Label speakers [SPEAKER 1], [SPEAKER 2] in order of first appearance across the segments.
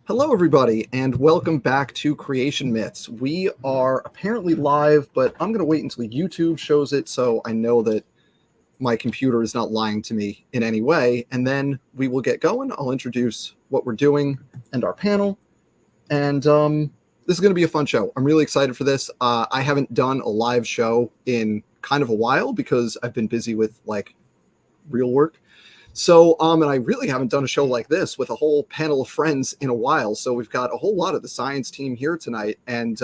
[SPEAKER 1] Hello, everybody, and welcome back to Creation Myths. We are apparently live, but I'm going to wait until YouTube shows it so I know that my computer is not lying to me in any way, and then we will get going. I'll introduce what we're doing and our panel, and this is going to be a fun show. I'm really excited for this. I haven't done a live show in kind of a while because I've been busy with, real work. So, and I really haven't done a show like this with a whole panel of friends in a while. So we've got a whole lot of the science team here tonight. And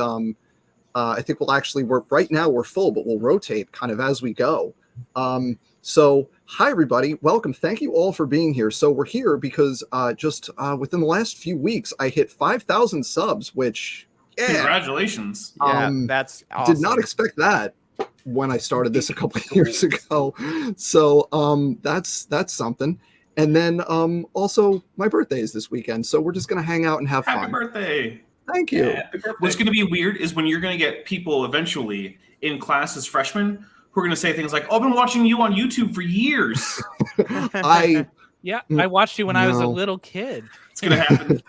[SPEAKER 1] I think right now we're full, but we'll rotate kind of as we go. So hi, everybody. Welcome. Thank you all for being here. So we're here because just within the last few weeks, I hit 5,000 subs, which,
[SPEAKER 2] congratulations.
[SPEAKER 3] That's awesome.
[SPEAKER 1] Did not expect that when I started this a couple of years ago. So that's something. And then also my birthday is this weekend, so we're just gonna hang out and have fun.
[SPEAKER 2] Happy birthday.
[SPEAKER 1] Thank you.
[SPEAKER 2] Yeah, what's gonna be weird is when you're gonna get people eventually in class as freshmen who are gonna say things like, "Oh, I've been watching you on YouTube for years."
[SPEAKER 1] I
[SPEAKER 4] watched you when I was a little kid.
[SPEAKER 2] It's gonna happen.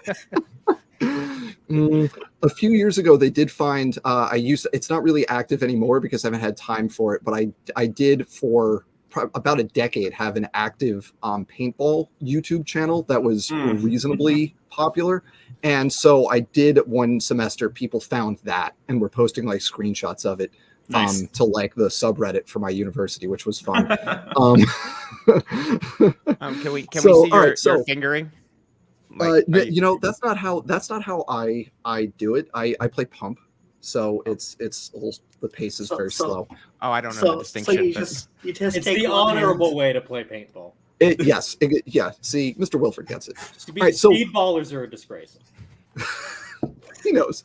[SPEAKER 1] A few years ago, they did find it's not really active anymore because I haven't had time for it, but I did for about a decade have an active paintball YouTube channel that was reasonably popular. And so I did one semester, people found that and were posting screenshots of it.
[SPEAKER 2] Nice.
[SPEAKER 1] To the subreddit for my university, which was fun.
[SPEAKER 3] Can we see your fingering?
[SPEAKER 1] That's not how I do it. I play pump, so it's the pace is very slow.
[SPEAKER 3] Oh, I don't know the distinction.
[SPEAKER 5] It's the honorable way to play paintball.
[SPEAKER 1] Yes. See, Mr. Wilford gets it.
[SPEAKER 5] Speedballers are a disgrace.
[SPEAKER 1] He knows.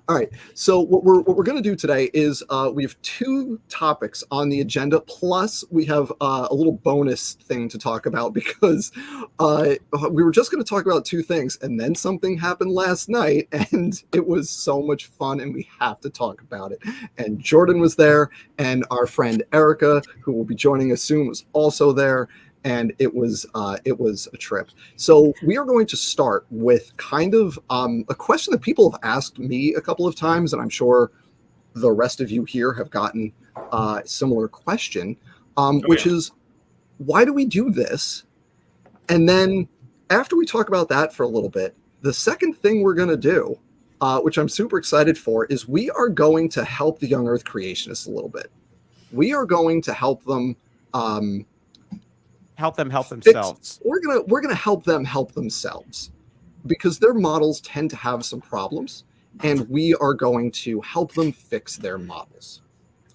[SPEAKER 1] All right. So what we're going to do today is we have two topics on the agenda. Plus, we have a little bonus thing to talk about because we were just going to talk about two things, and then something happened last night, and it was so much fun, and we have to talk about it. And Jordan was there, and our friend Erica, who will be joining us soon, was also there. And it was a trip. So we are going to start with kind of a question that people have asked me a couple of times, and I'm sure the rest of you here have gotten a similar question, which is, why do we do this? And then after we talk about that for a little bit, the second thing we're going to do, which I'm super excited for, is we are going to help the young Earth creationists a little bit. We are going to help them
[SPEAKER 3] help themselves.
[SPEAKER 1] We're gonna help them help themselves because their models tend to have some problems, and we are going to help them fix their models.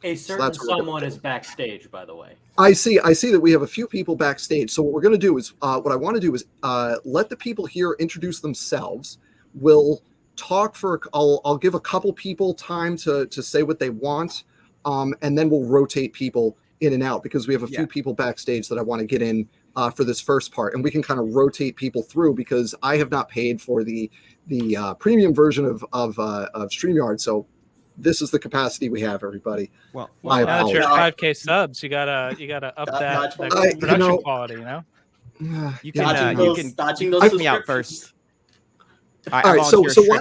[SPEAKER 5] A certain someone is backstage, by the way.
[SPEAKER 1] I see that we have a few people backstage. So what we're gonna do is what I want to do is let the people here introduce themselves. We'll talk I'll give a couple people time to say what they want, and then we'll rotate people in and out because we have a few people backstage that I want to get in for this first part, and we can kind of rotate people through because I have not paid for the premium version of StreamYard, so this is the capacity we have, everybody.
[SPEAKER 4] Well, now that you're 5K subs, you gotta up that production quality,
[SPEAKER 3] You can
[SPEAKER 5] dodging those
[SPEAKER 3] put me out first.
[SPEAKER 1] All right, so why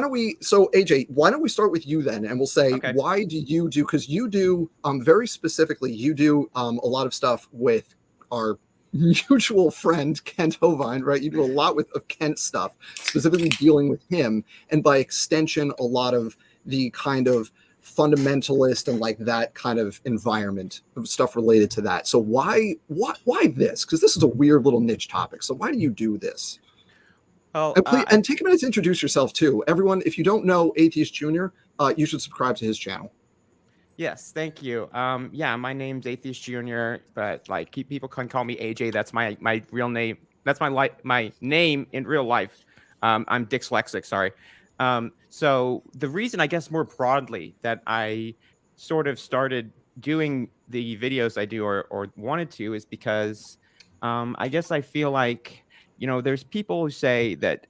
[SPEAKER 1] don't we AJ, why don't we start with you then, and we'll say, why do you do, because you do very specifically, you do a lot of stuff with our mutual friend Kent Hovind, right? You do a lot of Kent stuff, specifically dealing with him, and by extension a lot of the kind of fundamentalist and that kind of environment of stuff related to that. So why this? Because this is a weird little niche topic. So why do you do this? And take a minute to introduce yourself too. Everyone, if you don't know Atheist Jr., you should subscribe to his channel.
[SPEAKER 3] Yes, thank you. My name's Atheist Jr., but people can call me AJ. That's my real name. That's my name in real life. I'm dyslexic, sorry. So the reason, I guess, more broadly that I sort of started doing the videos I do or wanted to is because I guess I feel like, there's people who say that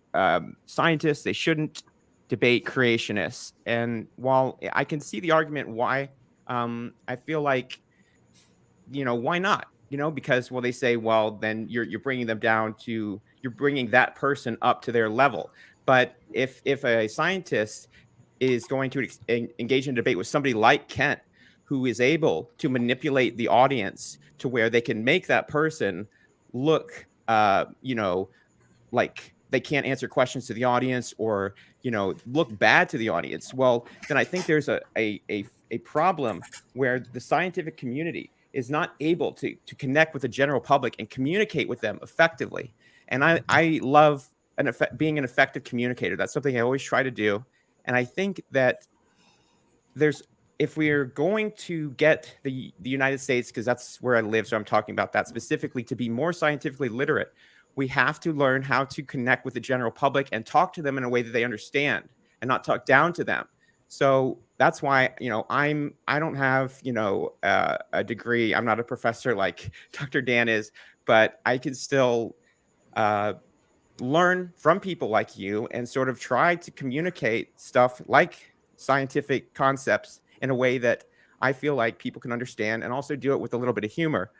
[SPEAKER 3] scientists, they shouldn't debate creationists. And while I can see the argument why, I feel like, why not? because, well, they say, well, then you're bringing them down to, you're bringing that person up to their level. But if a scientist is going to engage in a debate with somebody like Kent, who is able to manipulate the audience to where they can make that person look, like they can't answer questions to the audience, or, look bad to the audience, well, then I think there's a problem where the scientific community is not able to connect with the general public and communicate with them effectively. And I love being an effective communicator. That's something I always try to do. And I think that if we're going to get the United States, because that's where I live, so I'm talking about that specifically, to be more scientifically literate, we have to learn how to connect with the general public and talk to them in a way that they understand and not talk down to them. So that's why, I don't have, a degree. I'm not a professor like Dr. Dan is, but I can still learn from people like you and sort of try to communicate stuff like scientific concepts in a way that I feel like people can understand, and also do it with a little bit of humor.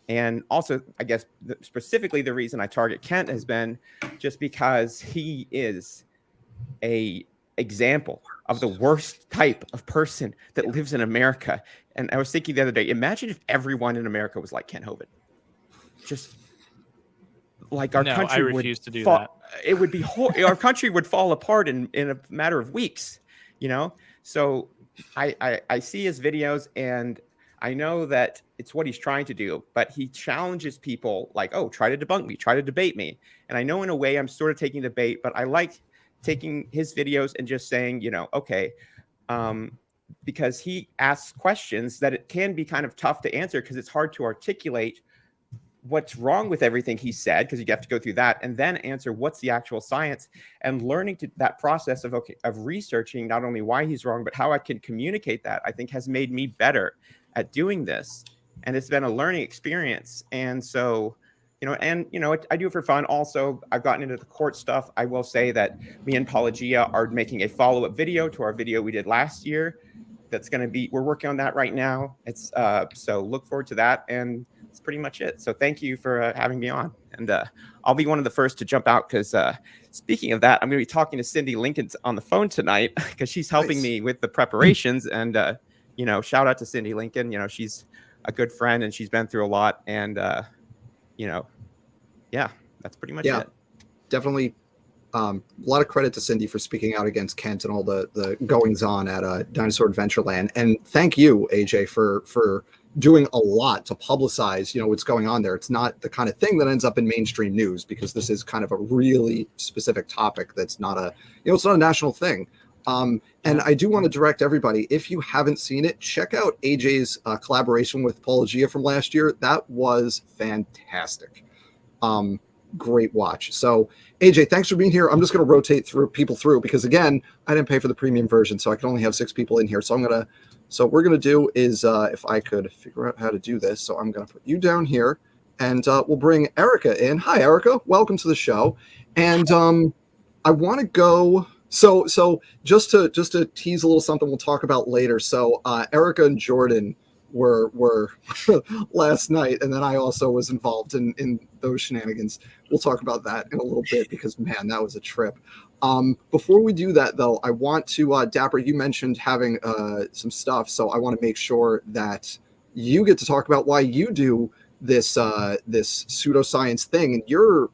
[SPEAKER 3] And also, I guess, specifically the reason I target Kent has been just because he is a example of the worst type of person that lives in America. And I was thinking the other day, imagine if everyone in America was like Kent Hovind. Just like our country
[SPEAKER 4] I refuse to do
[SPEAKER 3] fall,
[SPEAKER 4] that.
[SPEAKER 3] It would be our country would fall apart in a matter of weeks, So I see his videos, and I know that it's what he's trying to do, but he challenges people like, oh, try to debunk me, try to debate me. And I know in a way I'm sort of taking the bait, but I like taking his videos and just saying, okay, because he asks questions that it can be kind of tough to answer, because it's hard to articulate what's wrong with everything he said, because you have to go through that and then answer what's the actual science, and learning that process of researching not only why he's wrong, but how I can communicate that, I think has made me better at doing this. And it's been a learning experience. And so, I do it for fun. Also, I've gotten into the court stuff. I will say that me and Paulogia are making a follow-up video to our video we did last year. That's going to be, we're working on that right now. It's so look forward to that. And that's pretty much it. So thank you for having me on. And I'll be one of the first to jump out, because speaking of that, I'm going to be talking to Cindy Lincoln on the phone tonight, because she's helping me with the preparations. And, shout out to Cindy Lincoln. She's a good friend, and she's been through a lot. And, yeah, that's pretty much it.
[SPEAKER 1] Definitely. A lot of credit to Cindy for speaking out against Kent and all the goings on at Dinosaur Adventureland. And thank you, AJ, for doing a lot to publicize, what's going on there. It's not the kind of thing that ends up in mainstream news, because this is kind of a really specific topic that's not it's not a national thing. And I do want to direct everybody, if you haven't seen it, check out AJ's collaboration with Paulogia from last year. That was fantastic. Great watch. So AJ, thanks for being here. I'm just going to rotate people through, because again, I didn't pay for the premium version, so I can only have 6 people in here. So what we're going to do is, if I could figure out how to do this. So I'm going to put you down here, and we'll bring Erica in. Hi, Erica. Welcome to the show. And I want to go. So just to tease a little something we'll talk about later. So Erica and Jordan were last night, and then I also was involved in those shenanigans. We'll talk about that in a little bit, because man, that was a trip. Before we do that, though, I want to Dapper, you mentioned having some stuff, so I want to make sure that you get to talk about why you do this pseudoscience thing, and you're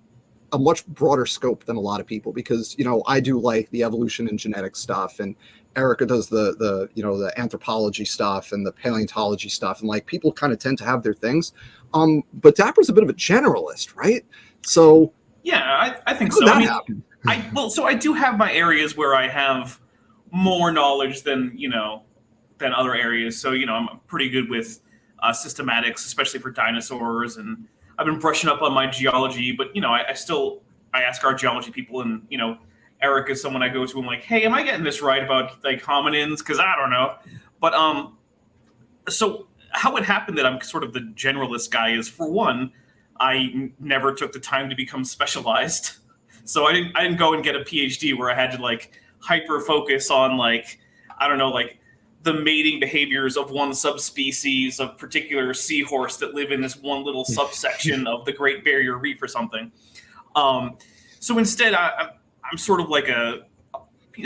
[SPEAKER 1] a much broader scope than a lot of people, because I do like the evolution and genetics stuff, and Erica does the anthropology stuff and the paleontology stuff, and like people kind of tend to have their things. But Dapper's a bit of a generalist, right? So
[SPEAKER 2] yeah, I think so. So I do have my areas where I have more knowledge than other areas. So I'm pretty good with systematics, especially for dinosaurs, and I've been brushing up on my geology. But I ask our geology people, and Eric is someone I go to. I'm like, hey, am I getting this right about like hominins? Because I don't know. But so how it happened that I'm sort of the generalist guy is, for one, I never took the time to become specialized. So I didn't go and get a PhD where I had to like hyper focus on like, I don't know, like the mating behaviors of one subspecies of particular seahorse that live in this one little subsection of the Great Barrier Reef or something. So instead, I'm sort of like a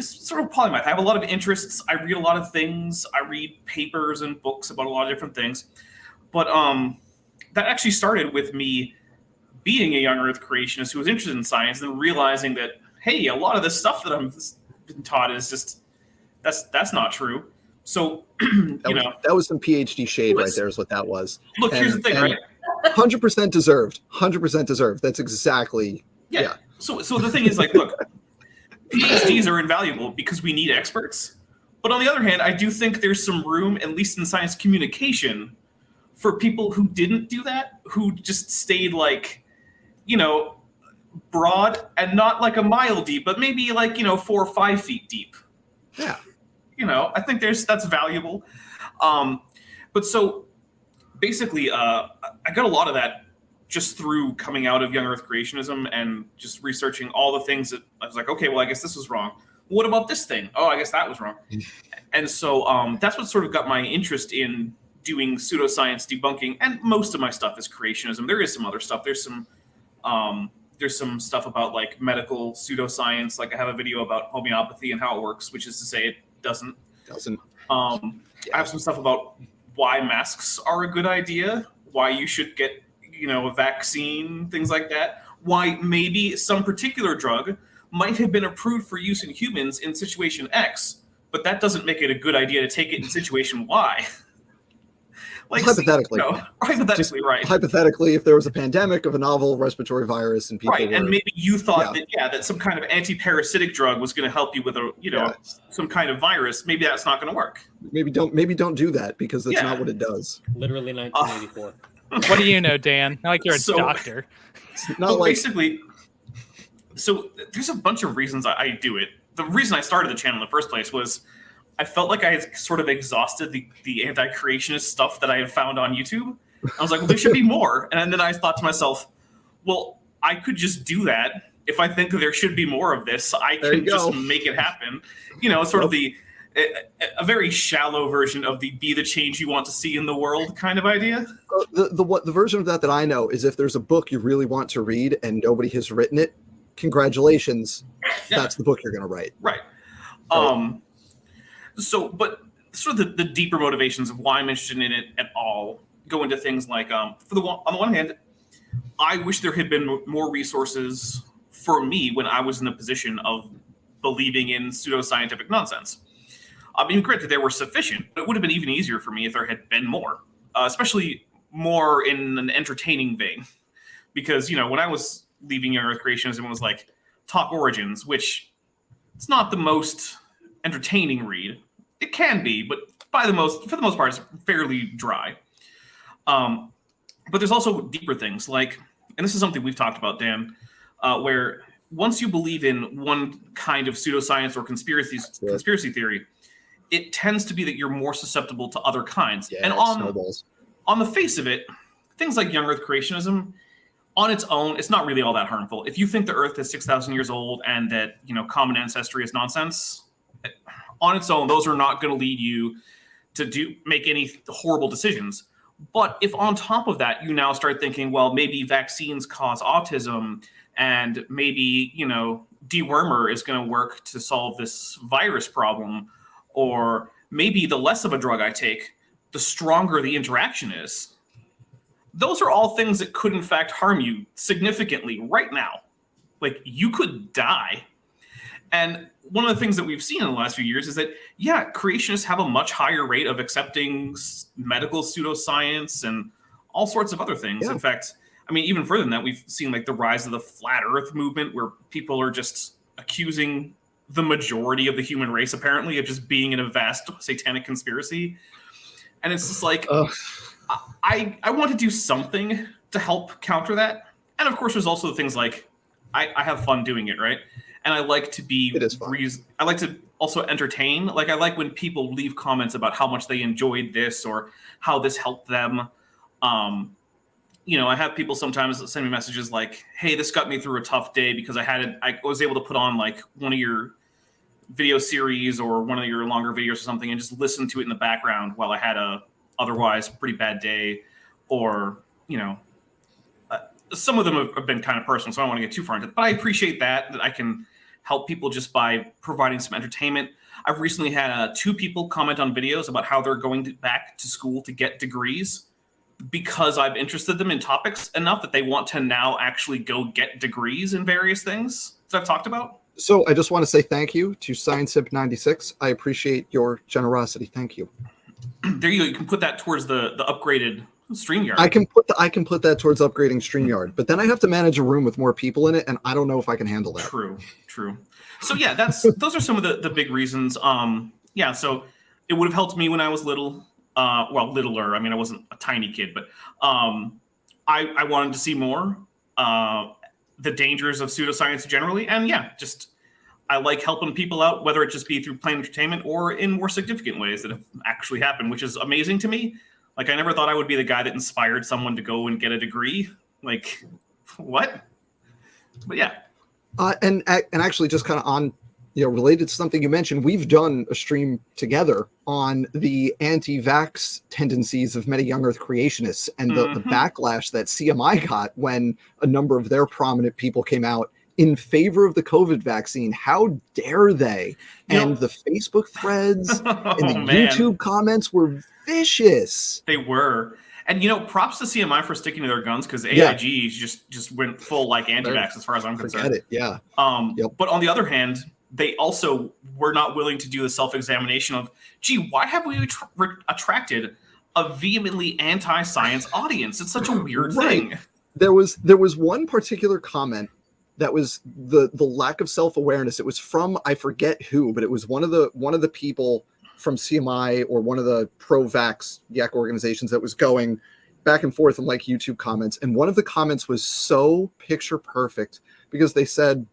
[SPEAKER 2] sort of polymath. I have a lot of interests. I read a lot of things. I read papers and books about a lot of different things. But that actually started with me being a young Earth creationist who was interested in science and realizing that, hey, a lot of this stuff that I've been taught is just that's not true. So
[SPEAKER 1] that was some PhD shade right there, is what that was.
[SPEAKER 2] Look, here's the thing, right?
[SPEAKER 1] 100% deserved. 100% deserved. That's exactly yeah.
[SPEAKER 2] So the thing is, like, look, PhDs are invaluable because we need experts. But on the other hand, I do think there's some room, at least in science communication, for people who didn't do that, who just stayed like, broad and not like a mile deep, but maybe like, 4 or 5 feet deep.
[SPEAKER 1] Yeah.
[SPEAKER 2] I think that's valuable. But so basically, I got a lot of that just through coming out of young Earth creationism and just researching all the things that I was like, okay, well, I guess this was wrong. What about this thing? Oh, I guess that was wrong. And so that's what sort of got my interest in doing pseudoscience debunking. And most of my stuff is creationism. There is some other stuff. There's some stuff about like medical pseudoscience. Like I have a video about homeopathy and how it works, which is to say it doesn't. I have some stuff about why masks are a good idea, why you should get, a vaccine, things like that. Why maybe some particular drug might have been approved for use in humans in situation X, but that doesn't make it a good idea to take it in situation Y. Like
[SPEAKER 1] hypothetically,
[SPEAKER 2] right?
[SPEAKER 1] Hypothetically, if there was a pandemic of a novel respiratory virus and people
[SPEAKER 2] and maybe you thought that some kind of anti-parasitic drug was going to help you with some kind of virus, maybe that's not going to work.
[SPEAKER 1] Maybe don't do that because that's not what it does.
[SPEAKER 5] Literally 1984.
[SPEAKER 4] What do you know, Dan? Not like you're a doctor.
[SPEAKER 2] Basically, so there's a bunch of reasons I do it. The reason I started the channel in the first place was I felt like I had sort of exhausted the anti-creationist stuff that I had found on YouTube. I was like, well, there should be more. And then I thought to myself, well, I could just do that. If I think there should be more of this, I can just make it happen. Sort of a very shallow version of the be the change you want to see in the world kind of idea.
[SPEAKER 1] The version of that I know is if there's a book you really want to read and nobody has written it, congratulations. Yeah. That's the book you're going to write.
[SPEAKER 2] Right. But sort of the deeper motivations of why I'm interested in it at all go into things like, on the one hand, I wish there had been more resources for me when I was in the position of believing in pseudoscientific nonsense. I mean, granted, they were sufficient, but it would have been even easier for me if there had been more, especially more in an entertaining vein. Because, when I was leaving young Earth creationism, it was like Talk Origins, which it's not the most entertaining read. It can be, but for the most part, it's fairly dry. But there's also deeper things like, and this is something we've talked about, Dan, where once you believe in one kind of pseudoscience or conspiracy theory, it tends to be that you're more susceptible to other kinds.
[SPEAKER 1] Yeah,
[SPEAKER 2] and on the face of it, things like young Earth creationism, on its own, it's not really all that harmful. If you think the Earth is 6,000 years old and that common ancestry is nonsense, on its own, those are not going to lead you to make any horrible decisions. But if on top of that, you now start thinking, well, maybe vaccines cause autism and maybe, dewormer is going to work to solve this virus problem, or maybe the less of a drug I take, the stronger the interaction is. Those are all things that could, in fact, harm you significantly right now. Like, you could die. And one of the things that we've seen in the last few years is that, creationists have a much higher rate of accepting medical pseudoscience and all sorts of other things. Yeah. In fact, I mean, even further than that, we've seen like the rise of the flat Earth movement, where people are just accusing the majority of the human race, apparently, of just being in a vast satanic conspiracy. And it's just like, I want to do something to help counter that. And of course, there's also the things like, I have fun doing it, right? And I like to be, I like to also entertain. Like, I like when people leave comments about how much they enjoyed this or how this helped them. I have people sometimes send me messages like, hey, this got me through a tough day because I was able to put on like one of your video series or one of your longer videos or something and just listen to it in the background while I had a otherwise pretty bad day, or some of them have been kind of personal, so I don't want to get too far into it. But I appreciate that I can help people just by providing some entertainment. I've recently had 2 people comment on videos about how they're going back to school to get degrees because I've interested them in topics enough that they want to now actually go get degrees in various things that I've talked about.
[SPEAKER 1] So I just want to say thank you to ScienceHip96. I appreciate your generosity. Thank you.
[SPEAKER 2] There you go. You can put that towards the upgraded StreamYard.
[SPEAKER 1] I can put that towards upgrading StreamYard, but then I have to manage a room with more people in it, and I don't know if I can handle that.
[SPEAKER 2] True. So yeah, those are some of the big reasons. So it would have helped me when I was little. Littler. I mean, I wasn't a tiny kid, but I wanted to see more the dangers of pseudoscience generally, and I like helping people out, whether it just be through plain entertainment or in more significant ways that have actually happened, which is amazing to me. Like, I never thought I would be the guy that inspired someone to go and get a degree. Like, what? But yeah.
[SPEAKER 1] And actually, just kind of on, related to something you mentioned, we've done a stream together on the anti-vax tendencies of many young Earth creationists and the backlash that CMI got when a number of their prominent people came out in favor of the COVID vaccine. How dare they? And the Facebook threads and the YouTube comments were vicious.
[SPEAKER 2] They were. And, props to CMI for sticking to their guns, because AIG just went full like anti-vax as far as I'm concerned.
[SPEAKER 1] Forget it, yeah.
[SPEAKER 2] But on the other hand, they also were not willing to do the self-examination of, why have we attracted a vehemently anti-science audience? It's such a weird thing.
[SPEAKER 1] There was one particular comment that was the lack of self-awareness. It was from, I forget who, but it was one of the people from CMI or one of the pro-vax YEC organizations that was going back and forth in like YouTube comments. And one of the comments was so picture perfect because they said,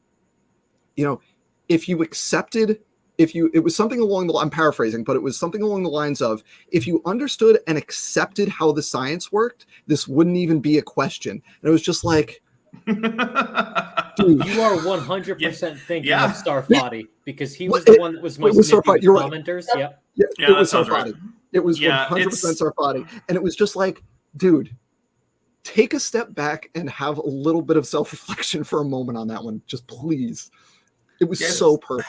[SPEAKER 1] if you accepted, it was something along the, I'm paraphrasing, but it was something along the lines of, if you understood and accepted how the science worked, this wouldn't even be a question. And it was just like,
[SPEAKER 5] dude, you are 100% thinking of Sarfati because he was the one that was most
[SPEAKER 1] Sarfati, you're right.
[SPEAKER 5] commenters.
[SPEAKER 1] Yeah, it was Sarfati. Right. It was 100% Sarfati. And it was just like, dude, take a step back and have a little bit of self-reflection for a moment on that one. Just please. It was so perfect.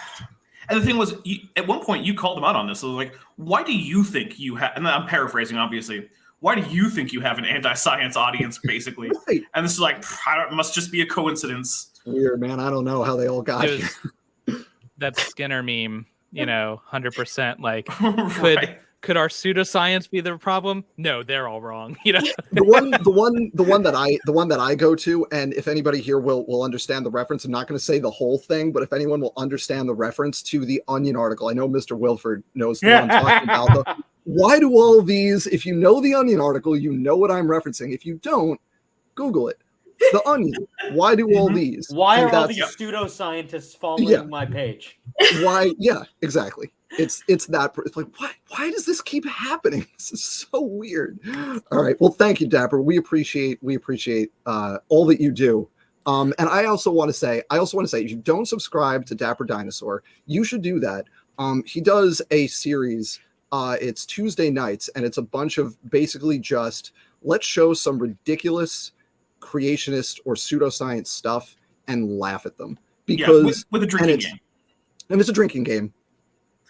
[SPEAKER 2] And the thing was, at one point, you called him out on this. So it was like, why do you think you have, and I'm paraphrasing, obviously, why do you think you have an anti-science audience, basically?
[SPEAKER 1] Right.
[SPEAKER 2] And this is like, it must just be a coincidence.
[SPEAKER 1] It's weird, man. I don't know how they all got here.
[SPEAKER 4] That Skinner meme, 100%. Like,
[SPEAKER 2] Right.
[SPEAKER 4] could our pseudoscience be the problem? No, they're all wrong.
[SPEAKER 1] The one that I go to, and if anybody here will understand the reference, I'm not going to say the whole thing, but if anyone will understand the reference to the Onion article, I know Mr. Wilford knows what I'm talking about. Why do all these? If you know the Onion article, you know what I'm referencing. If you don't, Google it. The Onion. Why do all these?
[SPEAKER 5] Why are all these pseudoscientists following my page?
[SPEAKER 1] Why? Yeah, exactly. It's like, why does this keep happening? This is so weird. All right. Well, thank you, Dapper. We appreciate all that you do. And I also want to say, if you don't subscribe to Dapper Dinosaur, you should do that. He does a series. It's Tuesday nights, and it's a bunch of basically just let's show some ridiculous creationist or pseudoscience stuff and laugh at them because
[SPEAKER 2] with a drinking game.
[SPEAKER 1] And it's a drinking game.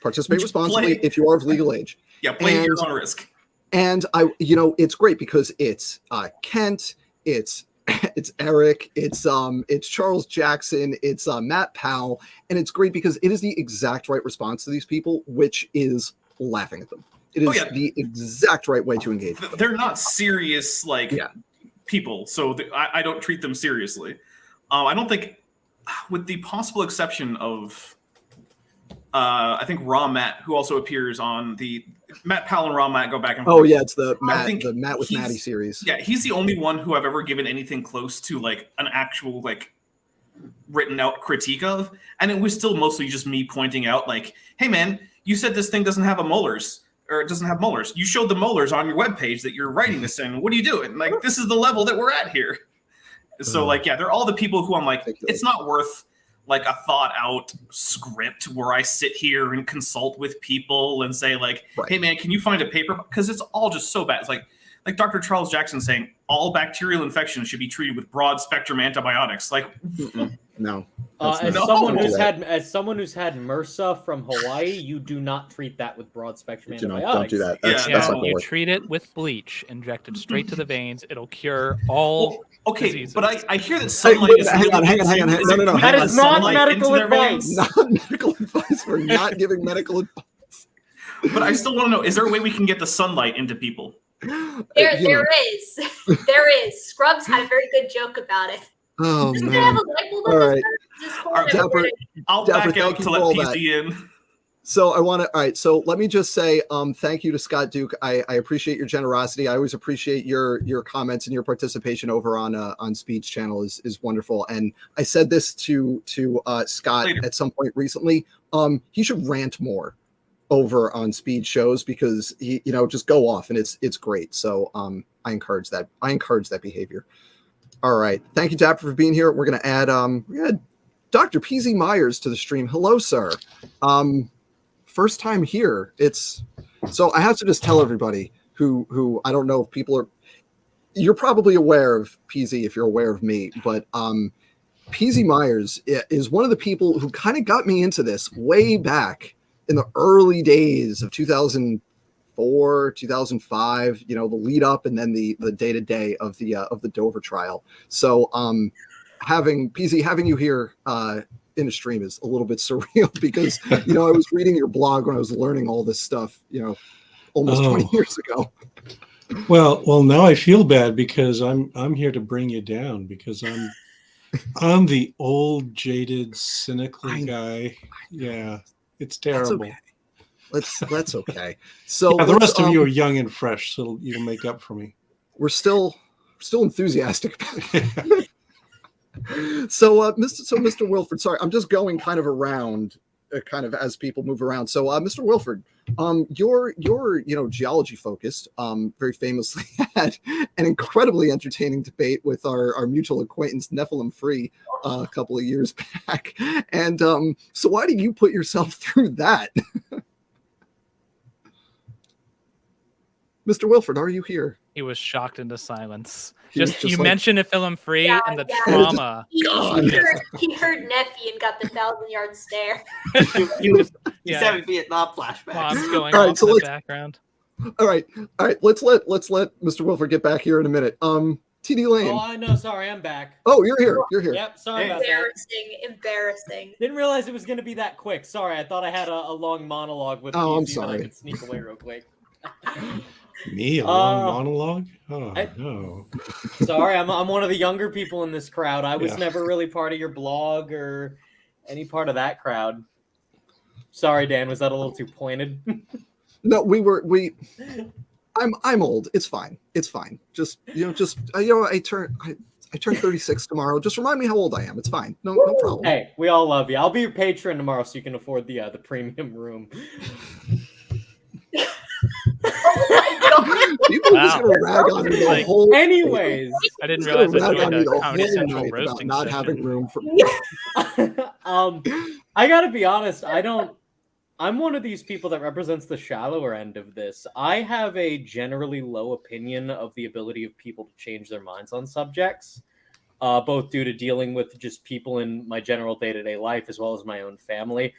[SPEAKER 1] Participate responsibly if you are of legal age.
[SPEAKER 2] Yeah, play at your own risk.
[SPEAKER 1] And it's great because it's Kent, it's Eric, it's Charles Jackson, it's Matt Powell, and it's great because it is the exact right response to these people, which is laughing at them. It is the exact right way to engage with them.
[SPEAKER 2] They're not serious people, so I don't treat them seriously. I don't think, with the possible exception of I think Raw Matt, who also appears on the Matt Powell and Raw Matt go back and forth.
[SPEAKER 1] Oh yeah, it's the Matt with Maddie series.
[SPEAKER 2] Yeah, he's the only one who I've ever given anything close to like an actual written out critique of, and it was still mostly just me pointing out like, hey man, you said this thing doesn't have molars. Or it doesn't have molars. You showed the molars on your webpage that you're writing this in. What are you doing? Like, this is the level that we're at here. So they're all the people who I'm like, it's not worth like a thought out script where I sit here and consult with people and say like, hey man, can you find a paper? Because it's all just so bad. It's like Dr. Charles Jackson saying all bacterial infections should be treated with broad spectrum antibiotics. Like,
[SPEAKER 1] no.
[SPEAKER 5] As someone who's had MRSA from Hawaii, you do not treat that with broad spectrum antibiotics.
[SPEAKER 1] Don't do that. That's
[SPEAKER 4] you treat it with bleach, injected straight to the veins. It'll cure all.
[SPEAKER 2] Okay,
[SPEAKER 4] diseases.
[SPEAKER 2] but I hear that sunlight is
[SPEAKER 1] hang on. No.
[SPEAKER 5] That is not medical advice.
[SPEAKER 1] Not medical advice. We're not giving medical advice.
[SPEAKER 2] But I still want to know: is there a way we can get the sunlight into people?
[SPEAKER 6] There is. Scrubs had a very good joke about it.
[SPEAKER 1] Oh
[SPEAKER 6] Doesn't
[SPEAKER 1] man!
[SPEAKER 6] it have a light bulb?
[SPEAKER 1] All right,
[SPEAKER 2] I'll back out to let PC in.
[SPEAKER 1] So I want to. All right. So let me just say, thank you to Scott Duke. I appreciate your generosity. I always appreciate your comments and your participation over on Speed's channel is wonderful. And I said this to Scott at some point recently. He should rant more over on Speed shows because he, just go off and it's great. So I encourage that. I encourage that behavior. All right. Thank you, Dapper, for being here. We're gonna add Dr. PZ Myers to the stream. Hello, sir. First time here. So I have to just tell everybody who I don't know if people are. You're probably aware of PZ if you're aware of me, but PZ Myers is one of the people who kind of got me into this way back in the early days of 2004, 2005. The lead up and then the day to day of the Dover trial. So having you here in a stream is a little bit surreal because I was reading your blog when I was learning all this stuff almost 20 years ago.
[SPEAKER 7] Well now I feel bad because I'm here to bring you down because I'm the old jaded cynical guy. Yeah, it's terrible.
[SPEAKER 1] That's okay. So
[SPEAKER 7] the rest of you are young and fresh, so you'll make up for me.
[SPEAKER 1] We're still enthusiastic about it. So Mr. Wilford, sorry, I'm just going kind of around, kind of as people move around. So Mr. Wilford, you're geology focused. Very famously had an incredibly entertaining debate with our mutual acquaintance Nephilim Free a couple of years back. And so why do you put yourself through that? Mr. Wilford, are you here?
[SPEAKER 4] He was shocked into silence.
[SPEAKER 1] You
[SPEAKER 4] mentioned Nephilim Free and the trauma.
[SPEAKER 6] He heard Nephi and got the 1,000-yard stare.
[SPEAKER 8] He's having Vietnam flashbacks.
[SPEAKER 4] Bombs going off in the background.
[SPEAKER 1] All right. Let's let Mr. Wilford get back here in a minute. TD Lane.
[SPEAKER 5] Oh, no, sorry, I'm back.
[SPEAKER 1] Oh, you're here.
[SPEAKER 5] Yep, sorry about that.
[SPEAKER 6] Embarrassing.
[SPEAKER 5] Didn't realize it was going to be that quick. Sorry, I thought I had a long monologue with
[SPEAKER 1] I'm
[SPEAKER 5] so
[SPEAKER 1] sorry.
[SPEAKER 5] I could sneak away real quick.
[SPEAKER 7] Me, a long monologue? Oh, no.
[SPEAKER 5] Sorry, I'm one of the younger people in this crowd. I was never really part of your blog or any part of that crowd. Sorry, Dan, was that a little too pointed?
[SPEAKER 1] No, I'm old. It's fine. I turn 36 tomorrow. Just remind me how old I am. It's fine. No problem.
[SPEAKER 5] Hey, we all love you. I'll be your patron tomorrow so you can afford the premium room.
[SPEAKER 1] People are just gonna rag on me the whole.
[SPEAKER 5] Anyways,
[SPEAKER 4] I didn't realize I joined a Comedy
[SPEAKER 1] whole
[SPEAKER 4] Central
[SPEAKER 1] night
[SPEAKER 4] roasting
[SPEAKER 1] about not
[SPEAKER 4] session.
[SPEAKER 1] having room for.
[SPEAKER 5] I gotta be honest. I'm one of these people that represents the shallower end of this. I have a generally low opinion of the ability of people to change their minds on subjects, both due to dealing with just people in my general day-to-day life as well as my own family.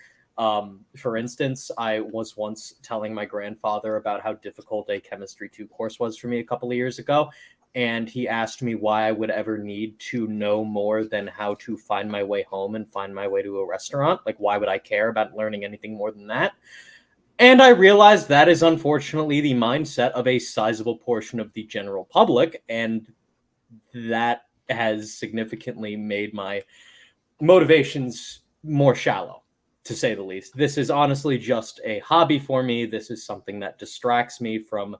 [SPEAKER 5] For instance, I was once telling my grandfather about how difficult a Chemistry 2 course was for me a couple of years ago, and he asked me why I would ever need to know more than how to find my way home and find my way to a restaurant. Like, why would I care about learning anything more than that? And I realized that is unfortunately the mindset of a sizable portion of the general public, and that has significantly made my motivations more shallow, to say the least. This is honestly just a hobby for me. This is something that distracts me from,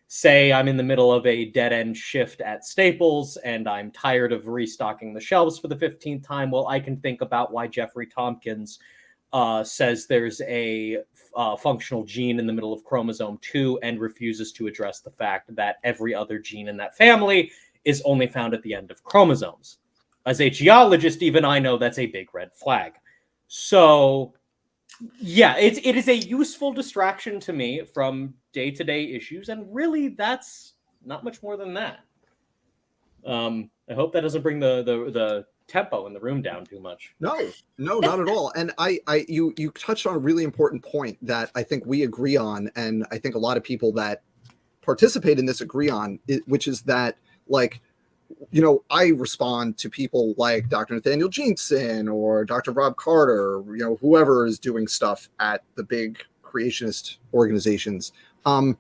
[SPEAKER 5] say, I'm in the middle of a dead-end shift at Staples and I'm tired of restocking the shelves for the 15th time. Well, I can think about why Jeffrey Tompkins says there's a functional gene in the middle of chromosome 2 and refuses to address the fact that every other gene in that family is only found at the end of chromosomes. As a geologist, even I know that's a big red flag. So, yeah, it is a useful distraction to me from day-to-day issues, and really, that's not much more than that. I hope that doesn't bring the tempo in the room down too much.
[SPEAKER 1] No, not at all. And you touched on a really important point that I think we agree on, and I think a lot of people that participate in this agree on, which is that, like, I respond to people like Dr. Nathaniel Jeanson or Dr. Rob Carter, whoever is doing stuff at the big creationist organizations. I'm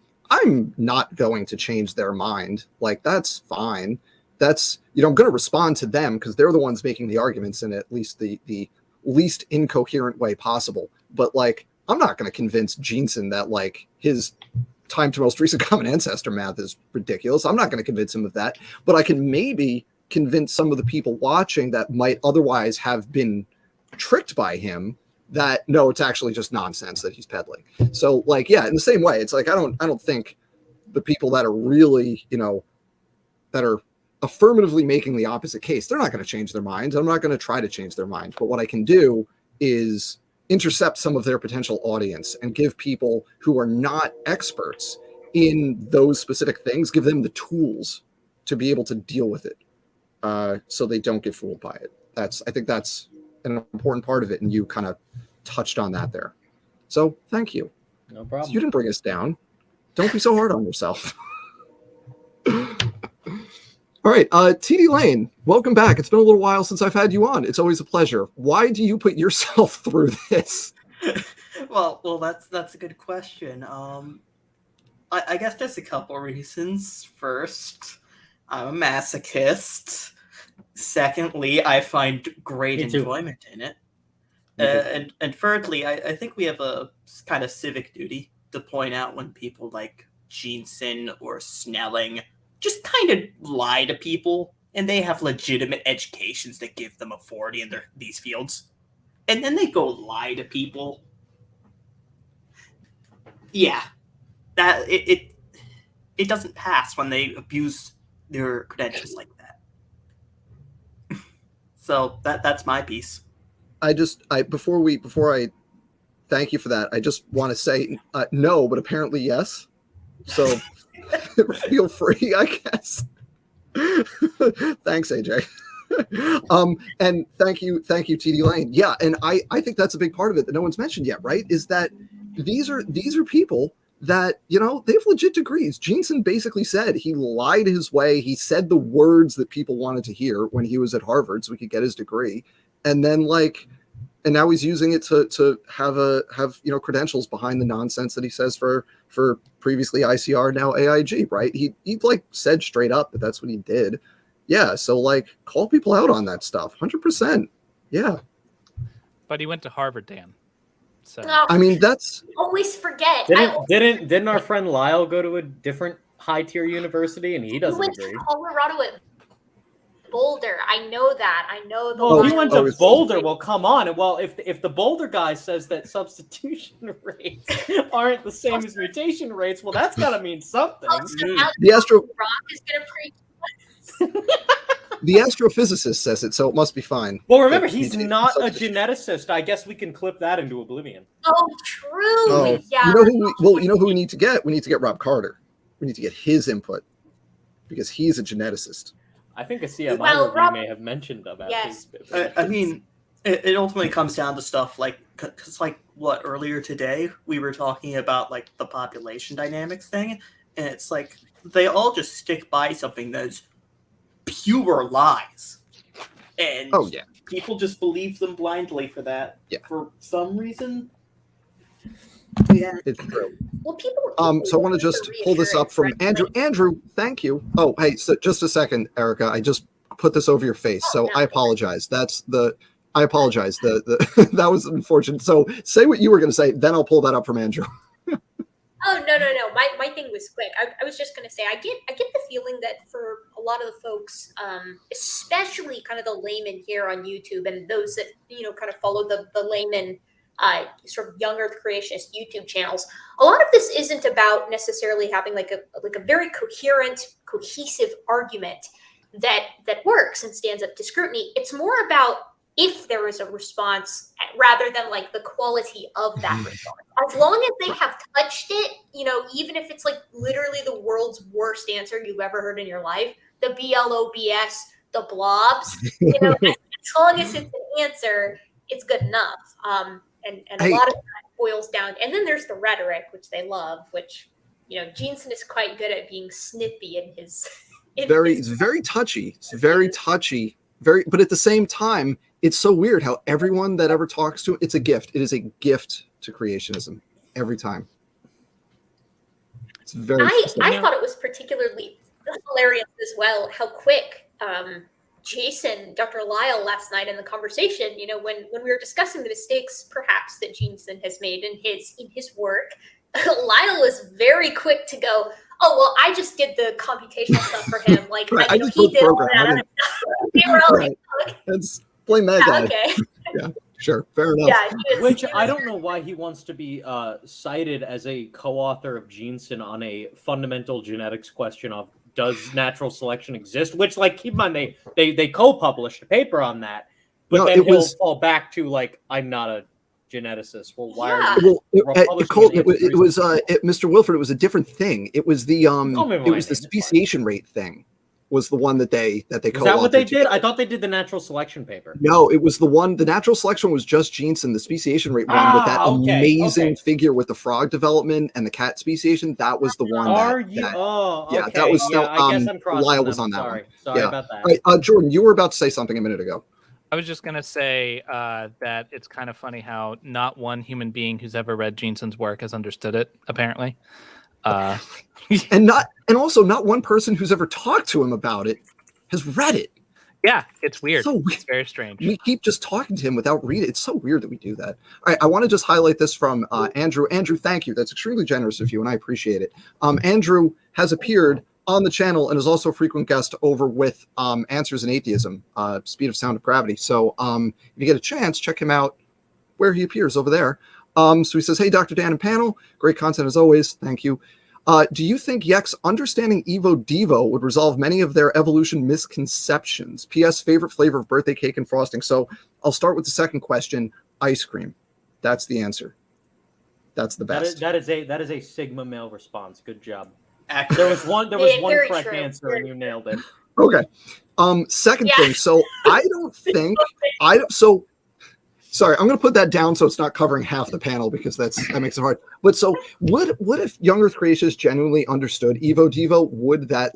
[SPEAKER 1] not going to change their mind. Like, that's fine. That's, I'm going to respond to them because they're the ones making the arguments in at least the least incoherent way possible. But, like, I'm not going to convince Jeanson that, like, his time to most recent common ancestor math is ridiculous. I'm not going to convince him of that, but I can maybe convince some of the people watching that might otherwise have been tricked by him that no, it's actually just nonsense that he's peddling. So, like, yeah, in the same way, it's like I don't think the people that are really, that are affirmatively making the opposite case, they're not going to change their minds. I'm not going to try to change their mind. But what I can do is intercept some of their potential audience and give people who are not experts in those specific things, give them the tools to be able to deal with it, so they don't get fooled by it. I think that's an important part of it, and you kind of touched on that there. So thank you.
[SPEAKER 5] No problem.
[SPEAKER 1] You didn't bring us down. Don't be so hard on yourself. All right, TD Lane, welcome back. It's been a little while since I've had you on. It's always a pleasure. Why do you put yourself through this?
[SPEAKER 8] Well, that's a good question. I guess there's a couple reasons. First, I'm a masochist. Secondly, I find great enjoyment in it. And thirdly, I think we have a kind of civic duty to point out when people like Jeanson or Snelling just kind of lie to people, and they have legitimate educations that give them authority in these fields, and then they go lie to people. Yeah, that it doesn't pass when they abuse their credentials like that. So that's my piece. Before I thank you for that, I just want to say no, but apparently yes. So feel free, I guess. Thanks, AJ. And thank you, TD Lane. Yeah, and I think that's a big part of it that no one's mentioned yet, right? Is that these are people that, they have legit degrees. Jeanson basically said he lied his way. He said the words that people wanted to hear when he was at Harvard so he could get his degree. And then and now he's using it to have credentials behind the nonsense that he says for previously ICR, now AIG, right? He said straight up that that's what he did. Yeah, so call people out on that stuff, 100%. Yeah.
[SPEAKER 4] But he went to Harvard, Dan. So
[SPEAKER 1] I mean, that's
[SPEAKER 6] always forget.
[SPEAKER 5] Didn't our friend Lyle go to a different high tier university and he doesn't
[SPEAKER 6] went
[SPEAKER 5] agree?
[SPEAKER 6] to Colorado at Boulder. I know that. I know the.
[SPEAKER 5] Well, if he went to Boulder, well, come on. Well, if the Boulder guy says that substitution rates aren't the same as mutation rates, well, that's got to mean something.
[SPEAKER 1] The astrophysicist says it, so it must be fine.
[SPEAKER 5] Well, remember, he's not a geneticist. I guess we can clip that into oblivion.
[SPEAKER 6] Oh, true.
[SPEAKER 1] Oh,
[SPEAKER 6] yeah.
[SPEAKER 1] You know who we need to get? We need to get Rob Carter. We need to get his input because he's a geneticist.
[SPEAKER 5] I think a CMI review may have mentioned about
[SPEAKER 6] yes.
[SPEAKER 8] I mean, it ultimately comes down to stuff because earlier today we were talking about the population dynamics thing, and it's they all just stick by something that's pure lies, and people just believe them blindly for that. Yeah. For some reason. Yeah,
[SPEAKER 1] it's true.
[SPEAKER 6] Well, people
[SPEAKER 1] so I want to just pull this up from Andrew. Andrew, thank you. Oh, hey, so just a second, Erica. I just put this over your face, so I apologize. I apologize. The that was unfortunate. So say what you were going to say, then I'll pull that up from Andrew.
[SPEAKER 6] Oh no! My thing was quick. I was just going to say I get the feeling that for a lot of the folks, especially kind of the laymen here on YouTube and those that kind of follow the layman. Sort of younger creationist YouTube channels. A lot of this isn't about necessarily having a very coherent, cohesive argument. that works and stands up to scrutiny. It's more about if there is a response rather than like the quality of that response. As long as they have touched it, even if it's like literally the world's worst answer you've ever heard in your life, the BLOBS, the blobs, as long as it's an answer, it's good enough. And a lot of that boils down. And then there's the rhetoric, which they love, which, Jeanson is quite good at being snippy in his.
[SPEAKER 8] It's very touchy. It's very touchy. But at the same time, it's so weird how everyone that ever talks to him, it's a gift. It is a gift to creationism every time. It's very.
[SPEAKER 6] I thought it was particularly hilarious as well how quick Jason, Dr. Lyle, last night in the conversation, when we were discussing the mistakes perhaps that Jeanson has made in his work, Lyle was very quick to go, oh, well, I just did the computational stuff for him. Like,
[SPEAKER 8] right, I just
[SPEAKER 6] he did all
[SPEAKER 8] program.
[SPEAKER 6] that. They were all like,
[SPEAKER 8] let's blame that guy.
[SPEAKER 6] Okay.
[SPEAKER 8] Yeah, sure. Fair enough.
[SPEAKER 6] Yeah,
[SPEAKER 5] Which I don't know why he wants to be cited as a co-author of Jeanson on a fundamental genetics question of does natural selection exist? Which, like, keep in mind, they co-published a paper on that. But then he'll fall back to, like, I'm not a geneticist. Well, why are you?
[SPEAKER 8] Well, Colton, it was Mr. Wilford. It was a different thing. It was the speciation rate thing. Was the one that they co-authored.
[SPEAKER 5] Is that what they did? I thought they did the natural selection paper.
[SPEAKER 8] No, it was the one. The natural selection was just Jeanson. The speciation rate one with that amazing figure with the frog development and the cat speciation. That was the one.
[SPEAKER 5] Yeah,
[SPEAKER 8] that was.
[SPEAKER 5] I guess I'm crossing
[SPEAKER 8] Lyle
[SPEAKER 5] them.
[SPEAKER 8] was on that.
[SPEAKER 5] Sorry about that.
[SPEAKER 8] Right, Jordan, you were about to say something a minute ago.
[SPEAKER 4] I was just going to say that it's kind of funny how not one human being who's ever read Jeanson's work has understood it, apparently.
[SPEAKER 8] And also not one person who's ever talked to him about it has read it.
[SPEAKER 4] Yeah, it's weird.
[SPEAKER 8] So
[SPEAKER 4] it's very strange.
[SPEAKER 8] We keep just talking to him without reading it. It's so weird that we do that. All right, I want to just highlight this from Andrew. Andrew, thank you. That's extremely generous of you, and I appreciate it. Andrew has appeared on the channel and is also a frequent guest over with Answers in Atheism, Speed of Sound of Gravity. So if you get a chance, check him out where he appears over there. So he says, hey, Dr. Dan and panel, great content as always. Thank you. Do you think YECs understanding Evo Devo would resolve many of their evolution misconceptions? P.S. Favorite flavor of birthday cake and frosting. So I'll start with the second question. Ice cream. That's the answer. That's the best.
[SPEAKER 5] That is a Sigma male response. Good job. There was one correct answer and you nailed it.
[SPEAKER 8] Okay. Second thing. So sorry, I'm going to put that down so it's not covering half the panel because that makes it hard. But so what if young Earth creationists genuinely understood Evo Devo? Would that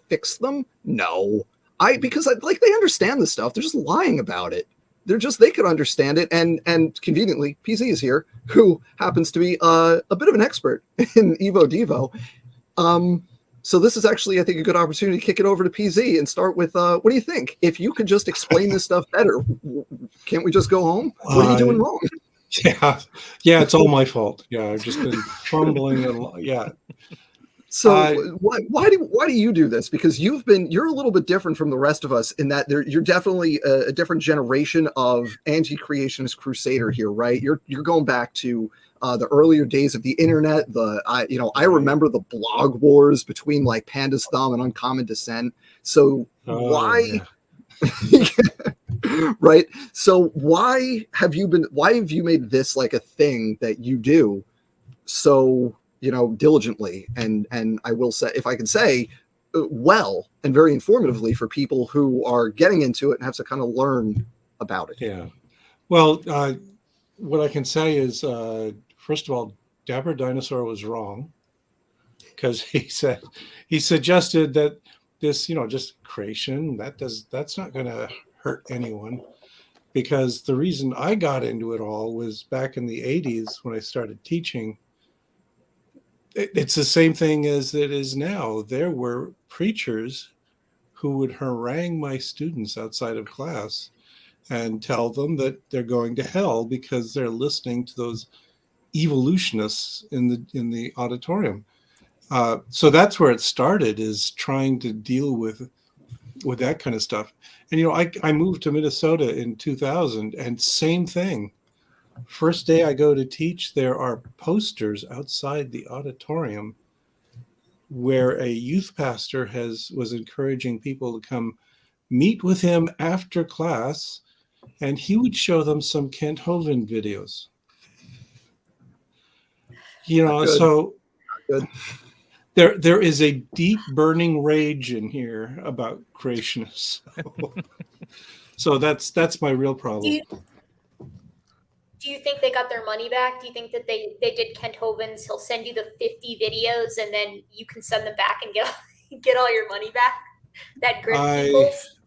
[SPEAKER 8] fix them? No. Because they understand this stuff. They're just lying about it. They could understand it. And conveniently, PZ is here, who happens to be a bit of an expert in Evo Devo. So this is actually, I think, a good opportunity to kick it over to PZ and start with, what do you think? If you could just explain this stuff better, can't we just go home? What are you doing wrong?
[SPEAKER 7] Yeah, it's all my fault. Yeah, I've just been fumbling.
[SPEAKER 8] So why do you do this? Because you're a little bit different from the rest of us in that you're definitely a different generation of anti-creationist crusader here, right? You're going back to the earlier days of the internet. I remember the blog wars between Panda's Thumb and Uncommon Descent. So why? Yeah. Right. So why have you made this a thing that you do so diligently and I will say, if I can say, well and very informatively for people who are getting into it and have to kind of learn about it?
[SPEAKER 7] Yeah. Well, what I can say is, first of all, Dapper Dinosaur was wrong because he suggested that this, just creation, that's not going to hurt anyone, because the reason I got into it all was back in the 80s when I started teaching. It's the same thing as it is now. There were preachers who would harangue my students outside of class and tell them that they're going to hell because they're listening to those evolutionists in the auditorium. So that's where it started, is trying to deal with that kind of stuff. And I moved to Minnesota in 2000, and same thing. First day I go to teach, there are posters outside the auditorium where a youth pastor was encouraging people to come meet with him after class, and he would show them some Kent Hovind videos. So there is a deep burning rage in here about creationists. So that's my real problem.
[SPEAKER 6] Do you think they got their money back? Do you think that they did Kent Hovind's? He'll send you the 50 videos and then you can send them back and get all your money back? That group peoples?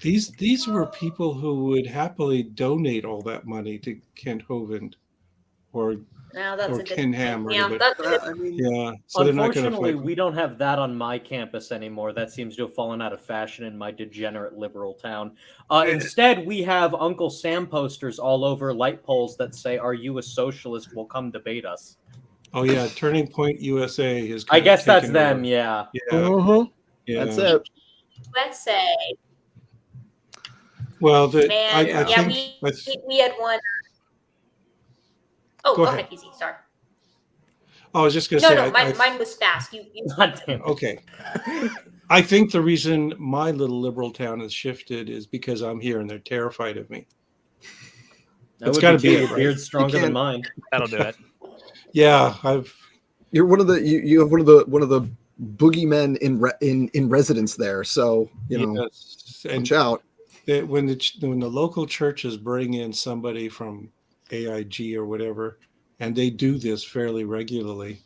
[SPEAKER 7] These were people who would happily donate all that money to Kent Hovind or Ken Ham. So
[SPEAKER 5] unfortunately, we don't have that on my campus anymore. That seems to have fallen out of fashion in my degenerate liberal town. Instead, we have Uncle Sam posters all over light poles that say, "Are you a socialist? Well, come debate us."
[SPEAKER 7] Oh yeah, Turning Point USA is.
[SPEAKER 5] I guess that's them. Yeah.
[SPEAKER 7] Yeah.
[SPEAKER 8] That's it.
[SPEAKER 6] USA.
[SPEAKER 7] Well,
[SPEAKER 6] we had one. Oh, go ahead, Easy. Sorry.
[SPEAKER 7] I was just going to say.
[SPEAKER 6] No, mine was fast. You.
[SPEAKER 7] Okay. I think the reason my little liberal town has shifted is because I'm here and they're terrified of me.
[SPEAKER 5] It's got to be a beard stronger than mine.
[SPEAKER 4] That'll do it.
[SPEAKER 7] Yeah,
[SPEAKER 8] You're one of the you have one of the boogeymen in residence there. So watch out.
[SPEAKER 7] When the local churches bring in somebody from AIG or whatever, and they do this fairly regularly,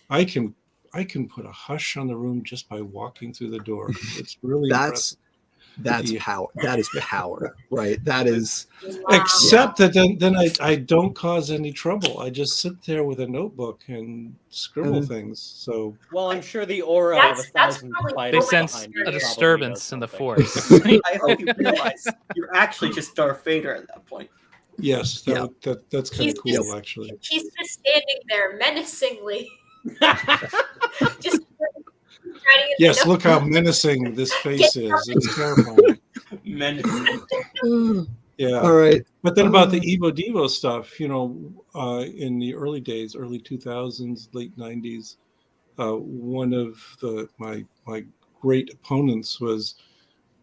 [SPEAKER 7] I can put a hush on the room just by walking through the door. It's really
[SPEAKER 8] that's power. That is power, right? That is.
[SPEAKER 7] Except that then I don't cause any trouble. I just sit there with a notebook and scribble things. So
[SPEAKER 5] I'm sure the aura of 1,000
[SPEAKER 4] they sense a disturbance in the force.
[SPEAKER 9] I hope you realize you're actually just Darth Vader at that point.
[SPEAKER 7] Yes, that's kind of cool, actually.
[SPEAKER 6] He's just standing there menacingly. Just
[SPEAKER 7] yes, look how menacing this face is. It's terrifying.
[SPEAKER 9] Menacing.
[SPEAKER 7] Yeah.
[SPEAKER 8] All right.
[SPEAKER 7] But then about the Evo Devo stuff, in the early days, early 2000s, late 90s, one of my great opponents was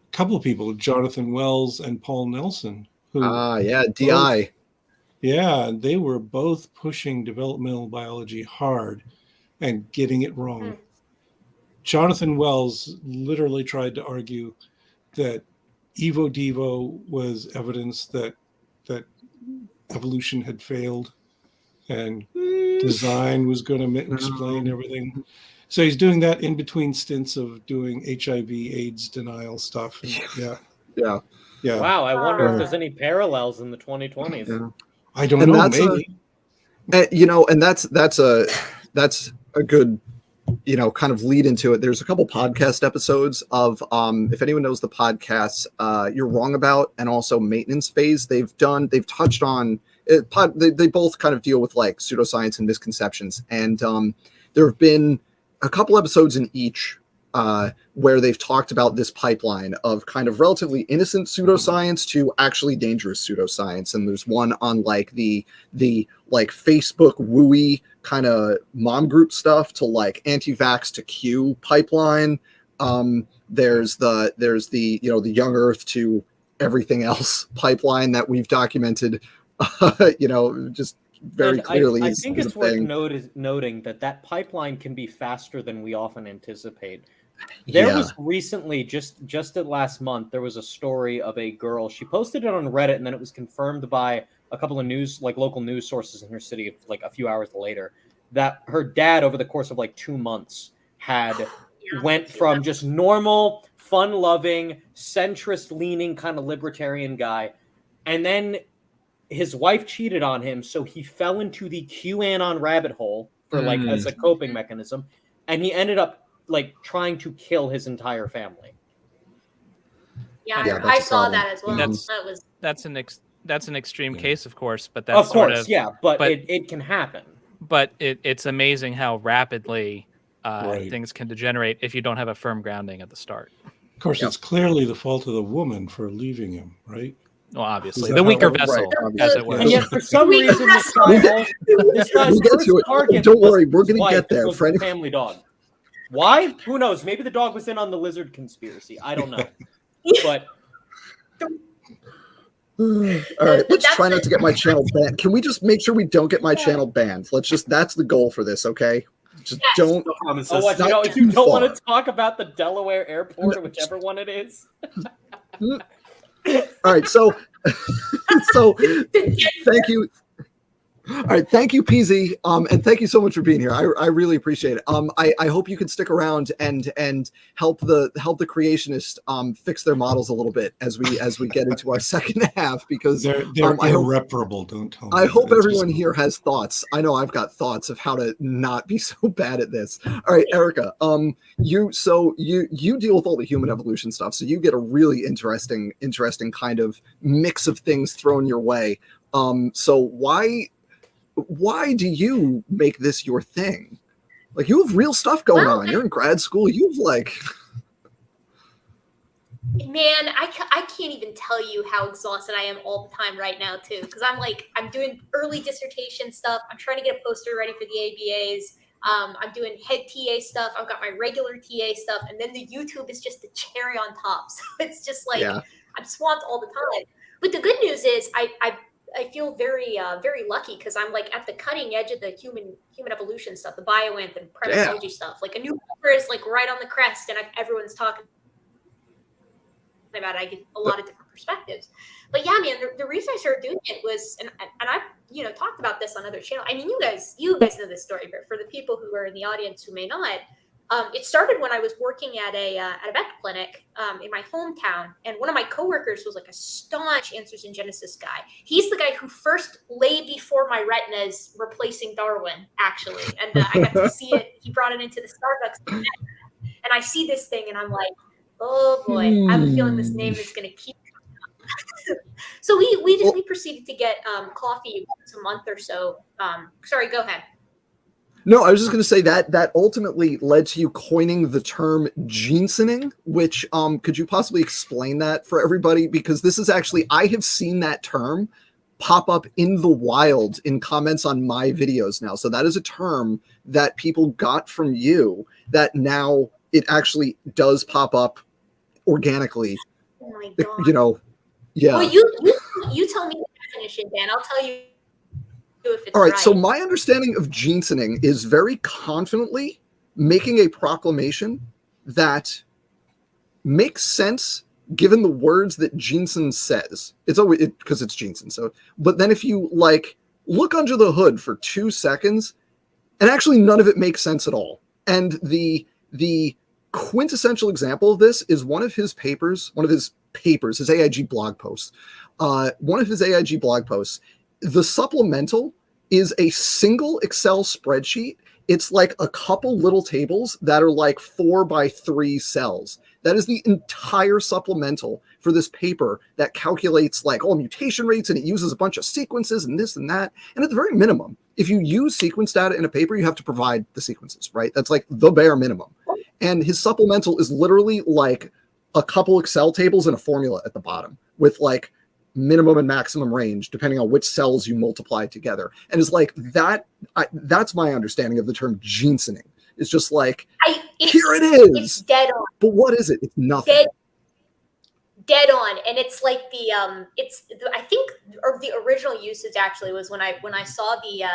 [SPEAKER 7] a couple of people, Jonathan Wells and Paul Nelson.
[SPEAKER 8] DI.
[SPEAKER 7] They were both pushing developmental biology hard and getting it wrong. Jonathan Wells literally tried to argue that Evo Devo was evidence that evolution had failed and design was going to explain everything. So he's doing that in between stints of doing HIV/AIDS denial stuff.
[SPEAKER 8] Yeah.
[SPEAKER 5] Wow, I wonder if there's any parallels in the 2020s.
[SPEAKER 8] Yeah.
[SPEAKER 7] I don't know. Maybe.
[SPEAKER 8] And that's a good, kind of lead into it. There's a couple podcast episodes of, if anyone knows the podcasts, You're Wrong About, and also Maintenance Phase. They've touched on it. They both kind of deal with like pseudoscience and misconceptions. And there have been a couple episodes in each where they've talked about this pipeline of kind of relatively innocent pseudoscience to actually dangerous pseudoscience. And there's one on like the like Facebook wooey kind of mom group stuff to like anti-vax to Q pipeline. There's the the young earth to everything else pipeline that we've documented, just very clearly.
[SPEAKER 5] I think it's worth noting that pipeline can be faster than we often anticipate. There was recently, just last month, there was a story of a girl. She posted it on Reddit, and then it was confirmed by a couple of local news sources in her city, like a few hours later, that her dad, over the course of like 2 months, had went from just normal, fun-loving, centrist-leaning kind of libertarian guy, and then his wife cheated on him, so he fell into the QAnon rabbit hole for as a coping mechanism, and he ended up like trying to kill his entire family.
[SPEAKER 6] I saw that as well.
[SPEAKER 4] That's an extreme case, of course, but that's
[SPEAKER 5] but it can happen.
[SPEAKER 4] But it's amazing how rapidly things can degenerate if you don't have a firm grounding at the start.
[SPEAKER 7] Of course, it's clearly the fault of the woman for leaving him, right?
[SPEAKER 4] Well, obviously, the weaker vessel, as it were.
[SPEAKER 5] And yet, for some reason, this guy's
[SPEAKER 8] we'll get to it. Don't worry, we're going to get there.
[SPEAKER 5] For family dog. Why? Who knows? Maybe the dog was in on the lizard conspiracy. I don't know. But
[SPEAKER 8] all right, let's try not to get my channel banned. Can we just make sure we don't get my channel banned? That's the goal for this, okay? Just don't.
[SPEAKER 5] Oh, what, you don't want to talk about the Delaware airport or whichever one it is?
[SPEAKER 8] All right, so thank you. All right, thank you, PZ, and thank you so much for being here. I really appreciate it. I hope you can stick around and help the creationists fix their models a little bit as we get into our second half, because
[SPEAKER 7] they're irreparable. Don't tell me.
[SPEAKER 8] I hope everyone here has thoughts. I know I've got thoughts of how to not be so bad at this. All right, Erica, you deal with all the human evolution stuff, so you get a really interesting kind of mix of things thrown your way. So why do you make this your thing? Like, you have real stuff going on. You're in grad school. You've
[SPEAKER 6] man, I can't even tell you how exhausted I am all the time right now too, because I'm doing early dissertation stuff. I'm trying to get a poster ready for the ABAs. I'm doing head TA stuff. I've got my regular TA stuff, and then the YouTube is just the cherry on top. So it's just like I'm swamped all the time. But the good news is I feel very lucky, because I'm like at the cutting edge of the human evolution stuff, the biointh and primatology stuff. Like, a new paper is like right on the crest, and everyone's talking about it. I get a lot of different perspectives. But yeah, man, the reason I started doing it was, and I've talked about this on other channels. I mean, you guys know this story, but for the people who are in the audience who may not, it started when I was working at a vet clinic in my hometown, and one of my coworkers was like a staunch Answers in Genesis guy. He's the guy who first lay before my retinas replacing Darwin, actually, and I got to see it. He brought it into the Starbucks, and I see this thing, and I'm like, oh boy, I have a feeling this name is going to keep coming up. So we proceeded to get coffee once a month or so. Sorry, go ahead.
[SPEAKER 8] No, I was just going to say that ultimately led to you coining the term gensoning, which could you possibly explain that for everybody? Because this is actually, I have seen that term pop up in the wild in comments on my videos now. So that is a term that people got from you that now it actually does pop up organically.
[SPEAKER 6] Oh my God.
[SPEAKER 8] Yeah.
[SPEAKER 6] Well, you tell me the definition, Dan. I'll tell you.
[SPEAKER 8] All right, so my understanding of gensoning is very confidently making a proclamation that makes sense given the words that Jensen says. It's always because it's Jensen. So, but then if you look under the hood for 2 seconds, and actually none of it makes sense at all. And the quintessential example of this is one of his papers, his AIG blog posts. One of his AIG blog posts. The supplemental is a single Excel spreadsheet. It's like a couple little tables that are like 4 by 3 cells. That is the entire supplemental for this paper that calculates like all mutation rates, and it uses a bunch of sequences and this and that. And at the very minimum, if you use sequence data in a paper, you have to provide the sequences, right? That's like the bare minimum. And his supplemental is literally like a couple Excel tables and a formula at the bottom with like minimum and maximum range, depending on which cells you multiply together. And it's like that. That's my understanding of the term gensoning. It's just like, here it is.
[SPEAKER 6] It's dead on.
[SPEAKER 8] But what is it? It's nothing.
[SPEAKER 6] Dead on. And it's like I think the original usage actually was when I saw the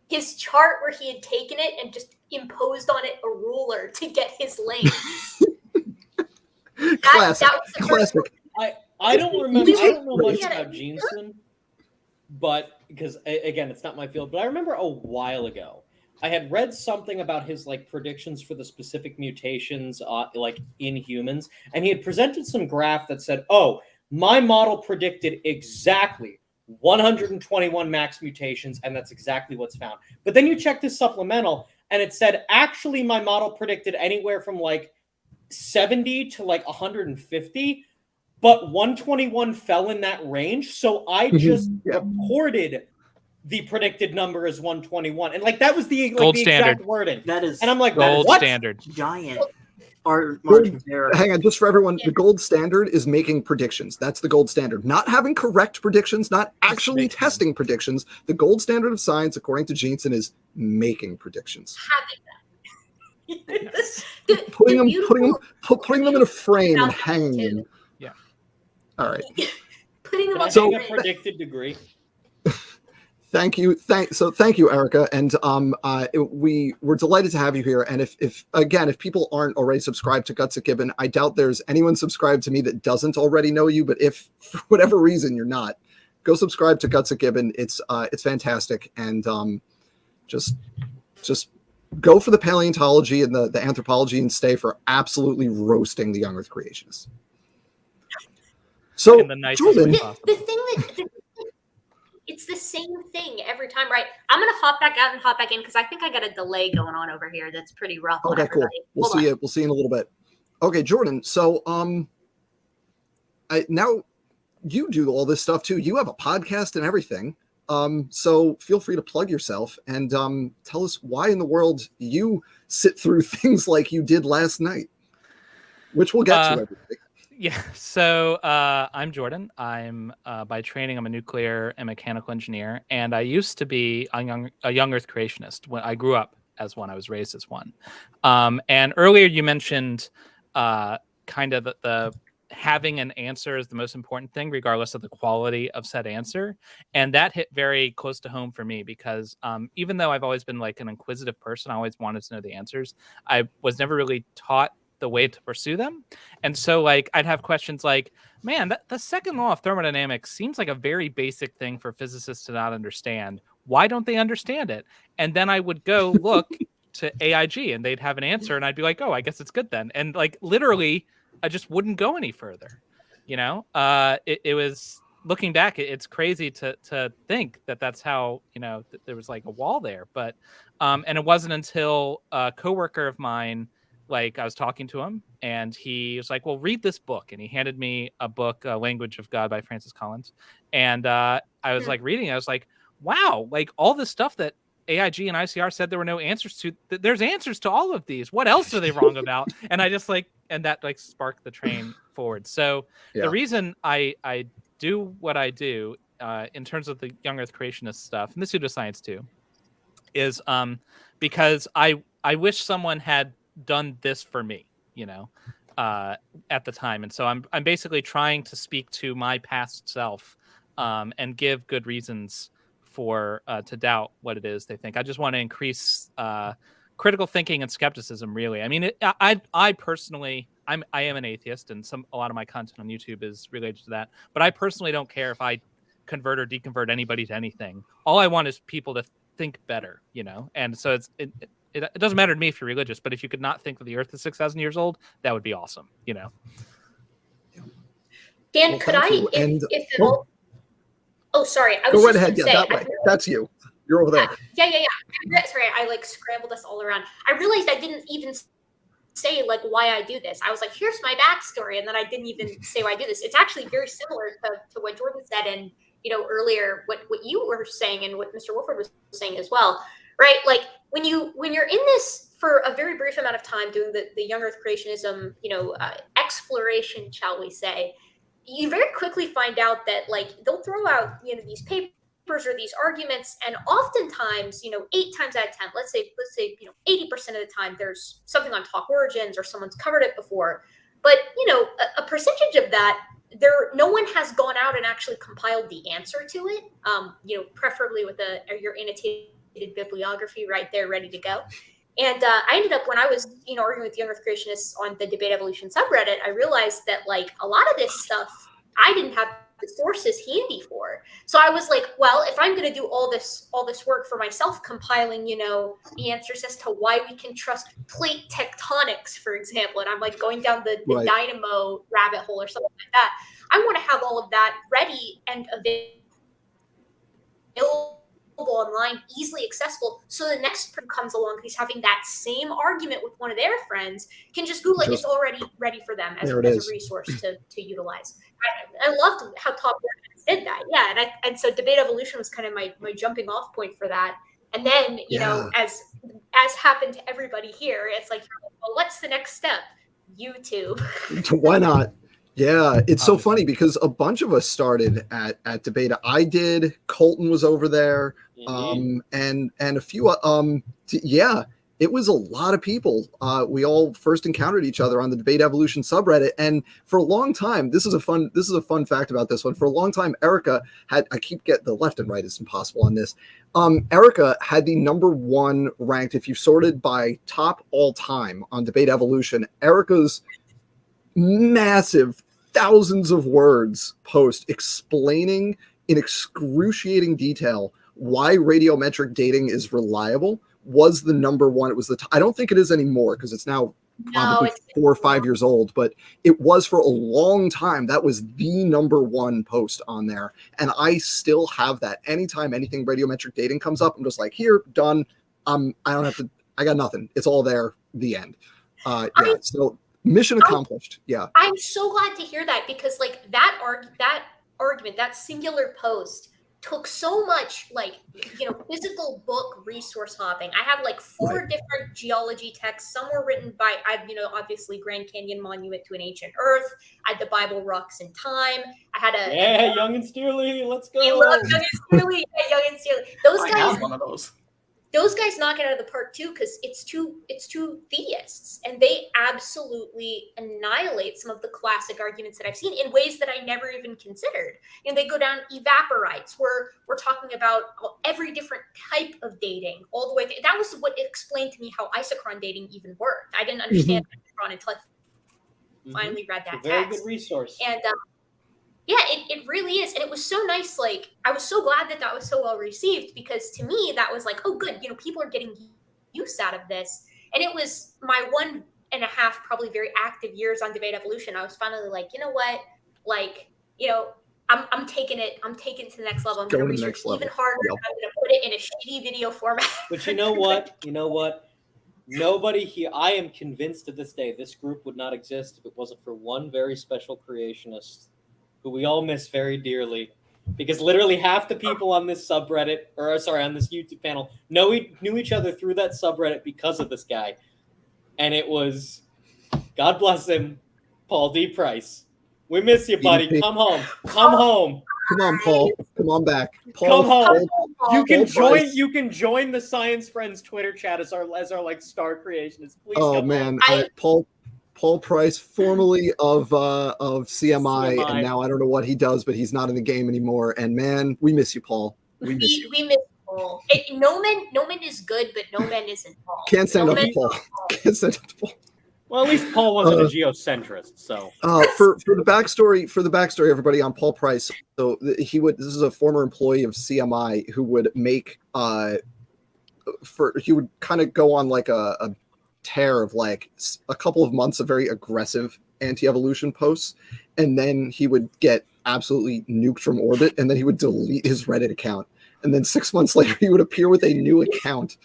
[SPEAKER 6] his chart where he had taken it and just imposed on it a ruler to get his length.
[SPEAKER 8] Classic.
[SPEAKER 6] That was the first one.
[SPEAKER 5] I don't remember. I don't know much about Jensen, but because again, it's not my field. But I remember a while ago, I had read something about his predictions for the specific mutations, in humans, and he had presented some graph that said, "Oh, my model predicted exactly 121 max mutations, and that's exactly what's found." But then you check this supplemental, and it said, "Actually, my model predicted anywhere from 70 to 150." But 121 fell in that range, so I just reported the predicted number as 121, and that was the
[SPEAKER 4] gold
[SPEAKER 5] the
[SPEAKER 4] standard
[SPEAKER 5] exact wording.
[SPEAKER 9] That is,
[SPEAKER 5] and I'm like,
[SPEAKER 4] gold
[SPEAKER 5] what?
[SPEAKER 4] standard.
[SPEAKER 9] Giant margin of error.
[SPEAKER 8] Hang on, just for everyone, the gold standard is making predictions. That's the gold standard. Not having correct predictions, not actually testing predictions. The gold standard of science, according to Jensen, is making predictions. putting them in a frame and hanging them.
[SPEAKER 3] Yeah.
[SPEAKER 8] All right.
[SPEAKER 6] Putting them
[SPEAKER 5] Can I
[SPEAKER 6] on
[SPEAKER 8] So-
[SPEAKER 5] take a predicted degree?
[SPEAKER 8] Thank you, Erica, and we're delighted to have you here. And if people aren't already subscribed to Guts at Gibbon, I doubt there's anyone subscribed to me that doesn't already know you. But if for whatever reason you're not, go subscribe to Guts at Gibbon. It's fantastic, and just go for the paleontology and the anthropology, and stay for absolutely roasting the young Earth creationists. So
[SPEAKER 4] In the nicest
[SPEAKER 8] Jordan,
[SPEAKER 4] way
[SPEAKER 6] The
[SPEAKER 4] possible.
[SPEAKER 6] thing that it's the same thing every time, right? I'm gonna hop back out and hop back in because I think I got a delay going on over here that's pretty rough. on
[SPEAKER 8] okay, cool.
[SPEAKER 6] everybody.
[SPEAKER 8] We'll
[SPEAKER 6] Hold
[SPEAKER 8] see
[SPEAKER 6] on.
[SPEAKER 8] you. We'll see you in a little bit. Okay, Jordan. So now you do all this stuff too. You have a podcast and everything. So feel free to plug yourself and tell us why in the world you sit through things like you did last night, which we'll get to. Everybody.
[SPEAKER 4] Yeah. So I'm Jordan. I'm by training, I'm a nuclear and mechanical engineer, and I used to be a young Earth creationist. When I grew up as one, I was raised as one. And earlier you mentioned kind of the having an answer is the most important thing, regardless of the quality of said answer. And that hit very close to home for me because even though I've always been like an inquisitive person, I always wanted to know the answers. I was never really taught the way to pursue them. And so like I'd have questions like, man, the second law of thermodynamics seems like a very basic thing for physicists to not understand. Why don't they understand it? And then I would go look to AIG and they'd have an answer and I'd be like, oh, I guess it's good then. And like literally I just wouldn't go any further. You know, it was looking back, it's crazy to think that that's how, you know, there was like a wall there. But and it wasn't until a coworker of mine, like I was talking to him and he was like, well, read this book. And he handed me a book, Language of God by Francis Collins. And I was like reading it. I was like, wow, like all this stuff that AIG and ICR said there were no answers to, there's answers to all of these. What else are they wrong about? And I just like, and that like sparked the train forward. So the reason I do what I do in terms of the young Earth creationist stuff and the pseudoscience too, is because I wish someone had done this for me, you know, at the time. And so I'm basically trying to speak to my past self and give good reasons for to doubt what it is they think. I just want to increase critical thinking and skepticism, really. I mean, I personally, I am an atheist, and a lot of my content on YouTube is related to that. But I personally don't care if I convert or deconvert anybody to anything. All I want is people to think better, you know. And so it doesn't matter to me if you're religious, but if you could not think that the Earth is 6,000 years old, that would be awesome, you know.
[SPEAKER 6] Dan,
[SPEAKER 8] Well,
[SPEAKER 6] could
[SPEAKER 8] thank
[SPEAKER 6] I,
[SPEAKER 8] you. And-
[SPEAKER 6] if at all? Oh, sorry. I was
[SPEAKER 8] Go right
[SPEAKER 6] just
[SPEAKER 8] ahead.
[SPEAKER 6] gonna
[SPEAKER 8] Yeah,
[SPEAKER 6] say,
[SPEAKER 8] that way. That's you. You're over there.
[SPEAKER 6] Yeah. Sorry, I like scrambled us all around. I realized I didn't even say like why I do this. I was like, here's my backstory, and then I didn't even say why I do this. It's actually very similar to what Jordan said, and you know earlier what you were saying and what Mr. Wolford was saying as well, right? Like when you're in this for a very brief amount of time doing the young Earth creationism, you know, exploration, shall we say, you very quickly find out that like they'll throw out, you know, these papers or these arguments, and oftentimes, you know, 8 times out of 10, let's say, you know, 80% of the time, there's something on Talk Origins or someone's covered it before. But you know, a percentage of that, no one has gone out and actually compiled the answer to it. You know, preferably with your annotated bibliography right there, ready to go. And I ended up, when I was, you know, arguing with young Earth creationists on the Debate Evolution subreddit, I realized that like a lot of this stuff I didn't have the sources handy for. So I was like, well, if I'm going to do all this work for myself, compiling, you know, the answers as to why we can trust plate tectonics, for example, and I'm like going down the
[SPEAKER 8] Right.
[SPEAKER 6] dynamo rabbit hole or something like that, I want to have all of that ready and available online, easily accessible, so the next person comes along who's having that same argument with one of their friends can just Google it. It's already ready for them as a resource to utilize. I loved how Talk Origins did that. Yeah, and so Debate Evolution was kind of my jumping off point for that. And then, you know, as happened to everybody here, it's like, well, what's the next step? YouTube.
[SPEAKER 8] Why not? Yeah, it's so funny because a bunch of us started at Debate. I did. Colton was over there, and a few. it was a lot of people. We all first encountered each other on the Debate Evolution subreddit, and for a long time, this is a fun fact about this one. For a long time, Erica had, I keep getting the left and right is impossible on this. Erica had the #1 ranked, if you sorted by top all time on Debate Evolution. Erica's massive thousands of words post explaining in excruciating detail why radiometric dating is reliable was the #1. It was I don't think it is anymore because it's now probably 4 or 5 years old, but it was for a long time. That was the #1 post on there. And I still have that. Anytime anything radiometric dating comes up, I'm just like, here, done. I don't have to, I got nothing. It's all there. The end. So mission accomplished. Yeah.
[SPEAKER 6] I'm so glad to hear that, because like that argument, that singular post took so much physical book resource hopping. I had like 4 different geology texts. Some were written by, obviously Grand Canyon Monument to an Ancient Earth. I had the Bible Rocks in Time. I had
[SPEAKER 5] Young and Steely, let's go.
[SPEAKER 6] I love Young and Steely. Yeah, Young and Steely. Those
[SPEAKER 2] I
[SPEAKER 6] guys.
[SPEAKER 2] have one of those.
[SPEAKER 6] Those guys knock it out of the park too, because it's two theists, and they absolutely annihilate some of the classic arguments that I've seen in ways that I never even considered. They go down evaporites, where we're talking about every different type of dating, all the way. That was what explained to me how isochron dating even worked. I didn't understand isochron until I finally read that text.
[SPEAKER 5] Very good resource.
[SPEAKER 6] And yeah, it really is. And it was so nice. Like, I was so glad that was so well received, because to me, that was like, oh, good. people are getting use out of this. And it was my 1.5 probably very active years on Debate Evolution. I was finally like, you know what? Like, I'm taking it to the next level. I'm going to research even harder. Yep. I'm going to put it in a shitty video format.
[SPEAKER 5] But you know what? Nobody here, I am convinced to this day, this group would not exist if it wasn't for one very special creationist who we all miss very dearly, because literally half the people on this subreddit, on this YouTube panel, knew each other through that subreddit because of this guy. And it was, God bless him, Paul D. Price. We miss you, buddy. Come home. Come home.
[SPEAKER 8] Come on, Paul. Come on back. Paul,
[SPEAKER 5] come home. You can join the Science Friends Twitter chat as our like star creationist. Please.
[SPEAKER 8] Oh man, Paul Price, formerly of CMI, and now I don't know what he does, but he's not in the game anymore. And man, we miss you, Paul. We miss you.
[SPEAKER 6] We miss Paul. Nomen is good, but Nomen isn't Paul.
[SPEAKER 8] Can't stand up to Paul. Can't stand up to Paul.
[SPEAKER 5] Well, at least Paul wasn't a geocentrist. So
[SPEAKER 8] for the backstory, everybody, on Paul Price. So this is a former employee of CMI who would make he would kind of go on like a tear of like a couple of months of very aggressive anti-evolution posts, and then he would get absolutely nuked from orbit, and then he would delete his Reddit account, and then 6 months later he would appear with a new account.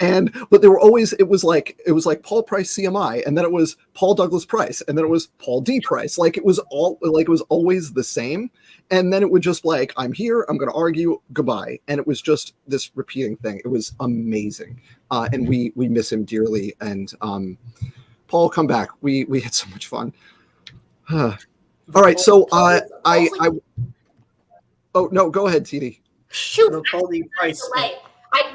[SPEAKER 8] But they were always, it was like Paul Price CMI, and then it was Paul Douglas Price, and then it was Paul D. Price. Like it was always the same. And then it would just like, I'm here, I'm going to argue, goodbye. And it was just this repeating thing. It was amazing. And we miss him dearly. And Paul, come back. We had so much fun. All right. So oh no, go ahead, TD.
[SPEAKER 6] Shoot.
[SPEAKER 9] Paul D. Price.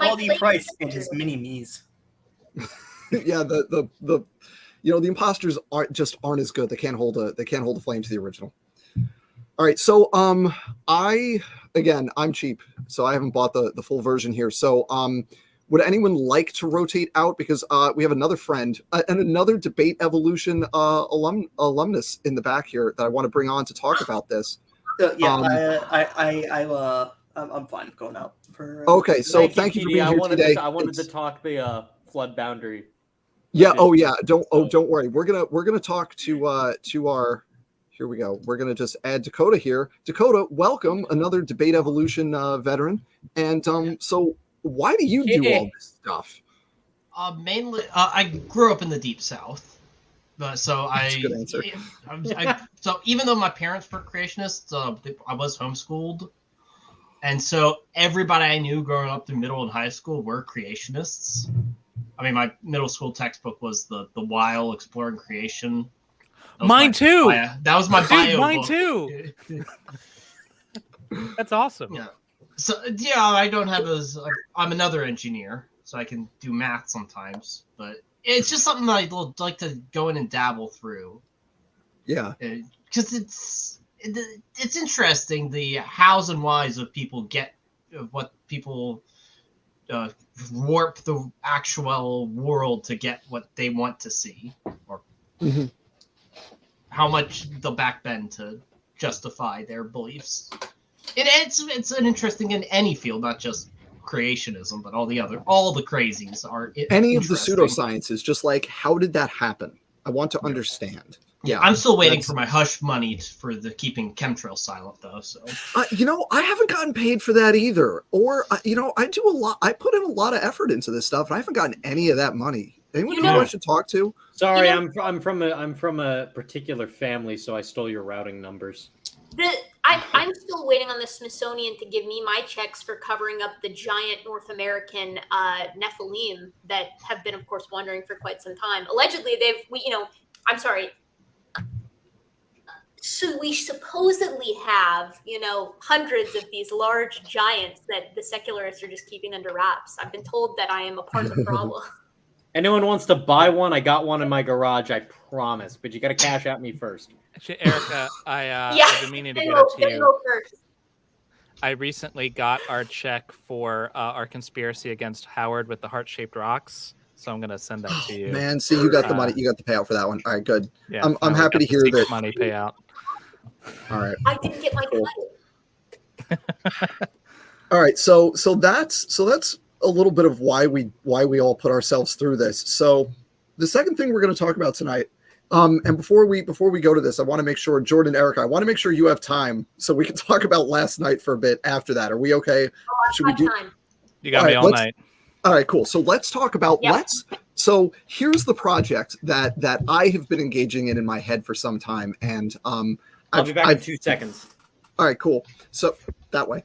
[SPEAKER 9] Paul D. Price and his mini-me's.
[SPEAKER 8] Yeah, the imposters aren't as good. They can't hold a flame to the original. All right, so I'm cheap, so I haven't bought the full version here. So would anyone like to rotate out, because we have another friend and another Debate Evolution alumnus in the back here that I want to bring on to talk about this.
[SPEAKER 9] I'm fine going out.
[SPEAKER 8] Okay, so thank you for being here today.
[SPEAKER 5] I wanted to talk the flood boundary.
[SPEAKER 8] Yeah. Oh yeah. Don't worry. We're gonna talk to our. Here we go. We're gonna just add Dakota here. Dakota, welcome, another Debate Evolution veteran. And so why do you do all this stuff?
[SPEAKER 10] Mainly, I grew up in the Deep South, but so
[SPEAKER 8] That's a good answer.
[SPEAKER 10] So even though my parents were creationists, I was homeschooled. And so everybody I knew growing up through middle and high school were creationists. I mean, my middle school textbook was the Weil Exploring Creation.
[SPEAKER 4] Mine too.
[SPEAKER 10] That was my bio
[SPEAKER 4] mine
[SPEAKER 10] book.
[SPEAKER 4] Too. That's awesome.
[SPEAKER 10] Yeah. So yeah, I don't have I'm another engineer. so I can do math sometimes. But it's just something that I'd like to go in and dabble through.
[SPEAKER 1] Yeah,
[SPEAKER 10] because it's interesting the hows and whys of people get what people warp the actual world to get what they want to see, or how much they'll backbend to justify their beliefs. It's an interesting in any field, not just creationism, but all the crazies are
[SPEAKER 1] any of the pseudosciences. Just like, how did that happen? I want to understand. Yeah,
[SPEAKER 10] I'm still waiting for my hush money for the keeping chemtrails silent, though. So,
[SPEAKER 1] I haven't gotten paid for that either. Or, I do a lot. I put in a lot of effort into this stuff, and I haven't gotten any of that money. Anyone who I should talk to?
[SPEAKER 5] Sorry, I'm from a particular family, so I stole your routing numbers.
[SPEAKER 6] I'm still waiting on the Smithsonian to give me my checks for covering up the giant North American Nephilim that have been, of course, wandering for quite some time. Allegedly, I'm sorry. So we supposedly have, hundreds of these large giants that the secularists are just keeping under wraps. I've been told that I am a part of the problem.
[SPEAKER 5] Anyone wants to buy one? I got one in my garage, I promise. But you got to cash out me first.
[SPEAKER 4] Actually, Erica, I've been meaning to get it to you. I recently got our check for our conspiracy against Howard with the heart-shaped rocks. So I'm gonna send that to you.
[SPEAKER 1] Man, see, you got the money. You got the payout for that one. All right, good.
[SPEAKER 4] Yeah,
[SPEAKER 1] I'm happy to hear that.
[SPEAKER 4] Money payout.
[SPEAKER 1] All right.
[SPEAKER 6] I didn't get my
[SPEAKER 1] credit. All right, so that's a little bit of why we all put ourselves through this. So the second thing we're going to talk about tonight, and before we go to this, I want to make sure, Jordan, Erica, I want to make sure you have time so we can talk about last night for a bit after that. Are we okay?
[SPEAKER 6] Should we do time?
[SPEAKER 4] You got me all night.
[SPEAKER 1] All right, cool. So let's talk about so here's the project that I have been engaging in my head for some time, and
[SPEAKER 5] I'll be back in 2 seconds.
[SPEAKER 1] All right, cool. So that way.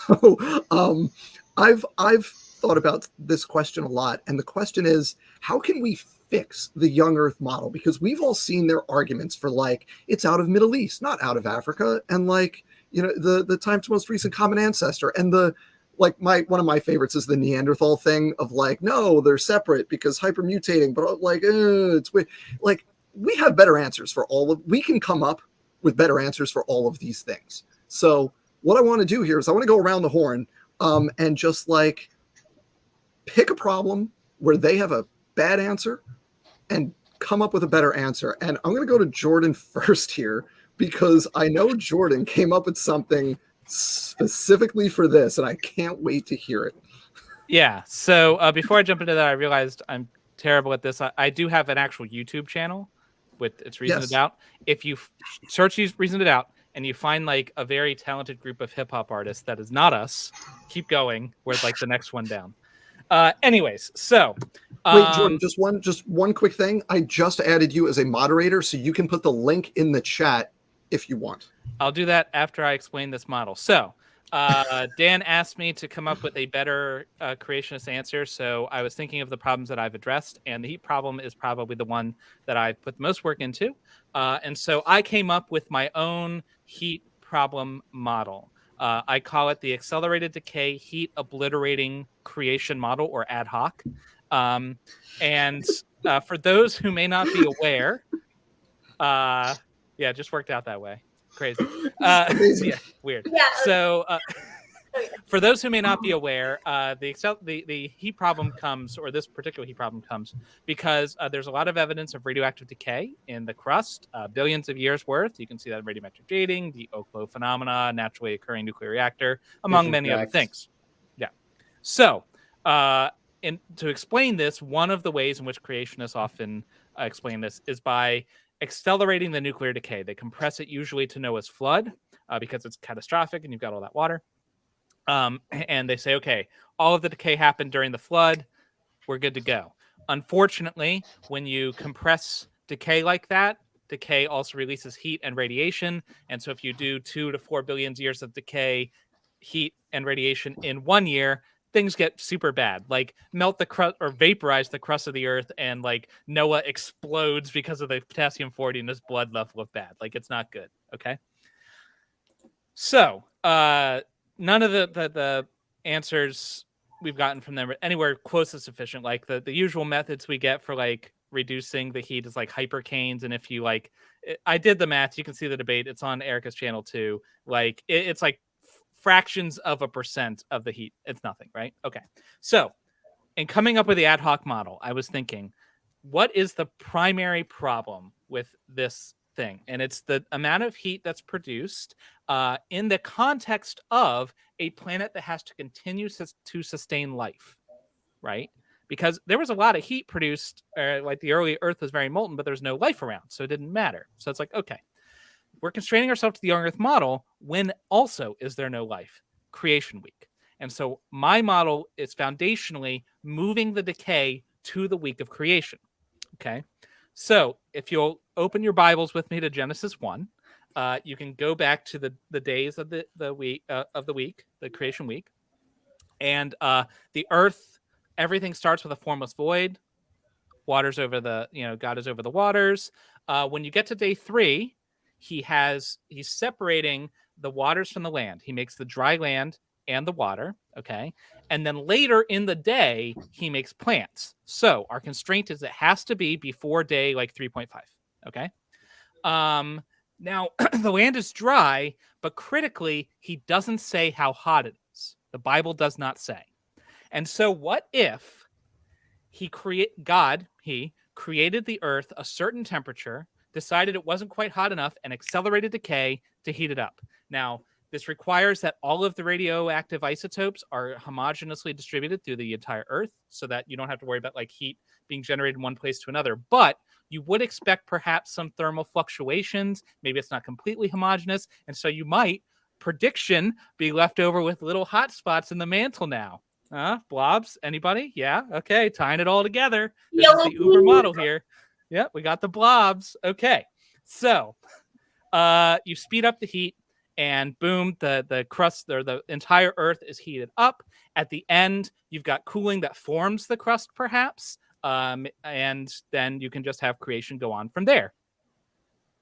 [SPEAKER 1] So I've thought about this question a lot, and the question is, how can we fix the young Earth model? Because we've all seen their arguments for it's out of Middle East, not out of Africa, and the time's most recent common ancestor, and one of my favorites is the Neanderthal thing of no, they're separate because hypermutating, but it's weird. We have better answers for we can come up with better answers for all of these things. So what I want to do here is I want to go around the horn and just pick a problem where they have a bad answer and come up with a better answer. And I'm going to go to Jordan first here because I know Jordan came up with something specifically for this, and I can't wait to hear it.
[SPEAKER 4] Yeah. So before I jump into that, I realized I'm terrible at this. I do have an actual YouTube channel with its Reasoned It Out. If you search Reasoned It Out and you find a very talented group of hip hop artists that is not us, keep going. We're the next one down. Anyways, so
[SPEAKER 1] wait, Jordan, just one quick thing. I just added you as a moderator, so you can put the link in the chat if you want.
[SPEAKER 4] I'll do that after I explain this model. So Dan asked me to come up with a better creationist answer. So I was thinking of the problems that I've addressed, and the heat problem is probably the one that I've put the most work into. And so I came up with my own heat problem model. I call it the accelerated decay heat obliterating creation model, or ad hoc. And for those who may not be aware, yeah, it just worked out that way. Crazy. Yeah, weird. Yeah. So for those who may not be aware, the heat problem comes, or this particular heat problem comes, because there's a lot of evidence of radioactive decay in the crust, billions of years worth. You can see that in radiometric dating, the Oklo phenomena, naturally occurring nuclear reactor, among many other things. Yeah. So to explain this, one of the ways in which creationists often explain this is by accelerating the nuclear decay. They compress it usually to Noah's flood because it's catastrophic and you've got all that water. And they say, okay, all of the decay happened during the flood. We're good to go. Unfortunately, when you compress decay like that, decay also releases heat and radiation. And so if you do 2 to 4 billion years of decay, heat and radiation in 1 year, things get super bad, melt the crust or vaporize the crust of the earth, and Noah explodes because of the potassium-40 in his blood level of bad. It's not good. Okay. So none of the answers we've gotten from them anywhere close to sufficient. Like the usual methods we get for like reducing the heat is like hypercanes, and if you like, I did the math. You can see the debate. It's on Erica's channel too. Like it's like fractions of a % of the heat. It's nothing, right? Okay. So in coming up with the ad hoc model, I was thinking, what is the primary problem with this thing? And it's the amount of heat that's produced in the context of a planet that has to continue to sustain life, right? Because there was a lot of heat produced, like the early Earth was very molten, but there's no life around, so it didn't matter. So it's like, okay, we're constraining ourselves to the young Earth model when also is there no life? Creation week. And so my model is foundationally moving the decay to the week of creation. Okay. So if you'll open your Bibles with me to Genesis 1, you can go back to the days of the week, the creation week. And the earth, everything starts with a formless void. Waters over the, God is over the waters. When you get to day 3, he's separating the waters from the land. He makes the dry land and the water, okay? And then later in the day, he makes plants. So our constraint is it has to be before day like 3.5, okay? Now, the land is dry, but critically, he doesn't say how hot it is. The Bible does not say. And so what if God created the earth a certain temperature, decided it wasn't quite hot enough, and accelerated decay to heat it up? Now, this requires that all of the radioactive isotopes are homogeneously distributed through the entire Earth so that you don't have to worry about like heat being generated in one place to another. But you would expect perhaps some thermal fluctuations. Maybe it's not completely homogeneous. And so you might, prediction, be left over with little hot spots in the mantle now. Blobs? Anybody? Yeah. Okay. Tying it all together. This is the Uber model here. Yep. We got the blobs. Okay. So you speed up the heat. And boom, the crust or the entire Earth is heated up. At the end, you've got cooling that forms the crust, perhaps. And then you can just have creation go on from there.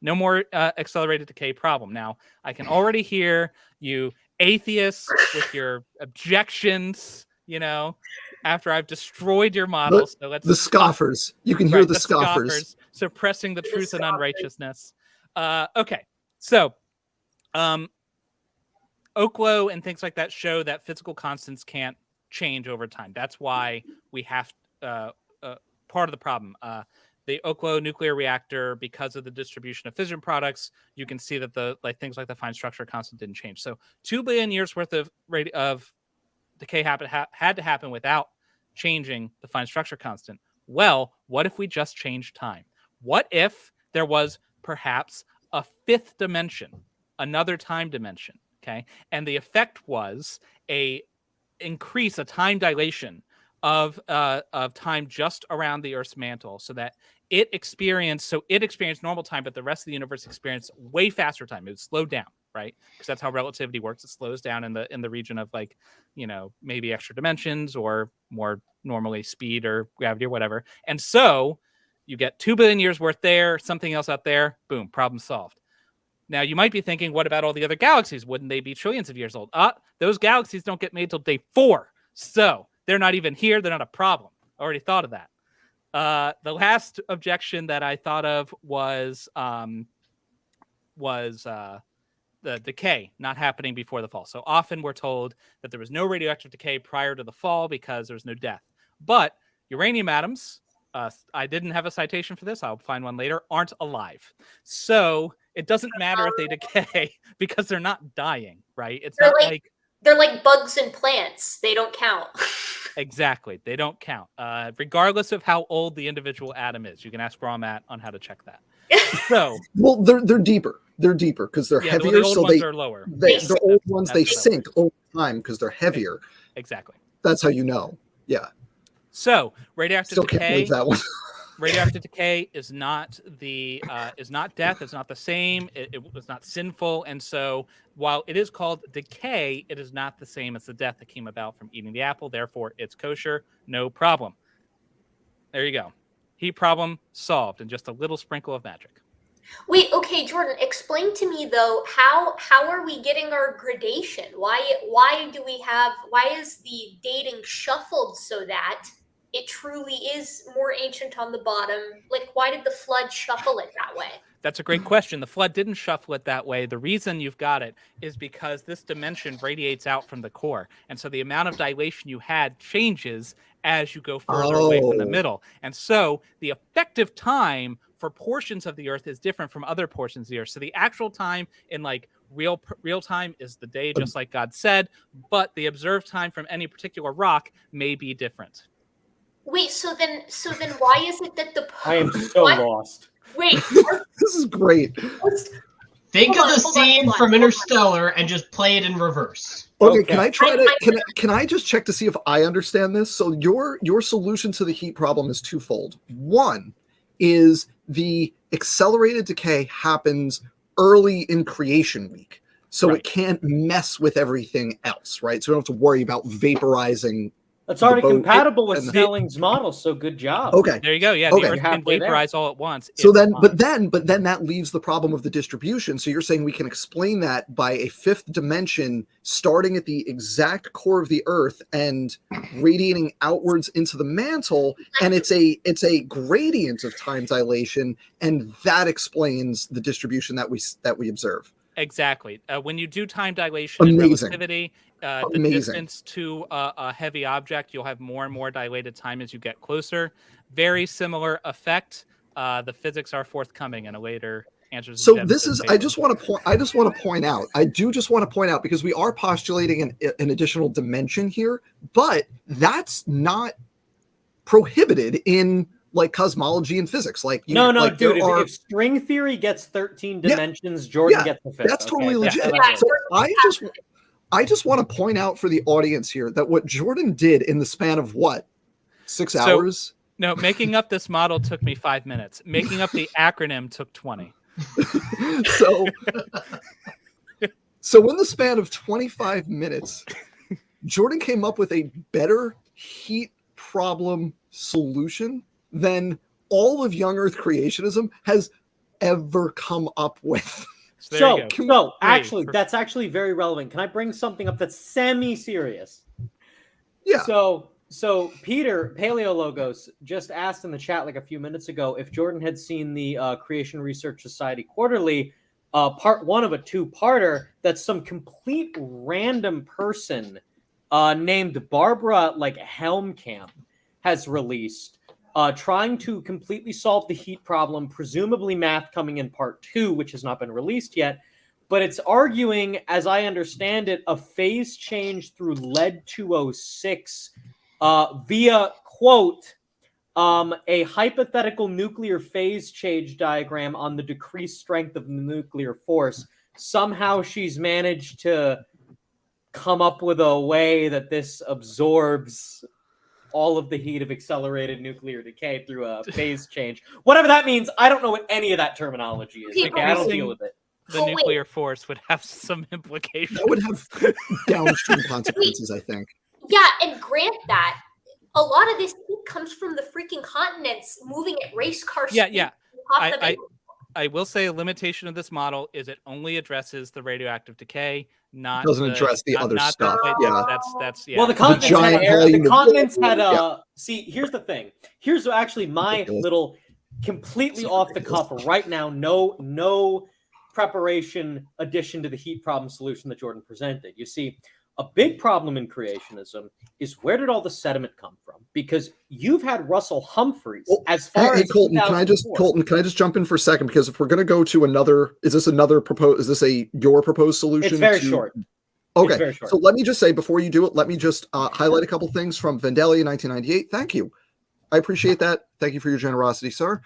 [SPEAKER 4] No more accelerated decay problem. Now, I can already hear you atheists with your objections, after I've destroyed your model. So let's
[SPEAKER 8] the scoffers. You can hear the scoffers
[SPEAKER 4] suppressing the truth and unrighteousness. Okay, so Oklo and things like that show that physical constants can't change over time. That's why we have part of the problem. The Oklo nuclear reactor, because of the distribution of fission products, you can see that things like the fine structure constant didn't change. So 2 billion years worth of decay had to happen without changing the fine structure constant. Well, what if we just changed time? What if there was perhaps a 5th dimension? Another time dimension, okay? And the effect was a time dilation of time just around the Earth's mantle, so that it experienced normal time, but the rest of the universe experienced way faster time. It would slow down, right? Because that's how relativity works. It slows down in the region of like, maybe extra dimensions or more normally speed or gravity or whatever. And so you get 2 billion years worth there, something else out there, boom, problem solved. Now, you might be thinking, what about all the other galaxies? Wouldn't they be trillions of years old? Those galaxies don't get made till day 4. So they're not even here. They're not a problem. I already thought of that. The last objection that I thought of was the decay not happening before the fall. So often we're told that there was no radioactive decay prior to the fall because there's no death. But uranium atoms, I didn't have a citation for this, I'll find one later, aren't alive. So it doesn't matter if they decay because they're not dying, right? It's not like
[SPEAKER 6] they're like bugs and plants. They don't count.
[SPEAKER 4] Exactly. They don't count. Regardless of how old the individual atom is. You can ask where I'm at on how to check that. So
[SPEAKER 8] well, they're deeper. They're deeper because they're heavier.
[SPEAKER 4] The old
[SPEAKER 8] so
[SPEAKER 4] ones are lower.
[SPEAKER 8] The old ones they sink over time because they're heavier.
[SPEAKER 4] Exactly.
[SPEAKER 8] That's how you know. Yeah.
[SPEAKER 4] So radioactive
[SPEAKER 8] Still
[SPEAKER 4] decay.
[SPEAKER 8] Can't believe that one.
[SPEAKER 4] Radioactive decay is not death. It's not the same. It was not sinful. And so while it is called decay, it is not the same as the death that came about from eating the apple. Therefore, it's kosher. No problem. There you go. Heat problem solved in just a little sprinkle of magic.
[SPEAKER 6] Wait, okay, Jordan, explain to me though, how are we getting our gradation? Why is the dating shuffled so that it truly is more ancient on the bottom? Like, why did the flood shuffle it that way?
[SPEAKER 4] That's a great question. The flood didn't shuffle it that way. The reason you've got it is because this dimension radiates out from the core. And so the amount of dilation you had changes as you go further away from the middle. And so the effective time for portions of the Earth is different from other portions of the Earth. So the actual time in like real time is the day, just like God said, but the observed time from any particular rock may be different.
[SPEAKER 6] Wait, so then why is it that the
[SPEAKER 5] I am so lost.
[SPEAKER 6] Wait,
[SPEAKER 8] This is great.
[SPEAKER 10] Think
[SPEAKER 6] Hold
[SPEAKER 10] of
[SPEAKER 6] on,
[SPEAKER 10] the
[SPEAKER 6] hold on,
[SPEAKER 10] scene
[SPEAKER 6] hold on,
[SPEAKER 10] from
[SPEAKER 6] hold on.
[SPEAKER 10] Interstellar and just play it in reverse.
[SPEAKER 8] Okay, can I try to
[SPEAKER 6] I-
[SPEAKER 8] can I just check to see if I understand this? So your solution to the heat problem is twofold. One is the accelerated decay happens early in creation week. So
[SPEAKER 4] Right.
[SPEAKER 8] it can't mess with everything else, right? So we don't have to worry about vaporizing.
[SPEAKER 5] That's already
[SPEAKER 8] boat
[SPEAKER 5] compatible with
[SPEAKER 8] and-
[SPEAKER 5] Snelling's model, so good job.
[SPEAKER 8] Okay.
[SPEAKER 4] There you go. Yeah,
[SPEAKER 8] Okay.
[SPEAKER 4] the Earth can
[SPEAKER 5] Halfway there.
[SPEAKER 4] vaporize all at once.
[SPEAKER 8] So
[SPEAKER 4] It's
[SPEAKER 8] then,
[SPEAKER 4] fine.
[SPEAKER 8] but then that leaves the problem of the distribution. So you're saying we can explain that by a fifth dimension starting at the exact core of the Earth and radiating outwards into the mantle, and it's a gradient of time dilation, and that explains the distribution that we observe.
[SPEAKER 4] Exactly. When you do time dilation and
[SPEAKER 8] Amazing.
[SPEAKER 4] relativity, the
[SPEAKER 8] Amazing.
[SPEAKER 4] distance to a heavy object, you'll have more and more dilated time as you get closer. Very similar effect. The physics are forthcoming in a later answers. to
[SPEAKER 8] So
[SPEAKER 4] Genesis
[SPEAKER 8] this is
[SPEAKER 4] paper.
[SPEAKER 8] I just want to point out, because we are postulating an additional dimension here, but that's not prohibited in like cosmology and physics. Like
[SPEAKER 5] No,
[SPEAKER 8] like,
[SPEAKER 5] dude.
[SPEAKER 8] there are-
[SPEAKER 5] If string theory gets 13
[SPEAKER 8] Yeah,
[SPEAKER 5] dimensions, Jordan
[SPEAKER 8] yeah,
[SPEAKER 5] gets the fifth.
[SPEAKER 8] that's totally
[SPEAKER 5] okay?
[SPEAKER 8] legit.
[SPEAKER 5] Yeah,
[SPEAKER 8] So I just want to point out for the audience here that what Jordan did in the span of what, 6 hours?
[SPEAKER 4] No, making up this model took me 5 minutes. Making up the acronym took 20.
[SPEAKER 8] So so in the span of 25 minutes, Jordan came up with a better heat problem solution than all of young Earth creationism has ever come up with.
[SPEAKER 4] So there you go.
[SPEAKER 5] So actually, that's actually very relevant. Can I bring something up that's semi-serious?
[SPEAKER 8] Yeah.
[SPEAKER 5] So Peter Paleologos just asked in the chat like a few minutes ago if Jordan had seen the Creation Research Society Quarterly, part one of a two-parter that some complete random person named Barbara Helmkamp has released, trying to completely solve the heat problem, presumably math coming in part 2, which has not been released yet. But it's arguing, as I understand it, a phase change through lead 206 via, quote, a hypothetical nuclear phase change diagram on the decreased strength of the nuclear force. Somehow she's managed to come up with a way that this absorbs all of the heat of accelerated nuclear decay through a phase change. Whatever that means, I don't know what any of that terminology is. Okay, I don't deal with it.
[SPEAKER 4] The nuclear force would have some implications.
[SPEAKER 8] That would have downstream consequences, I think.
[SPEAKER 6] Yeah, and grant that a lot of this heat comes from the freaking continents moving at race car speed.
[SPEAKER 4] Yeah.
[SPEAKER 6] Pop them in.
[SPEAKER 4] I will say a limitation of this model is it only addresses the radioactive decay, not
[SPEAKER 8] Doesn't address the other stuff. Yeah.
[SPEAKER 4] That's
[SPEAKER 5] Well, the continents
[SPEAKER 8] giant
[SPEAKER 5] had air.
[SPEAKER 8] volume
[SPEAKER 5] The
[SPEAKER 8] of-
[SPEAKER 5] continents had
[SPEAKER 8] Yeah.
[SPEAKER 5] See, here's the thing. Here's actually my
[SPEAKER 8] Ridiculous.
[SPEAKER 5] little completely off the cuff right now. No preparation addition to the heat problem solution that Jordan presented. You see, a big problem in creationism is where did all the sediment come from? Because you've had Russell Humphreys as far
[SPEAKER 8] Hey
[SPEAKER 5] as
[SPEAKER 8] Colton, can I
[SPEAKER 5] 2004.
[SPEAKER 8] just jump in for a second? Because if we're going to go to another, is this your proposed solution?
[SPEAKER 5] It's very short.
[SPEAKER 8] Okay,
[SPEAKER 5] It's very short.
[SPEAKER 8] so let me just say before you do it, let me just highlight a couple things from Vandalia 1998. Thank you. I appreciate that. Thank you for your generosity, sir.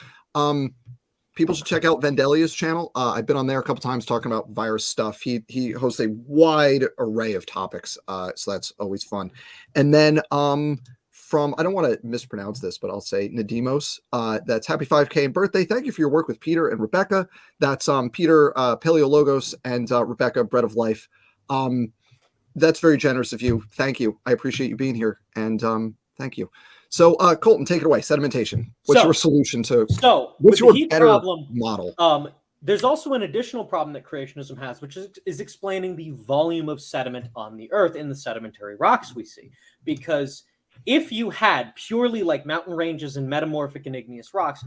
[SPEAKER 8] People should check out Vandalia's channel. I've been on there a couple times talking about virus stuff. He hosts a wide array of topics, so that's always fun. And then from, I don't want to mispronounce this, but I'll say Nadimos. That's happy 5K and birthday. Thank you for your work with Peter and Rebecca. That's Peter Paleologos and Rebecca Bread of Life. That's very generous of you. Thank you. I appreciate you being here. And thank you. So Colton, take it away. Sedimentation. What's your solution to?
[SPEAKER 5] So
[SPEAKER 8] what's
[SPEAKER 5] with
[SPEAKER 8] your
[SPEAKER 5] the heat
[SPEAKER 8] better
[SPEAKER 5] problem
[SPEAKER 8] model?
[SPEAKER 5] there's also an additional problem that creationism has, which is explaining the volume of sediment on the Earth in the sedimentary rocks we see. Because if you had purely like mountain ranges and metamorphic and igneous rocks,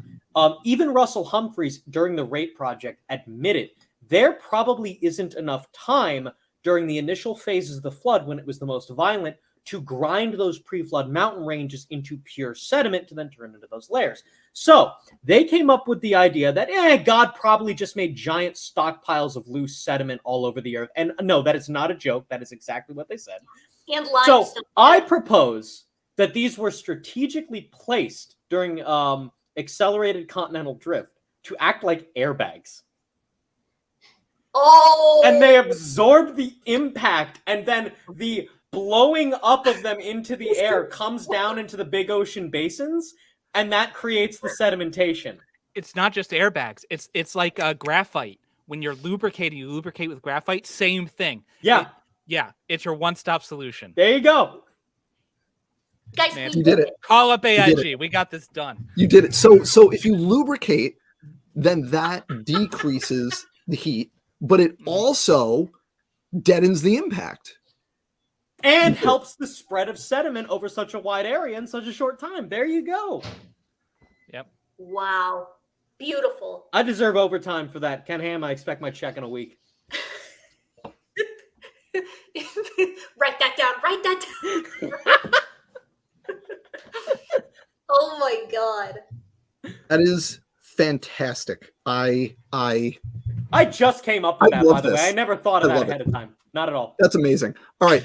[SPEAKER 5] even Russell Humphreys during the RAPE project admitted there probably isn't enough time during the initial phases of the flood when it was the most violent to grind those pre-flood mountain ranges into pure sediment to then turn into those layers. So they came up with the idea that God probably just made giant stockpiles of loose sediment all over the Earth. And no, that is not a joke. That is exactly what they said.
[SPEAKER 6] And
[SPEAKER 5] so
[SPEAKER 6] limestone.
[SPEAKER 5] I propose that these were strategically placed during accelerated continental drift to act like airbags.
[SPEAKER 6] Oh!
[SPEAKER 5] And they absorb the impact, and then the blowing up of them into the air comes down into the big ocean basins, and that creates the sedimentation.
[SPEAKER 4] It's not just airbags. It's like graphite. When you're lubricating, you lubricate with graphite. Same thing.
[SPEAKER 5] Yeah.
[SPEAKER 4] It's your one-stop solution.
[SPEAKER 5] There you go.
[SPEAKER 6] Guys,
[SPEAKER 4] Man,
[SPEAKER 1] You did it.
[SPEAKER 4] Call up AIG. We got this done.
[SPEAKER 1] You did it. So if you lubricate, then that decreases the heat, but it also deadens the impact.
[SPEAKER 5] And helps the spread of sediment over such a wide area in such a short time. There you go.
[SPEAKER 4] Yep.
[SPEAKER 6] Wow. Beautiful.
[SPEAKER 5] I deserve overtime for that. Ken Ham, I expect my check in a week.
[SPEAKER 6] Write that down. Write that down. Oh my god.
[SPEAKER 1] That is fantastic. I
[SPEAKER 5] just came up with that,
[SPEAKER 1] love
[SPEAKER 5] by the
[SPEAKER 1] this.
[SPEAKER 5] way. I never thought of
[SPEAKER 1] I
[SPEAKER 5] that
[SPEAKER 1] love
[SPEAKER 5] ahead of time. Not at all.
[SPEAKER 1] That's amazing. All right.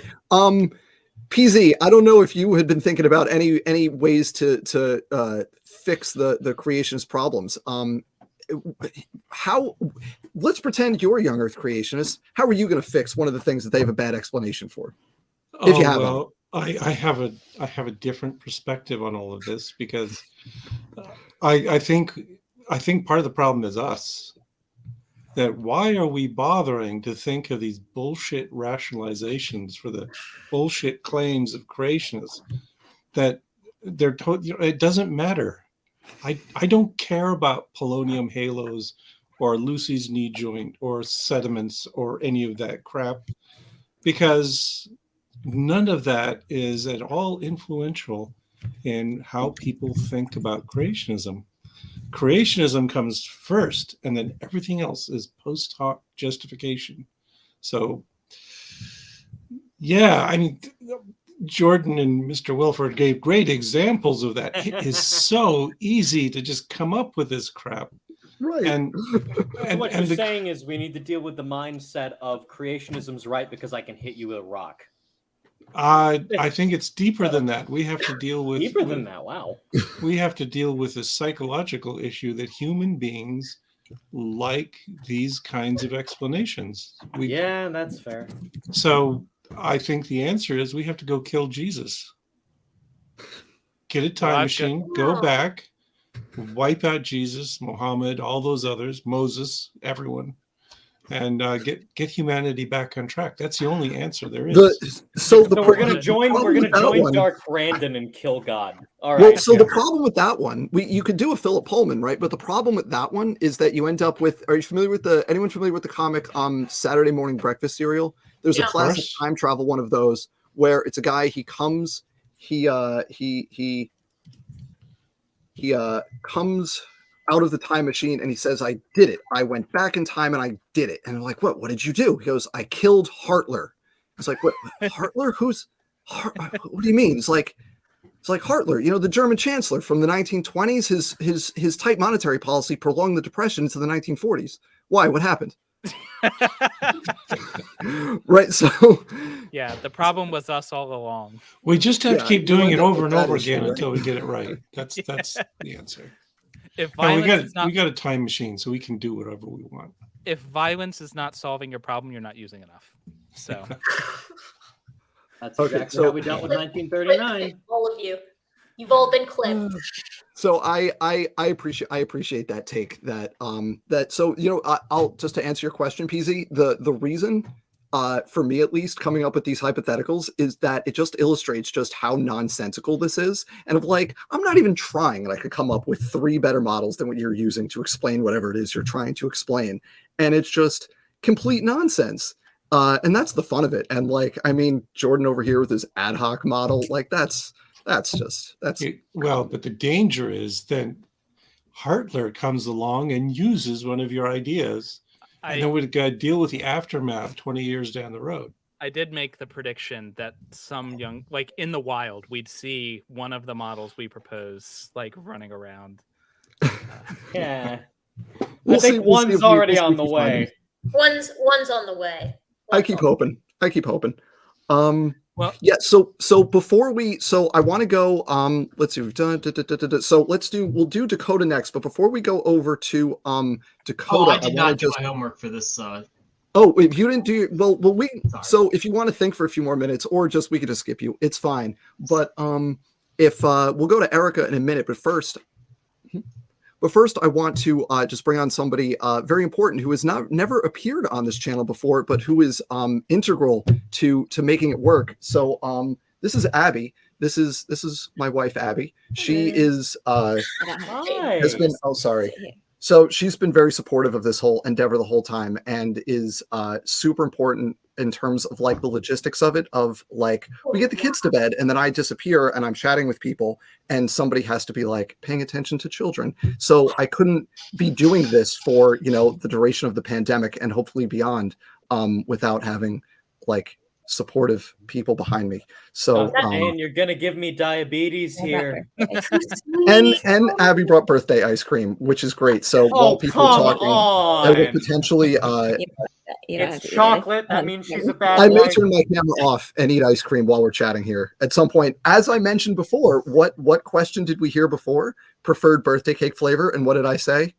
[SPEAKER 1] PZ, I don't know if you had been thinking about any ways to fix the creationist problems. Let's pretend you're a young Earth creationist. How are you going to fix one of the things that they have a bad explanation for? If you have
[SPEAKER 7] well, I have a different perspective on all of this because I think part of the problem is us. That why are we bothering to think of these bullshit rationalizations for the bullshit claims of creationists that they're it doesn't matter. I don't care about polonium halos or Lucy's knee joint or sediments or any of that crap because none of that is at all influential in how people think about creationism. Creationism comes first, and then everything else is post hoc justification. So, yeah, I mean, Jordan and Mr. Wilford gave great examples of that. It is so easy to just come up with this crap.
[SPEAKER 1] Right.
[SPEAKER 5] And what you're saying is we need to deal with the mindset of creationism's right because I can hit you with a rock.
[SPEAKER 7] I think it's deeper than that. We have to deal with
[SPEAKER 5] deeper than that. Wow.
[SPEAKER 7] We have to deal with a psychological issue that human beings like these kinds of explanations.
[SPEAKER 5] Yeah, that's fair.
[SPEAKER 7] So I think the answer is we have to go kill Jesus. Get a time machine, go back, wipe out Jesus, Muhammad, all those others, Moses, everyone. And get humanity back on track. That's the only answer there is.
[SPEAKER 5] So we're gonna join Dark Brandon and kill God. All right.
[SPEAKER 1] Well, so the problem with that one, you could do a Philip Pullman, right? But the problem with that one is that you end up with. Are you familiar with anyone familiar with the comic Saturday Morning Breakfast Cereal? There's a classic time travel one of those where it's a guy. He comes out of the time machine and he says, I did it. I went back in time and I did it. And I'm like, what did you do? He goes, I killed Hartler. It's like, what? Hartler? What do you mean? It's like Hartler, the German chancellor from the 1920s. His tight monetary policy prolonged the depression into the 1940s. Why? What happened? Right. So
[SPEAKER 4] yeah, the problem was us all along.
[SPEAKER 7] We just have to keep doing it over and over again until we get it right. That's the answer.
[SPEAKER 4] If violence
[SPEAKER 7] we got a time machine, so we can do whatever we want.
[SPEAKER 4] If violence is not solving your problem, you're not using enough. So
[SPEAKER 5] that's exactly how we dealt with 1939.
[SPEAKER 6] All of you, you've all been clipped.
[SPEAKER 1] So I appreciate that take. That so I'll just to answer your question, PZ. The reason
[SPEAKER 8] for me at least, coming up with these hypotheticals is that it just illustrates just how nonsensical this is. And of like, I'm not even trying, and I could come up with 3 better models than what you're using to explain whatever it is you're trying to explain. And it's just complete nonsense. And that's the fun of it. And like, I mean, Jordan over here with his ad hoc model, like that's
[SPEAKER 7] well, but the danger is then Hartler comes along and uses one of your ideas, and then we've got to deal with the aftermath 20 years down the road.
[SPEAKER 4] I did make the prediction that some young, like in the wild, we'd see one of the models we propose like running around.
[SPEAKER 5] Yeah.
[SPEAKER 8] We'll
[SPEAKER 5] I think
[SPEAKER 8] see, we'll see
[SPEAKER 5] one's
[SPEAKER 8] if we-
[SPEAKER 5] already
[SPEAKER 8] we'll see
[SPEAKER 5] on
[SPEAKER 8] if
[SPEAKER 5] the
[SPEAKER 8] we find
[SPEAKER 5] way.
[SPEAKER 8] it.
[SPEAKER 6] One's on the way.
[SPEAKER 8] I keep hoping.
[SPEAKER 4] Well,
[SPEAKER 8] yeah. So before we, so I want to go. Let's see. We've done. So we'll do Dakota next. But before we go over to Dakota,
[SPEAKER 10] I did not
[SPEAKER 8] wanna
[SPEAKER 10] do my homework for this.
[SPEAKER 8] Oh, if you didn't do well, we.
[SPEAKER 10] Sorry.
[SPEAKER 8] So if you want to think for a few more minutes, or just we could just skip you, it's fine. But if we'll go to Erica in a minute. But first, I want to just bring on somebody very important who has never appeared on this channel before, but who is integral to making it work. So this is Abby. This is my wife, Abby. She is has been. Oh, sorry. So she's been very supportive of this whole endeavor the whole time, and is super important in terms of like the logistics of it. Of like, we get the kids to bed, and then I disappear, and I'm chatting with people, and somebody has to be like paying attention to children. So I couldn't be doing this for the duration of the pandemic and hopefully beyond, without having like supportive people behind me. So
[SPEAKER 5] and you're gonna give me diabetes here.
[SPEAKER 8] and Abby brought birthday ice cream, which is great. So while people are talking, I will potentially
[SPEAKER 5] it's chocolate. That means she's a bad
[SPEAKER 8] I may
[SPEAKER 5] wife.
[SPEAKER 8] turn my camera off and eat ice cream while we're chatting here at some point. As I mentioned before, what question did we hear before? Preferred birthday cake flavor, and what did I say?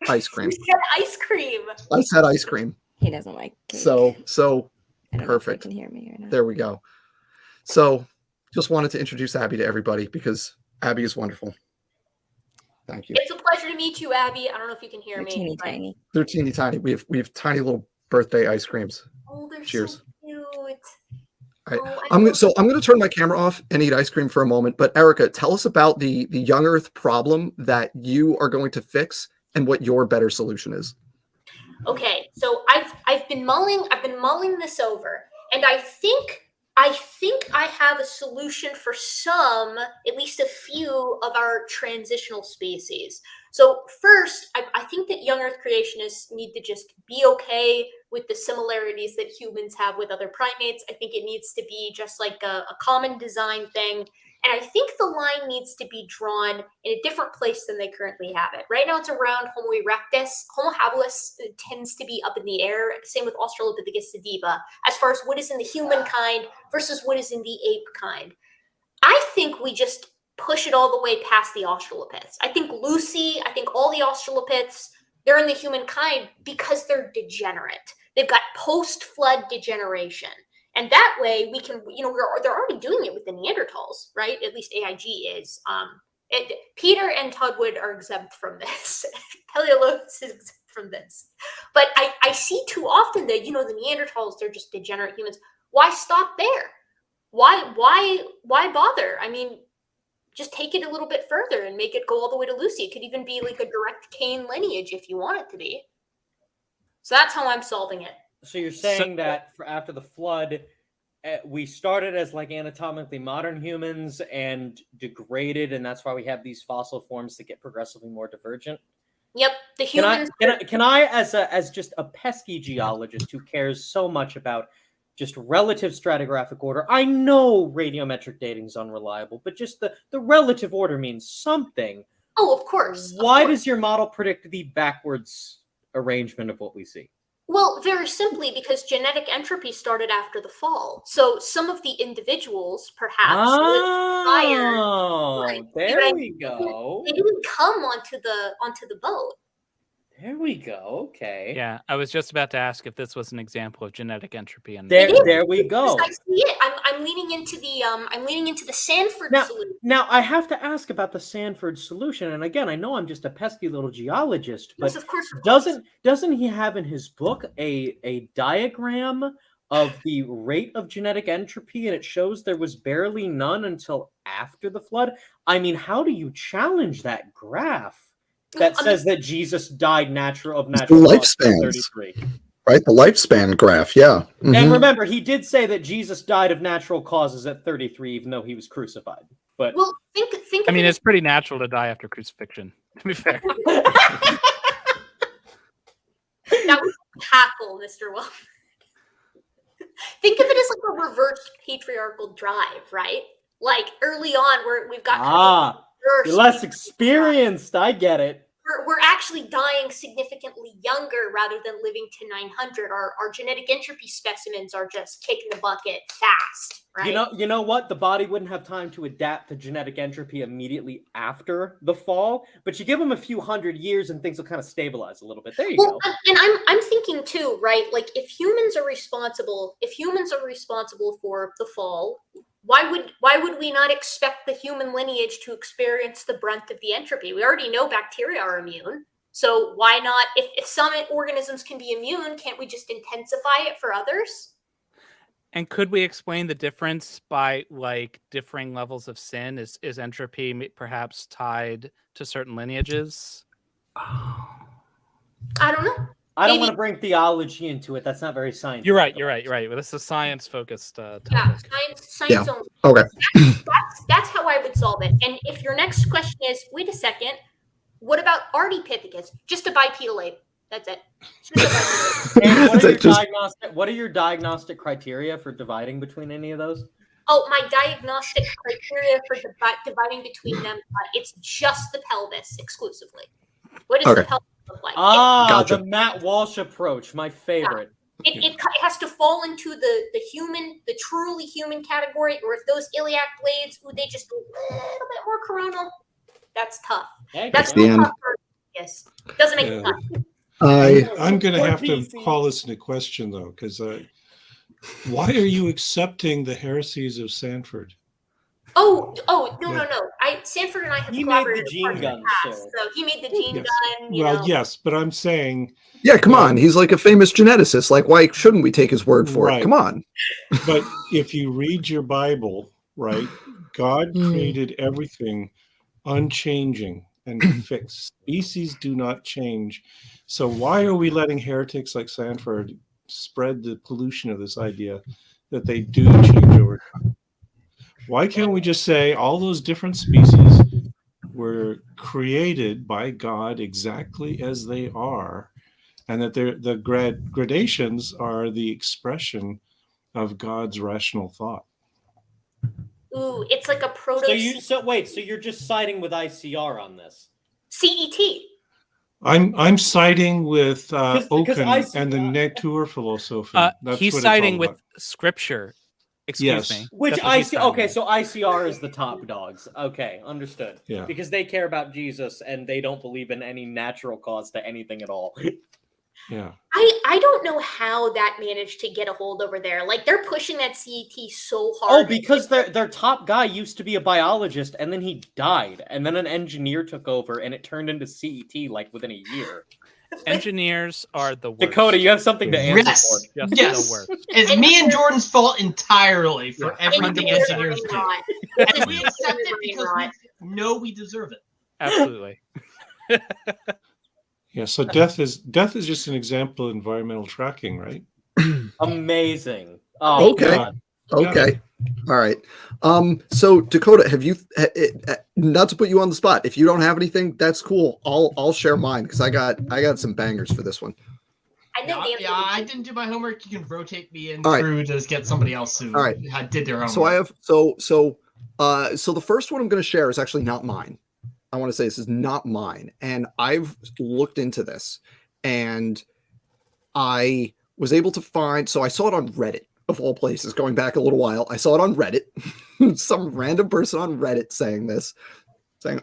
[SPEAKER 8] Ice cream.
[SPEAKER 6] You said ice cream.
[SPEAKER 8] I said ice cream.
[SPEAKER 11] He doesn't like cake.
[SPEAKER 8] So
[SPEAKER 11] I don't know if
[SPEAKER 8] perfect.
[SPEAKER 11] you can hear me or not.
[SPEAKER 8] There we go. So just wanted to introduce Abby to everybody because Abby is wonderful. Thank you.
[SPEAKER 6] It's a pleasure to meet you, Abby. I don't know if you can hear
[SPEAKER 11] They're
[SPEAKER 6] me.
[SPEAKER 11] teeny
[SPEAKER 6] but-
[SPEAKER 11] tiny.
[SPEAKER 8] They're teeny tiny. We have tiny little birthday ice creams.
[SPEAKER 6] Oh, they're
[SPEAKER 8] Cheers.
[SPEAKER 6] so cute.
[SPEAKER 8] All right.
[SPEAKER 6] Oh,
[SPEAKER 8] I'm going to turn my camera off and eat ice cream for a moment. But Erica, tell us about the young Earth problem that you are going to fix and what your better solution is.
[SPEAKER 6] Okay, so I've been mulling this over, and I think I have a solution for some, at least a few of our transitional species. So first, I think that young Earth creationists need to just be okay with the similarities that humans have with other primates. I think it needs to be just like a common design thing. And I think the line needs to be drawn in a different place than they currently have it. Right now it's around Homo erectus. Homo habilis tends to be up in the air. Same with Australopithecus sediba, as far as what is in the human kind versus what is in the ape kind. I think we just push it all the way past the Australopiths. I think Lucy, I think all the Australopiths, they're in the human kind because they're degenerate. They've got post-flood degeneration. And that way we can, they're already doing it with the Neanderthals, right? At least AIG is. Peter and Tudwood are exempt from this. Paleoliths is exempt from this. But I see too often that, the Neanderthals, they're just degenerate humans. Why stop there? Why bother? I mean, just take it a little bit further and make it go all the way to Lucy. It could even be like a direct Cain lineage if you want it to be. So that's how I'm solving it.
[SPEAKER 5] So you're saying that after the flood, we started as like anatomically modern humans and degraded, and that's why we have these fossil forms that get progressively more divergent.
[SPEAKER 6] Yep, the humans.
[SPEAKER 5] Can I as just a pesky geologist who cares so much about just relative stratigraphic order? I know radiometric dating is unreliable, but just the relative order means something.
[SPEAKER 6] Oh, of course.
[SPEAKER 5] Why does your model predict the backwards arrangement of what we see?
[SPEAKER 6] Well, very simply because genetic entropy started after the fall. So some of the individuals, perhaps,
[SPEAKER 5] there we go.
[SPEAKER 6] They didn't come onto the boat.
[SPEAKER 5] There we go. Okay.
[SPEAKER 4] Yeah, I was just about to ask if this was an example of genetic entropy. And
[SPEAKER 5] There we go.
[SPEAKER 6] I see it. I'm leaning into the Sanford solution.
[SPEAKER 5] Now I have to ask about the Sanford solution, and again, I know I'm just a pesky little geologist, but
[SPEAKER 6] Yes, of course.
[SPEAKER 5] doesn't he have in his book a diagram of the rate of genetic entropy, and it shows there was barely none until after the flood? I mean, how do you challenge that graph that says that Jesus died of natural
[SPEAKER 8] lifespans,
[SPEAKER 5] 33?
[SPEAKER 8] Right, the lifespan graph, yeah. Mm-hmm.
[SPEAKER 5] And remember, he did say that Jesus died of natural causes at 33, even though he was crucified. But
[SPEAKER 6] well, think.
[SPEAKER 4] I mean, it's pretty natural to die after crucifixion. To be fair,
[SPEAKER 6] that was tackle, Mr. Well. Think of it as like a reverse patriarchal drive, right? Like early on, we've got
[SPEAKER 5] you're less experienced. I get it.
[SPEAKER 6] We're actually dying significantly younger rather than living to 900. Our genetic entropy specimens are just kicking the bucket fast, right?
[SPEAKER 5] You know what? The body wouldn't have time to adapt to genetic entropy immediately after the fall, but you give them a few hundred years and things will kind of stabilize a little bit. There you go.
[SPEAKER 6] And I'm thinking too, right? Like if humans are responsible for the fall, why would we not expect the human lineage to experience the brunt of the entropy? We already know bacteria are immune. So why not, if some organisms can be immune, can't we just intensify it for others?
[SPEAKER 4] and could we explain the difference by like differing levels of sin? Is entropy perhaps tied to certain lineages?
[SPEAKER 6] I don't know.
[SPEAKER 5] I don't want to bring theology into it. That's not very scientific.
[SPEAKER 4] You're right. Well, this is a science-focused topic.
[SPEAKER 6] Yeah, science only.
[SPEAKER 8] Okay.
[SPEAKER 6] That's how I would solve it. And if your next question is, wait a second, what about Ardipithecus? Just a bipedal ape. That's it.
[SPEAKER 5] And what are your diagnostic criteria for dividing between any of those?
[SPEAKER 6] Oh, my diagnostic criteria for dividing between them, it's just the pelvis exclusively. What does the pelvis look like?
[SPEAKER 5] Gotcha. The Matt Walsh approach, my favorite.
[SPEAKER 6] It has to fall into the truly human category, or if those iliac blades, they just a little bit more coronal, that's tough. That's the tough for yes. Doesn't make it tough.
[SPEAKER 7] I'm going to have to call this into question, though, because why are you accepting the heresies of Sanford?
[SPEAKER 6] No. Sanford and I have collaborated.
[SPEAKER 5] He made the gene gun,
[SPEAKER 6] so he made the gene gun.
[SPEAKER 7] Yes, but I'm saying.
[SPEAKER 8] Yeah, come on. He's like a famous geneticist. Like, why shouldn't we take his word for it? Come on.
[SPEAKER 7] But if you read your Bible, right, God created everything unchanging and fixed. Species do not change. So why are we letting heretics like Sanford spread the pollution of this idea that they do change over time? Why can't we just say all those different species were created by God exactly as they are, and that the gradations are the expression of God's rational thought?
[SPEAKER 6] Ooh, it's like a proto.
[SPEAKER 5] So you're just siding with ICR on this?
[SPEAKER 6] CET.
[SPEAKER 7] I'm siding with Oken and the Natur philosophy.
[SPEAKER 4] He's siding with Scripture. Excuse me.
[SPEAKER 5] Which so ICR is the top dogs. Okay, understood.
[SPEAKER 7] Yeah.
[SPEAKER 5] Because they care about Jesus and they don't believe in any natural cause to anything at all.
[SPEAKER 7] Yeah.
[SPEAKER 6] I don't know how that managed to get a hold over there. Like they're pushing that CET so hard.
[SPEAKER 5] Oh, because their top guy used to be a biologist and then he died and then an engineer took over and it turned into CET like within a year.
[SPEAKER 4] Engineers are the worst.
[SPEAKER 5] Dakota, you have something to answer for.
[SPEAKER 10] Yes.
[SPEAKER 4] The worst.
[SPEAKER 10] It's me and Jordan's fault entirely for everything engineers do. And we accept it because we know we deserve it.
[SPEAKER 4] Absolutely.
[SPEAKER 7] Yeah, so death is just an example of environmental tracking, right?
[SPEAKER 5] Amazing. Oh,
[SPEAKER 8] okay.
[SPEAKER 5] God.
[SPEAKER 8] Okay. All right. So Dakota, have you? Not to put you on the spot. If you don't have anything, that's cool. I'll share mine because I got some bangers for this one.
[SPEAKER 10] I didn't do my homework. You can rotate me in through to get somebody else who did their homework.
[SPEAKER 8] So I have so the first one I'm going to share is actually not mine. I want to say this is not mine, and I've looked into this, and I was able to find. So I saw it on Reddit. Of all places, going back a little while, I saw it on Reddit. Some random person on Reddit saying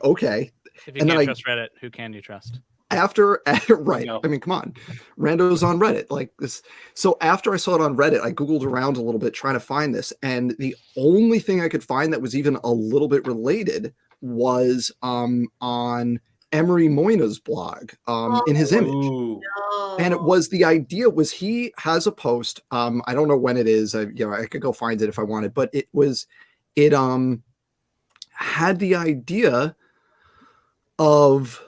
[SPEAKER 8] okay.
[SPEAKER 4] If you can't trust Reddit, who can you trust?
[SPEAKER 8] after right,
[SPEAKER 5] No.
[SPEAKER 8] I mean, come on, randos on Reddit like this. So after I saw it on Reddit, I googled around a little bit trying to find this, and the only thing I could find that was even a little bit related was on Emery Moyna's blog in his image.
[SPEAKER 5] Ooh.
[SPEAKER 8] And it was the idea was he has a post. I don't know when it is. I could go find it if I wanted, but it had the idea of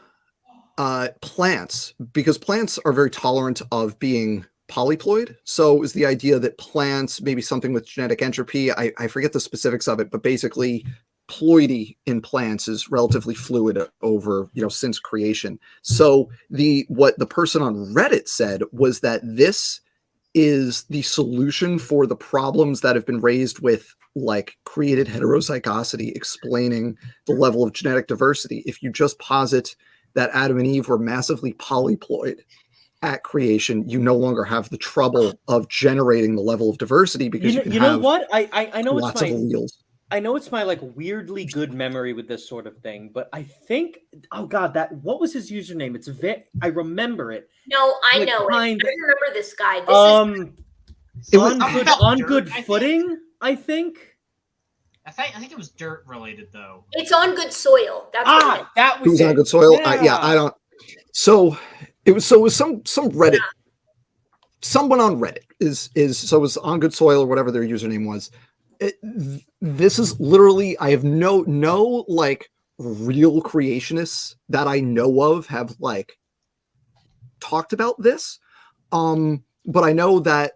[SPEAKER 8] plants, because plants are very tolerant of being polyploid. So it was the idea that plants, maybe something with genetic entropy, I forget the specifics of it, but basically ploidy in plants is relatively fluid over, since creation. So what the person on Reddit said was that this is the solution for the problems that have been raised with like created heterozygosity, explaining the level of genetic diversity. If you just posit that Adam and Eve were massively polyploid at creation, you no longer have the trouble of generating the level of diversity because you can have
[SPEAKER 5] what? I know
[SPEAKER 8] lots of alleles.
[SPEAKER 5] I know it's my like weirdly good memory with this sort of thing, but I think, oh god, what was his username? It's I remember it.
[SPEAKER 6] No, I
[SPEAKER 5] Like,
[SPEAKER 6] know it. I
[SPEAKER 5] kind-
[SPEAKER 6] remember this guy. This
[SPEAKER 8] It was-
[SPEAKER 5] on good footing, I think.
[SPEAKER 10] I think it was dirt related though.
[SPEAKER 6] it's on good soil. That's what it is.
[SPEAKER 5] That
[SPEAKER 8] Who's
[SPEAKER 5] was
[SPEAKER 8] on
[SPEAKER 5] it.
[SPEAKER 8] good soil?
[SPEAKER 5] Yeah.
[SPEAKER 8] I don't. So it was some Reddit. Someone on Reddit is so it was on good soil or whatever their username was. This is literally, I have no like real creationists that I know of have like talked about this. But I know that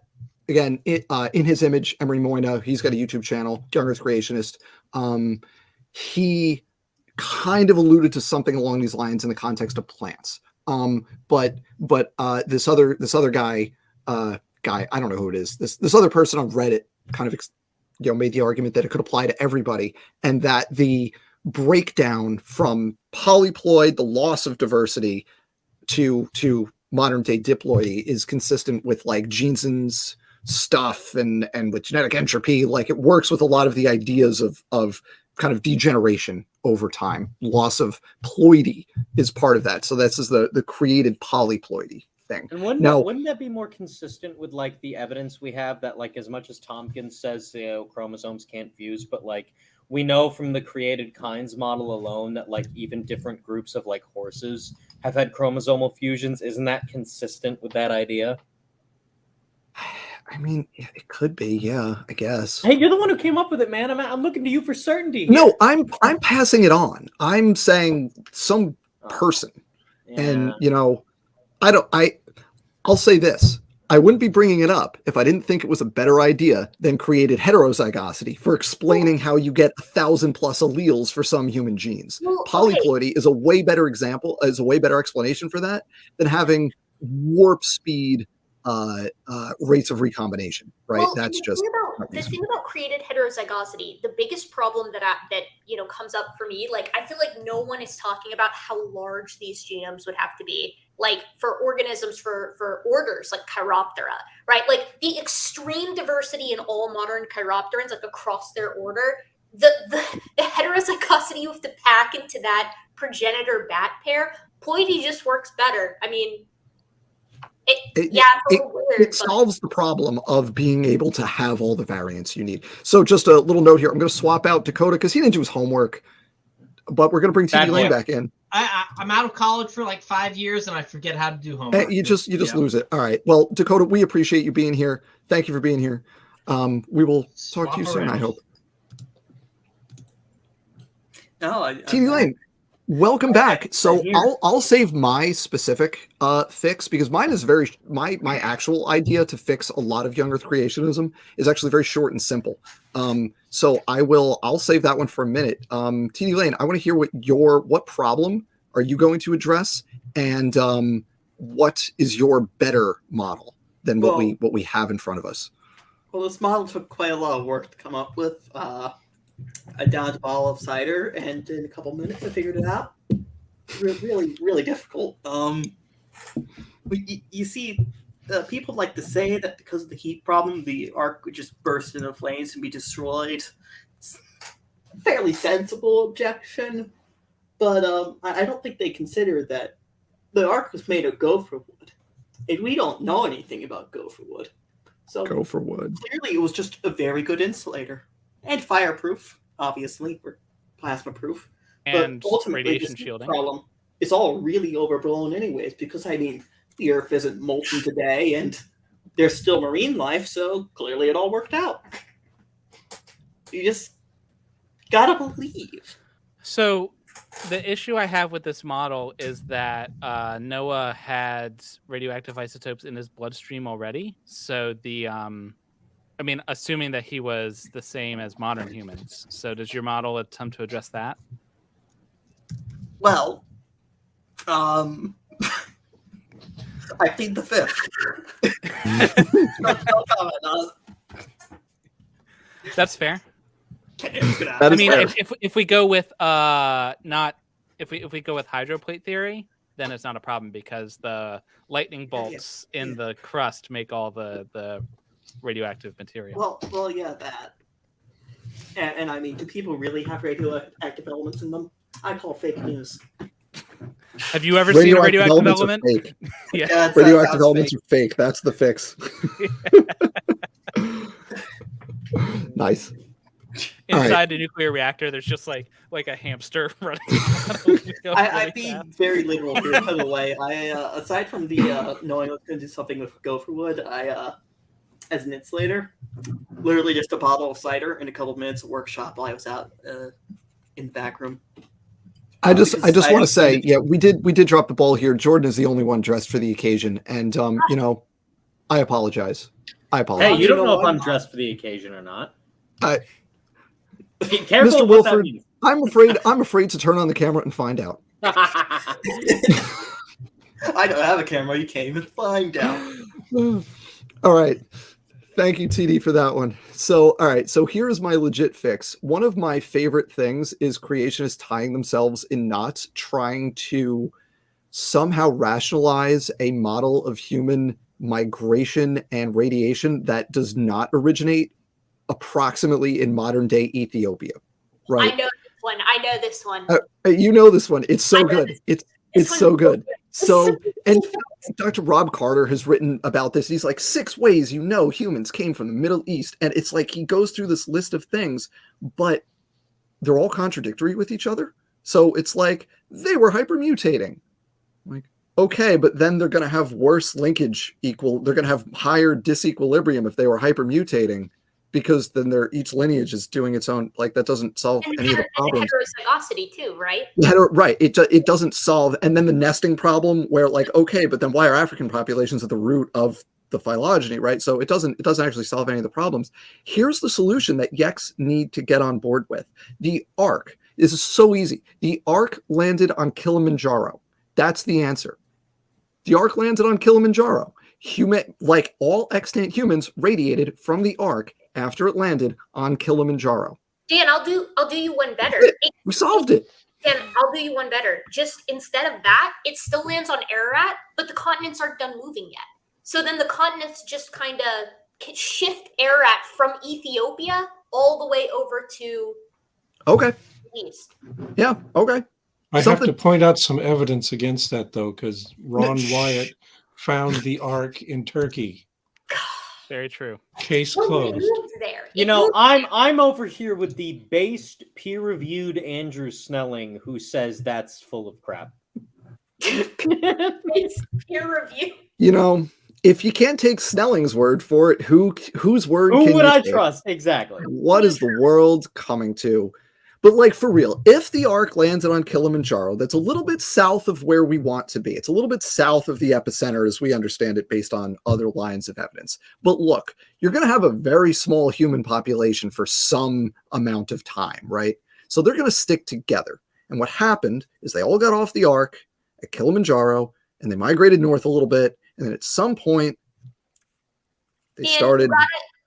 [SPEAKER 8] again, in his image, Emery Moyna, he's got a YouTube channel, Young Earth Creationist. He kind of alluded to something along these lines in the context of plants. But this other guy, I don't know who it is. This other person on Reddit kind of made the argument that it could apply to everybody, and that the breakdown from polyploid, the loss of diversity, to modern day diploidy is consistent with like Jeanson's stuff and with genetic entropy. Like it works with a lot of the ideas of kind of degeneration over time. Loss of ploidy is part of that. So this is the created polyploidy thing.
[SPEAKER 5] And wouldn't that be more consistent with like the evidence we have that like as much as Tompkins says chromosomes can't fuse, but like we know from the created kinds model alone that like even different groups of like horses have had chromosomal fusions. Isn't that consistent with that idea?
[SPEAKER 8] I mean, it could be, yeah, I guess.
[SPEAKER 5] Hey, you're the one who came up with it, man. I'm looking to you for certainty.
[SPEAKER 8] No, I'm passing it on. I'm saying some person, and I'll say this. I wouldn't be bringing it up if I didn't think it was a better idea than created heterozygosity for explaining how you get 1,000+ alleles for some human genes.
[SPEAKER 6] Well,
[SPEAKER 8] Polyploidy is a way better example, is a way better explanation for that than having warp speed rates of recombination, right?
[SPEAKER 6] Well,
[SPEAKER 8] That's
[SPEAKER 6] the
[SPEAKER 8] just
[SPEAKER 6] thing about created heterozygosity. The biggest problem that comes up for me, like I feel like no one is talking about how large these genomes would have to be, like for organisms, for orders like Chiroptera, right? Like the extreme diversity in all modern Chiropterans, like across their order, the heterozygosity you have to pack into that progenitor bat pair. Ploidy just works better. I mean.
[SPEAKER 8] It solves the problem of being able to have all the variants you need. So just a little note here. I'm going to swap out Dakota because he didn't do his homework, but we're going to bring TD Lane back in.
[SPEAKER 10] I'm out of college for like 5 years and I forget how to do homework.
[SPEAKER 8] You just lose it. All right. Well, Dakota, we appreciate you being here. Thank you for being here. We will talk to you soon, I hope. TD Lane. Welcome back. So I'll save my specific fix because mine is my actual idea to fix a lot of young Earth creationism is actually very short and simple. So I'll save that one for a minute. TD Lane, I want to hear what problem are you going to address, and what is your better model than what we have in front of us?
[SPEAKER 9] Well, this model took quite a lot of work to come up with. I downed a bottle of cider, and in a couple minutes, I figured it out. Really, really difficult. You see, people like to say that because of the heat problem, the Ark would just burst into flames and be destroyed. It's a fairly sensible objection, but I don't think they consider that the Ark was made of gopher wood, and we don't know anything about gopher wood. So
[SPEAKER 8] Gopher wood.
[SPEAKER 9] clearly, it was just a very good insulator and fireproof, obviously, or plasma proof.
[SPEAKER 4] And
[SPEAKER 9] but ultimately,
[SPEAKER 4] radiation
[SPEAKER 9] this
[SPEAKER 4] shielding.
[SPEAKER 9] problem is all really overblown, anyways. Because I mean, the Earth isn't molten today, and there's still marine life, so clearly it all worked out. You just gotta believe.
[SPEAKER 4] So the issue I have with this model is that Noah had radioactive isotopes in his bloodstream already. So I mean, assuming that he was the same as modern humans. So does your model attempt to address that?
[SPEAKER 9] Well, I plead the fifth. No comment on it.
[SPEAKER 4] That's fair.
[SPEAKER 8] That
[SPEAKER 4] I
[SPEAKER 8] is
[SPEAKER 4] mean,
[SPEAKER 8] fair.
[SPEAKER 4] if we go with if we go with hydroplate theory, then it's not a problem because the lightning bolts in the crust make all the radioactive material.
[SPEAKER 9] Well, yeah, that. And I mean, do people really have radioactive elements in them? I call fake news.
[SPEAKER 4] Have you ever seen a radioactive
[SPEAKER 8] elements
[SPEAKER 4] element?
[SPEAKER 8] are fake.
[SPEAKER 4] Yeah.
[SPEAKER 9] That
[SPEAKER 8] Radioactive
[SPEAKER 9] sounds
[SPEAKER 8] elements
[SPEAKER 9] fake.
[SPEAKER 8] are fake. That's the fix. Nice.
[SPEAKER 4] Inside the nuclear reactor, there's just like a hamster running.
[SPEAKER 9] I'd be very literal here, by the way. Aside from the knowing I was going to do something with gopher wood, as an insulator, literally just a bottle of cider and a couple minutes of workshop while I was out in the back room.
[SPEAKER 8] I just
[SPEAKER 9] Because
[SPEAKER 8] want to say, yeah, we did drop the ball here. Jordan is the only one dressed for the occasion, and you know, I apologize.
[SPEAKER 5] Hey, you don't know if
[SPEAKER 9] why
[SPEAKER 5] I'm
[SPEAKER 9] not.
[SPEAKER 5] dressed for the occasion or not.
[SPEAKER 8] I-
[SPEAKER 5] Be careful
[SPEAKER 8] Mr.
[SPEAKER 5] what that
[SPEAKER 8] Wilford,
[SPEAKER 5] means.
[SPEAKER 8] I'm afraid to turn on the camera and find out.
[SPEAKER 9] I don't have a camera. You can't even find out.
[SPEAKER 8] All right. Thank you, TD, for that one. So, all right. So here's my legit fix. One of my favorite things is creationists tying themselves in knots, trying to somehow rationalize a model of human migration and radiation that does not originate approximately in modern day Ethiopia. Right.
[SPEAKER 6] I know this one. I know this one.
[SPEAKER 8] You know this one. It's
[SPEAKER 6] I
[SPEAKER 8] so
[SPEAKER 6] know
[SPEAKER 8] good.
[SPEAKER 6] this
[SPEAKER 8] It's
[SPEAKER 6] one's
[SPEAKER 8] so good.
[SPEAKER 6] so
[SPEAKER 8] So, and Dr. Rob Carter has written about this. He's like 6 ways you know humans came from the Middle East. And it's like he goes through this list of things, but they're all contradictory with each other. So it's like they were hypermutating. Like, okay, but then they're going to have worse linkage they're going to have higher disequilibrium if they were hypermutating, because then each lineage is doing its own, like that doesn't solve
[SPEAKER 6] And
[SPEAKER 8] any of the problems.
[SPEAKER 6] heterozygosity too, right?
[SPEAKER 8] Right. It doesn't solve. And then the nesting problem where like, okay, but then why are African populations at the root of the phylogeny, right? So it doesn't actually solve any of the problems. Here's the solution that YECs need to get on board with. The Ark. This is so easy. The Ark landed on Kilimanjaro. That's the answer. The Ark landed on Kilimanjaro. Like all extant humans radiated from the Ark after it landed on Kilimanjaro.
[SPEAKER 6] Dan, I'll do you one better.
[SPEAKER 8] We solved it.
[SPEAKER 6] Dan, I'll do you one better. Just instead of that, it still lands on Ararat, but the continents aren't done moving yet. So then the continents just kind of shift Ararat from Ethiopia all the way over to
[SPEAKER 8] Okay.
[SPEAKER 6] the east.
[SPEAKER 8] Yeah. Okay.
[SPEAKER 7] I have to point out some evidence against that, though, because Ron Wyatt found the Ark in Turkey.
[SPEAKER 4] Very true.
[SPEAKER 7] Case
[SPEAKER 6] Well, it
[SPEAKER 7] closed.
[SPEAKER 6] moved there.
[SPEAKER 5] You
[SPEAKER 6] It
[SPEAKER 5] know,
[SPEAKER 6] moved
[SPEAKER 5] I'm over here with the based, peer-reviewed Andrew Snelling, who says that's full of crap.
[SPEAKER 6] It's peer review.
[SPEAKER 8] You know, if you can't take Snelling's word for it, whose word
[SPEAKER 5] Who
[SPEAKER 8] can
[SPEAKER 5] would
[SPEAKER 8] you
[SPEAKER 5] I
[SPEAKER 8] take?
[SPEAKER 5] trust? Exactly.
[SPEAKER 8] What is the world coming to? But like for real, if the Ark landed on Kilimanjaro, that's a little bit south of where we want to be. It's a little bit south of the epicenter as we understand it based on other lines of evidence. But look, you're going to have a very small human population for some amount of time, right? So they're going to stick together. And what happened is they all got off the Ark at Kilimanjaro and they migrated north a little bit. And then at some point, they
[SPEAKER 6] Dan,
[SPEAKER 8] started.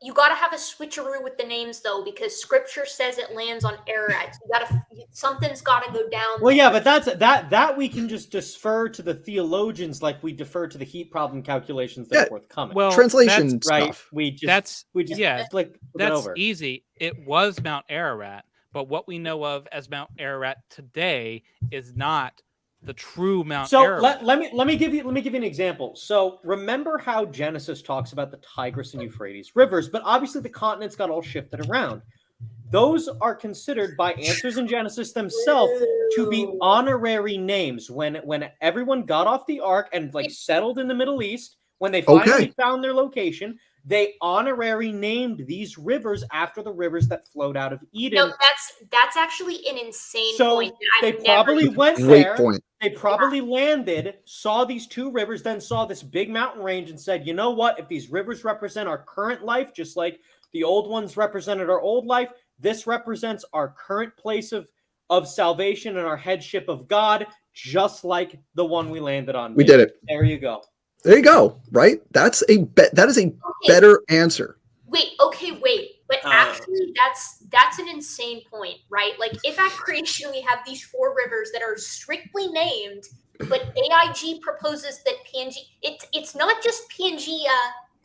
[SPEAKER 6] You gotta have a switcheroo with the names though, because scripture says it lands on Ararat. So something's gotta go down.
[SPEAKER 5] Well, yeah, but that we can just defer to the theologians like we defer to the heat problem calculations that are forthcoming.
[SPEAKER 4] Well,
[SPEAKER 8] Translation
[SPEAKER 4] that's
[SPEAKER 5] right.
[SPEAKER 8] stuff.
[SPEAKER 5] We just
[SPEAKER 4] yeah,
[SPEAKER 5] like
[SPEAKER 4] that's
[SPEAKER 5] over.
[SPEAKER 4] easy. It was Mount Ararat, but what we know of as Mount Ararat today is not the true Mount
[SPEAKER 5] So
[SPEAKER 4] Ararat.
[SPEAKER 5] let me give you an example. So remember how Genesis talks about the Tigris and Euphrates rivers, but obviously the continents got all shifted around. Those are considered by answers in Genesis themselves to be honorary names. When everyone got off the ark and like settled in the Middle East, when they finally found their location, they honorary named these rivers after the rivers that flowed out of Eden.
[SPEAKER 6] No, that's actually an insane point.
[SPEAKER 5] They probably went there. They probably landed, saw these two rivers, then saw this big mountain range and said, you know what? If these rivers represent our current life, just like the old ones represented our old life, this represents our current place of salvation and our headship of God, just like the one we landed on.
[SPEAKER 8] We did it.
[SPEAKER 5] There you go.
[SPEAKER 8] There you go. Right? That is a better answer.
[SPEAKER 6] Wait. But actually, that's an insane point, right? Like, if at creation we have these 4 rivers that are strictly named, but AIG proposes that Pangea, it's not just Pangea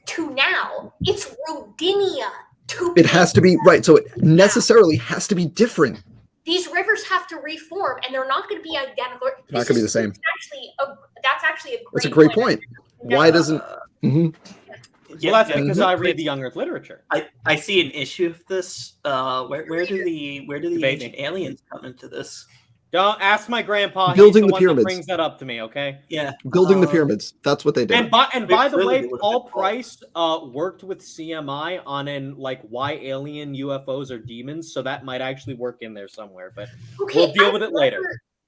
[SPEAKER 6] to now, it's Rodinia to.
[SPEAKER 8] It has to be right. So it necessarily has to be different.
[SPEAKER 6] These rivers have to reform, and they're not going to be identical.
[SPEAKER 8] Not going to be the same.
[SPEAKER 6] That's actually a great.
[SPEAKER 8] That's a great point. Why doesn't?
[SPEAKER 5] Well, that's because I read the Young Earth literature.
[SPEAKER 9] I see an issue with this. Where do the ancient aliens come into this?
[SPEAKER 5] Don't ask my grandpa.
[SPEAKER 8] Building
[SPEAKER 5] He's
[SPEAKER 8] the
[SPEAKER 5] one
[SPEAKER 8] pyramids.
[SPEAKER 5] That brings that up to me, okay?
[SPEAKER 9] Yeah.
[SPEAKER 8] Building the pyramids. That's what they did.
[SPEAKER 5] And by the way, Paul Price worked with CMI on why alien UFOs are demons, so that might actually work in there somewhere. But we'll deal with it later.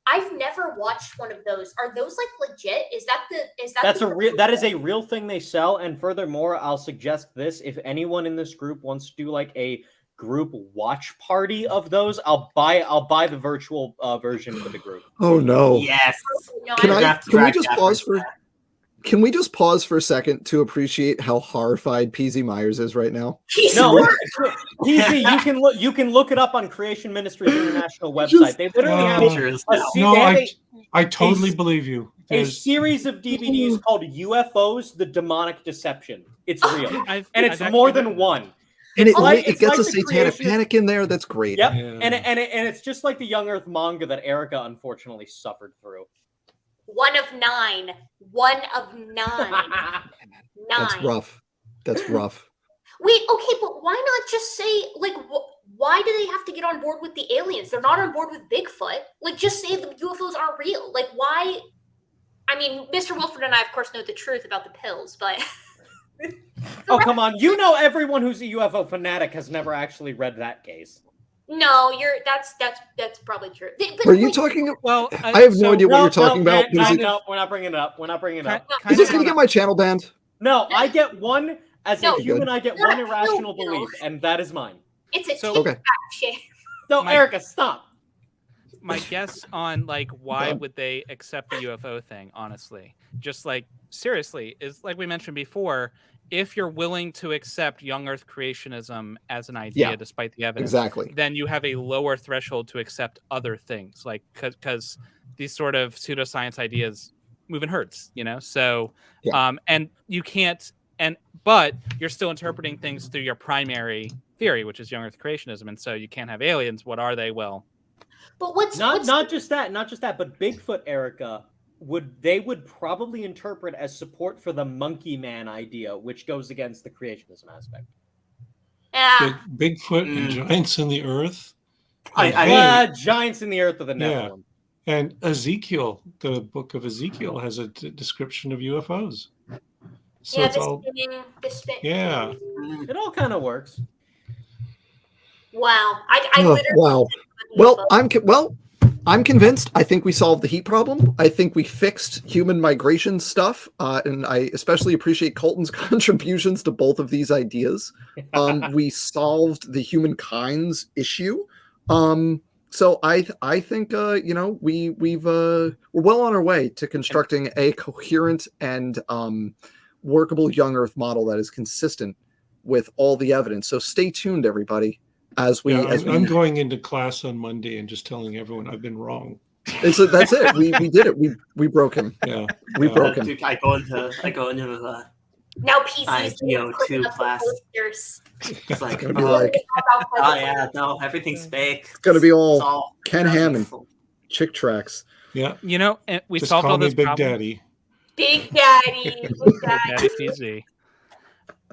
[SPEAKER 6] I've never watched one of those. Are those like legit?
[SPEAKER 5] That is a real thing they sell. And furthermore, I'll suggest this: if anyone in this group wants to do like a group watch party of those, I'll buy the virtual version for the group.
[SPEAKER 8] Oh no!
[SPEAKER 9] Yes.
[SPEAKER 8] Can we just pause for a second to appreciate how horrified PZ Myers is right now?
[SPEAKER 5] No, PZ, you can look it up on Creation Ministries International website. They literally have pictures.
[SPEAKER 7] I totally believe you.
[SPEAKER 5] A series of DVDs called UFOs: The Demonic Deception. It's real, and it's more than one.
[SPEAKER 8] And it gets a satanic panic in there. That's great.
[SPEAKER 5] Yep, yeah. and it's just like the Young Earth manga that Erica unfortunately suffered through.
[SPEAKER 6] 1 of 9. 1 of 9. 9.
[SPEAKER 8] That's rough.
[SPEAKER 6] Wait, okay, but why not just say, like, why do they have to get on board with the aliens? They're not on board with Bigfoot. Like, just say the UFOs aren't real. Like, why? I mean, Mr. Wilford and I, of course, know the truth about the pills, but...
[SPEAKER 5] Oh, come on. You know everyone who's a UFO fanatic has never actually read that case.
[SPEAKER 6] No, that's probably true.
[SPEAKER 8] Are you talking? Well, I have no idea what you're talking about.
[SPEAKER 5] No, we're not bringing it up.
[SPEAKER 8] Is this going to get my channel banned?
[SPEAKER 5] No, I get one as a human. I get one irrational belief, and that is mine.
[SPEAKER 6] It's a
[SPEAKER 8] okay.
[SPEAKER 5] No, Erica, stop.
[SPEAKER 4] My guess on why would they accept the UFO thing, honestly, just seriously, is like we mentioned before. If you're willing to accept young Earth creationism as an idea, despite the evidence, then you have a lower threshold to accept other things, because these sort of pseudoscience ideas move in herds, So, and you can't, but you're still interpreting things through your primary theory, which is young Earth creationism, and so you can't have aliens. What are they? Well,
[SPEAKER 6] but what's
[SPEAKER 5] not just that, but Bigfoot, Erica. They would probably interpret as support for the monkey man idea, which goes against the creationism aspect.
[SPEAKER 6] Yeah.
[SPEAKER 7] Bigfoot and giants in the earth.
[SPEAKER 5] Giants in the earth of the Nephilim.
[SPEAKER 7] Yeah. And Ezekiel, the book of Ezekiel, has a description of UFOs. So it's all. Yeah.
[SPEAKER 5] It all kind of works.
[SPEAKER 6] Wow. I literally.
[SPEAKER 8] Wow. Well, I'm convinced. I think we solved the heat problem. I think we fixed human migration stuff. And I especially appreciate Colton's contributions to both of these ideas. We solved the humankind's issue. So I think, we're well on our way to constructing a coherent and workable young Earth model that is consistent with all the evidence. So stay tuned, everybody. I'm
[SPEAKER 7] going into class on Monday and just telling everyone I've been wrong.
[SPEAKER 8] So that's it. We did it. We broke him.
[SPEAKER 7] Yeah,
[SPEAKER 8] we broke him.
[SPEAKER 9] I go into
[SPEAKER 6] now PC's
[SPEAKER 9] ICO2 class. It's like, everything's fake.
[SPEAKER 8] It's gonna be all Ken Ham and chick tracks.
[SPEAKER 7] Yeah.
[SPEAKER 4] You know, we
[SPEAKER 7] Just
[SPEAKER 4] solved
[SPEAKER 7] call
[SPEAKER 4] all
[SPEAKER 7] me
[SPEAKER 4] those
[SPEAKER 7] Big
[SPEAKER 4] problems.
[SPEAKER 7] Daddy.
[SPEAKER 6] Big Daddy. Big
[SPEAKER 4] Big
[SPEAKER 6] Daddy.
[SPEAKER 4] Daddy PZ.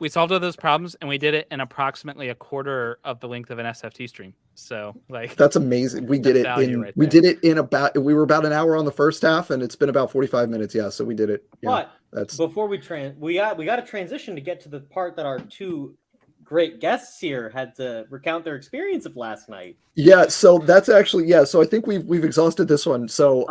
[SPEAKER 4] We solved all those problems, and we did it in approximately a quarter of the length of an SFT stream. So, like,
[SPEAKER 8] That's amazing. We did it in
[SPEAKER 4] right
[SPEAKER 8] we
[SPEAKER 4] there.
[SPEAKER 8] did it in about we were about an hour on the first half, and it's been about 45 minutes. Yeah, so we did it. Yeah,
[SPEAKER 5] But
[SPEAKER 8] that's
[SPEAKER 5] before we we got to transition to get to the part that our two great guests here had to recount their experience of last night.
[SPEAKER 8] yeah. So that's actually So I think we've exhausted this one. So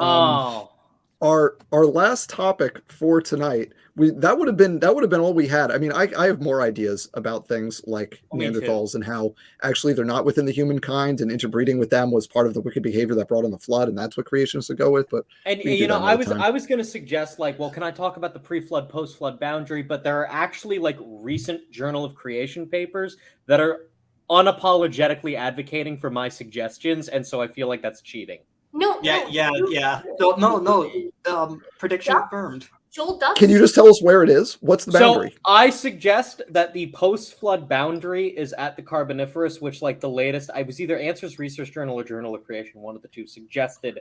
[SPEAKER 8] our last topic for tonight, that would have been all we had. I mean, I have more ideas about things like Neanderthals and how actually they're not within the humankind, and interbreeding with them was part of the wicked behavior that brought on the flood, and that's what creationists would go with. But
[SPEAKER 5] you know, I was going to suggest, like, well, can I talk about the pre-flood, post-flood boundary? But there are actually like recent Journal of Creation papers that are unapologetically advocating for my suggestions, and so I feel like that's cheating.
[SPEAKER 6] No.
[SPEAKER 9] No. Prediction confirmed.
[SPEAKER 6] Joel Duff.
[SPEAKER 8] Can you just tell us where it is? What's the boundary?
[SPEAKER 5] So I suggest that the post-flood boundary is at the Carboniferous, which, like, the latest, I was either Answers Research Journal or Journal of Creation, one of the two, suggested,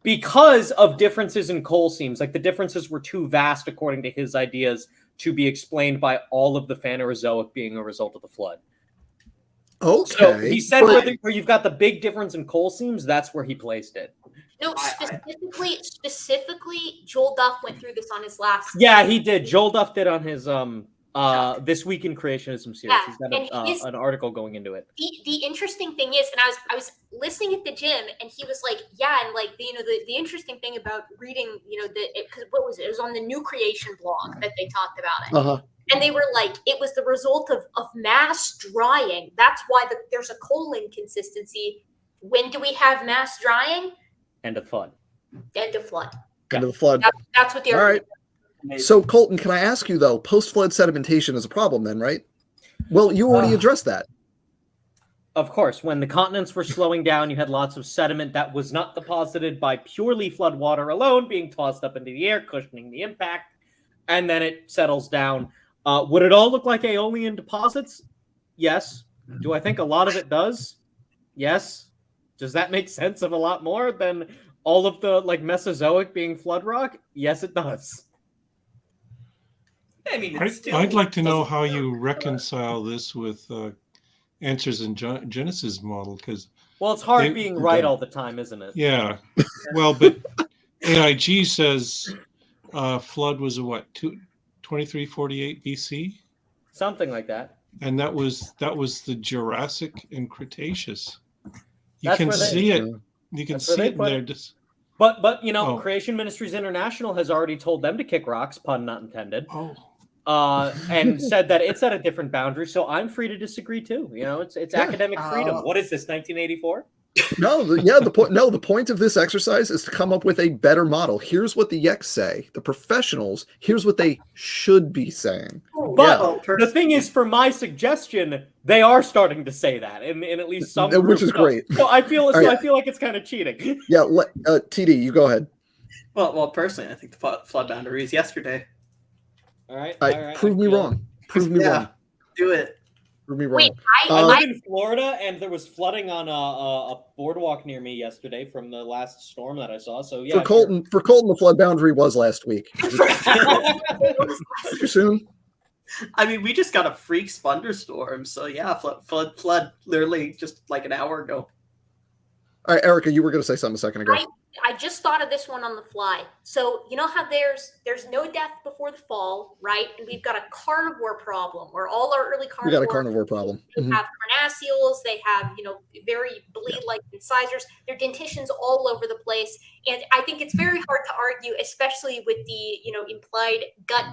[SPEAKER 5] because of differences in coal seams. Like, the differences were too vast, according to his ideas, to be explained by all of the Phanerozoic being a result of the flood.
[SPEAKER 8] Okay.
[SPEAKER 5] So he said where you've got the big difference in coal seams, that's where he placed it.
[SPEAKER 6] No, specifically, Joel Duff went through this on his last.
[SPEAKER 5] Yeah, he did. Joel Duff did on his This Week in Creationism series.
[SPEAKER 6] Yeah,
[SPEAKER 5] He's got an article going into it.
[SPEAKER 6] The interesting thing is, and I was listening at the gym, and he was like, yeah, and like the interesting thing about reading, because what was it? It was on the New Creation blog that they talked about it.
[SPEAKER 8] Uh-huh.
[SPEAKER 6] And they were like, it was the result of mass drying. That's why there's a coal inconsistency. When do we have mass drying?
[SPEAKER 5] End of flood.
[SPEAKER 6] End of flood.
[SPEAKER 8] End of the flood.
[SPEAKER 6] That's what the
[SPEAKER 8] All right. So Colton, can I ask you though? Post-flood sedimentation is a problem, then, right? Well, you already addressed that.
[SPEAKER 5] Of course, when the continents were slowing down, you had lots of sediment that was not deposited by purely flood water alone being tossed up into the air, cushioning the impact, and then it settles down. Would it all look like Aeolian deposits? Yes. Do I think a lot of it does? Yes. Does that make sense of a lot more than all of the Mesozoic being flood rock? Yes, it does.
[SPEAKER 9] I mean,
[SPEAKER 7] I'd like to know how you reconcile this with Answers in Genesis model, because
[SPEAKER 5] it's hard being right all the time, isn't it?
[SPEAKER 7] Yeah. Well, but AIG says flood was what, 2348 BC,
[SPEAKER 5] something like that,
[SPEAKER 7] and that was the Jurassic and Cretaceous. You can see it. You can see it in there.
[SPEAKER 5] But Creation Ministries International has already told them to kick rocks, pun not intended. And said that it's at a different boundary. So I'm free to disagree too. It's academic freedom. What is this, 1984?
[SPEAKER 8] The point of this exercise is to come up with a better model. Here's what the YECs say. The professionals, here's what they should be saying.
[SPEAKER 5] But the thing is, for my suggestion, they are starting to say that in at least some groups.
[SPEAKER 8] Which is great.
[SPEAKER 5] So I feel like it's kind of cheating.
[SPEAKER 8] Yeah, TD, you go ahead.
[SPEAKER 9] Well, personally, I think the flood boundary is yesterday.
[SPEAKER 5] All right.
[SPEAKER 8] Prove me wrong. Prove me wrong.
[SPEAKER 9] Do it.
[SPEAKER 8] Prove me wrong.
[SPEAKER 6] Wait,
[SPEAKER 5] I live in Florida, and there was flooding on a boardwalk near me yesterday from the last storm that I saw. So yeah.
[SPEAKER 8] For Colton, the flood boundary was last week. Too soon.
[SPEAKER 9] I mean, we just got a freak thunderstorm, so yeah, flood literally just like an hour ago.
[SPEAKER 8] All right, Erica, you were going to say something a second ago.
[SPEAKER 6] I just thought of this one on the fly. So you know how there's no death before the fall, right? And we've got a carnivore problem, where all our early carnivores.
[SPEAKER 8] We got a carnivore problem.
[SPEAKER 6] They have carnassials. They have very blade-like incisors. They're dentitions all over the place, and I think it's very hard to argue, especially with the implied gut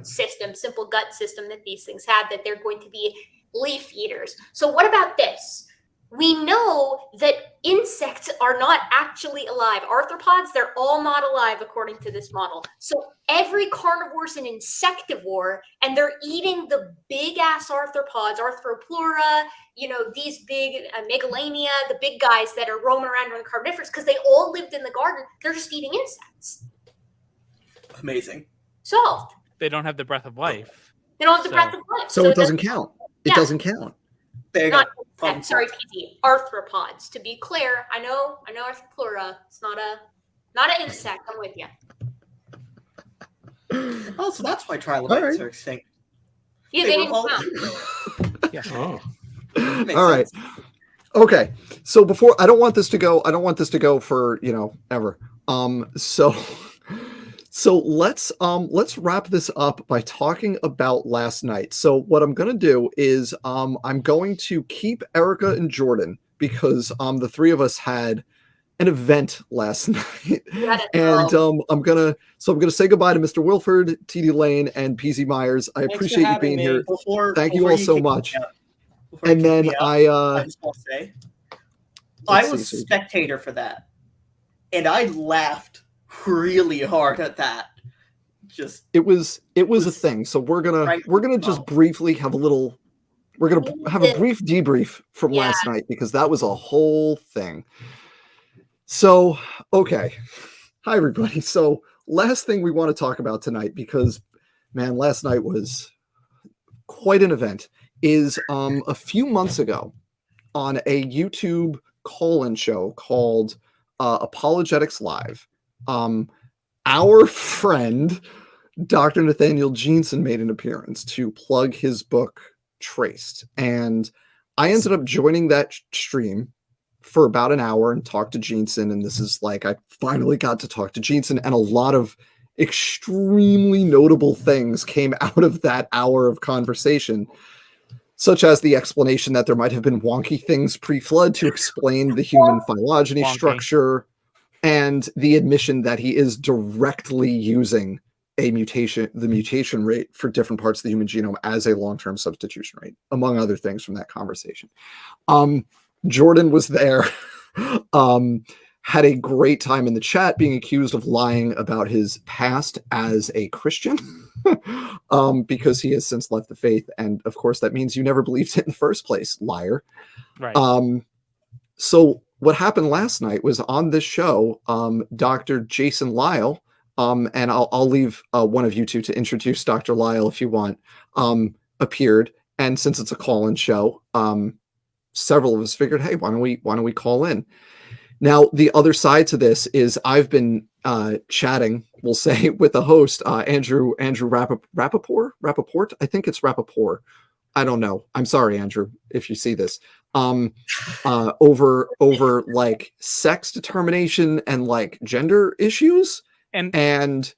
[SPEAKER 6] system, simple gut system that these things have, that they're going to be leaf eaters. So what about this? We know that insects are not actually alive. Arthropods, they're all not alive according to this model. So every carnivore is an insectivore, and they're eating the big-ass arthropods, Arthropleura, these big Megalania, the big guys that are roaming around in the Carboniferous, because they all lived in the garden. They're just eating insects.
[SPEAKER 9] Amazing.
[SPEAKER 6] Solved.
[SPEAKER 4] They don't have the breath of life.
[SPEAKER 6] They don't have the breath of life.
[SPEAKER 8] So it doesn't count. It doesn't count.
[SPEAKER 9] There you go.
[SPEAKER 6] Sorry, PD. Arthropods. To be clear, I know Arthropleura. It's not a Not an insect. I'm with you.
[SPEAKER 9] Oh, so that's why trilobites are extinct.
[SPEAKER 6] Yeah,
[SPEAKER 9] They
[SPEAKER 6] they
[SPEAKER 9] were
[SPEAKER 6] didn't
[SPEAKER 9] all-
[SPEAKER 6] count.
[SPEAKER 3] Yeah.
[SPEAKER 7] Oh.
[SPEAKER 9] Makes
[SPEAKER 8] All right.
[SPEAKER 9] sense.
[SPEAKER 8] Okay. So before I don't want this to go for, ever. So let's wrap this up by talking about last night. So what I'm going to do is I'm going to keep Erica and Jordan because the three of us had an event last night. And I'm going to say goodbye to Mr. Wilford, TD Lane, and PZ Myers. I
[SPEAKER 9] Thanks for
[SPEAKER 8] appreciate you
[SPEAKER 9] having
[SPEAKER 8] being
[SPEAKER 9] me.
[SPEAKER 8] here.
[SPEAKER 9] Before-
[SPEAKER 8] Thank you
[SPEAKER 9] before
[SPEAKER 8] all
[SPEAKER 9] you
[SPEAKER 8] so
[SPEAKER 9] kick me
[SPEAKER 8] much.
[SPEAKER 9] out- before you
[SPEAKER 8] And
[SPEAKER 9] kick
[SPEAKER 8] then
[SPEAKER 9] me out,
[SPEAKER 8] I
[SPEAKER 9] just want to say,
[SPEAKER 8] let's
[SPEAKER 9] I was
[SPEAKER 8] see, so-
[SPEAKER 9] spectator for that, and I laughed really hard at that. Just
[SPEAKER 8] it was a thing. So we're gonna just briefly have a brief debrief from last night because that was a whole thing. So okay, hi everybody. So last thing we want to talk about tonight, because man, last night was quite an event, is a few months ago on a YouTube call-in show called Apologetics Live. Our friend Dr. Nathaniel Jeanson made an appearance to plug his book Traced, and I ended up joining that stream for about an hour and talked to Jeanson, and this is like I finally got to talk to Jeanson, and a lot of extremely notable things came out of that hour of conversation, such as the explanation that there might have been wonky things pre-flood to explain the human phylogeny structure, and the admission that he is directly using the mutation rate for different parts of the human genome as a long-term substitution rate, among other things from that conversation. Jordan was there, had a great time in the chat, being accused of lying about his past as a Christian, because he has since left the faith, and of course that means you never believed it in the first place, liar.
[SPEAKER 4] Right.
[SPEAKER 8] So what happened last night was on this show, Dr. Jason Lyle, and I'll leave one of you two to introduce Dr. Lyle if you want, appeared. And since it's a call-in show, several of us figured, hey, why don't we call in? Now, the other side to this is I've been chatting, we'll say, with the host, Andrew Rappaport. I think it's Rappaport. I don't know. I'm sorry, Andrew, if you see this. Over like sex determination and like gender issues. And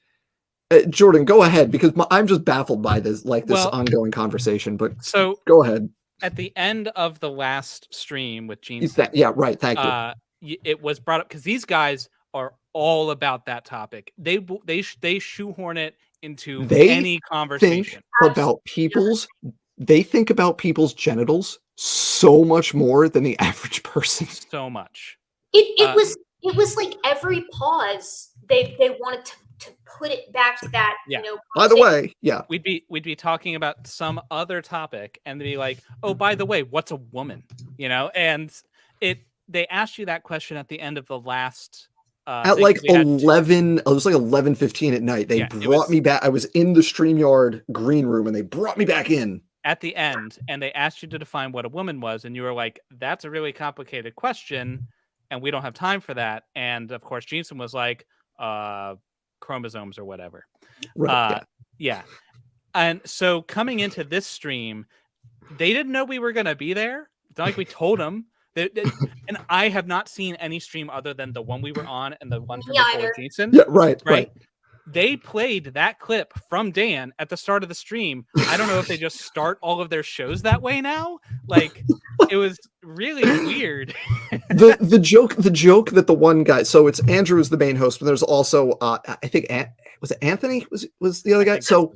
[SPEAKER 8] Jordan, go ahead, because I'm just baffled by this ongoing conversation. But
[SPEAKER 4] so
[SPEAKER 8] go ahead.
[SPEAKER 4] At the end of the last stream with Gene,
[SPEAKER 8] yeah, right. Thank you.
[SPEAKER 4] It was brought up because these guys are all about that topic. They shoehorn it into any conversation.
[SPEAKER 8] They think about people's genitals so much more than the average person.
[SPEAKER 4] So much.
[SPEAKER 6] It was like every pause they wanted to put it back to that,
[SPEAKER 8] By the way, yeah.
[SPEAKER 4] We'd be talking about some other topic and they'd be like, oh, by the way, what's a woman? And they asked you that question at the end of the last
[SPEAKER 8] at like 11, it was like 11:15 at night. They brought me back. I was in the StreamYard green room and they brought me back in
[SPEAKER 4] at the end, and they asked you to define what a woman was, and you were like, that's a really complicated question, and we don't have time for that. And of course, Jeanson was like, chromosomes or whatever.
[SPEAKER 8] Right.
[SPEAKER 4] Yeah. And so coming into this stream, they didn't know we were going to be there. It's not like we told them. And I have not seen any stream other than the one we were on and the one from before Jeanson.
[SPEAKER 8] Yeah, right.
[SPEAKER 4] They played that clip from Dan at the start of the stream. I don't know if they just start all of their shows that way now. Like, it was really weird.
[SPEAKER 8] the joke that the one guy, so it's Andrew is the main host, but there's also I think was it Anthony was the other guy. So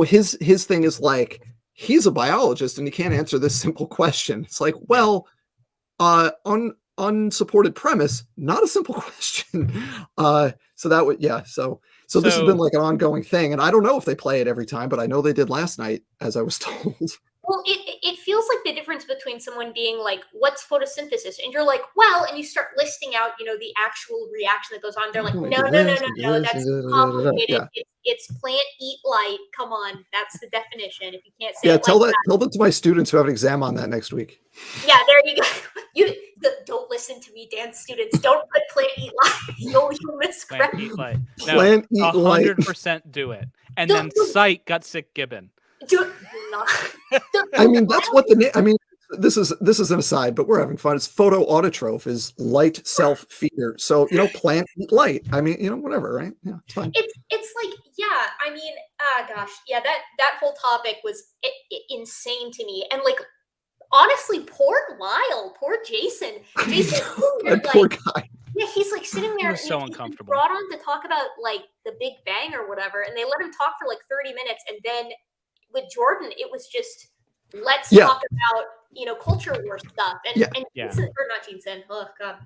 [SPEAKER 8] his thing is like, he's a biologist and he can't answer this simple question. It's like, well, unsupported premise, not a simple question. So that would, yeah. So this has been like an ongoing thing, and I don't know if they play it every time, but I know they did last night, as I was told.
[SPEAKER 6] Well, it feels like the difference between someone being like, what's photosynthesis? And you're like, well, and you start listing out, the actual reaction that goes on. They're like, no, that's complicated.
[SPEAKER 8] Yeah.
[SPEAKER 6] It's plant, eat light. Come on, that's the definition. If you can't say
[SPEAKER 8] tell that to my students who have an exam on that next week.
[SPEAKER 6] Yeah, there you go. Don't listen to me, dance students. Don't put Plant Eat Light. You'll miss
[SPEAKER 4] Plant
[SPEAKER 6] crap.
[SPEAKER 4] Eat Light.
[SPEAKER 8] Plant Eat Light.
[SPEAKER 4] 100% do it. And then cite Gut Sick Gibbon.
[SPEAKER 6] Do not.
[SPEAKER 8] I mean, that's what I mean, this is an aside, but we're having fun. It's photoautotroph is light self-feeder. So, Plant Eat Light. I mean, whatever, right? Yeah, it's fine.
[SPEAKER 6] It's like, yeah, I mean, gosh, yeah, that whole topic was insane to me. And like, honestly, poor Lyle, poor Jason.
[SPEAKER 8] That poor guy.
[SPEAKER 6] Yeah, he's like sitting there.
[SPEAKER 4] He was so uncomfortable.
[SPEAKER 6] Brought on to talk about like the Big Bang or whatever, and they let him talk for like 30 minutes, and then with Jordan, it was just let's talk about culture war stuff. And Jensen, or not Jensen. Oh god,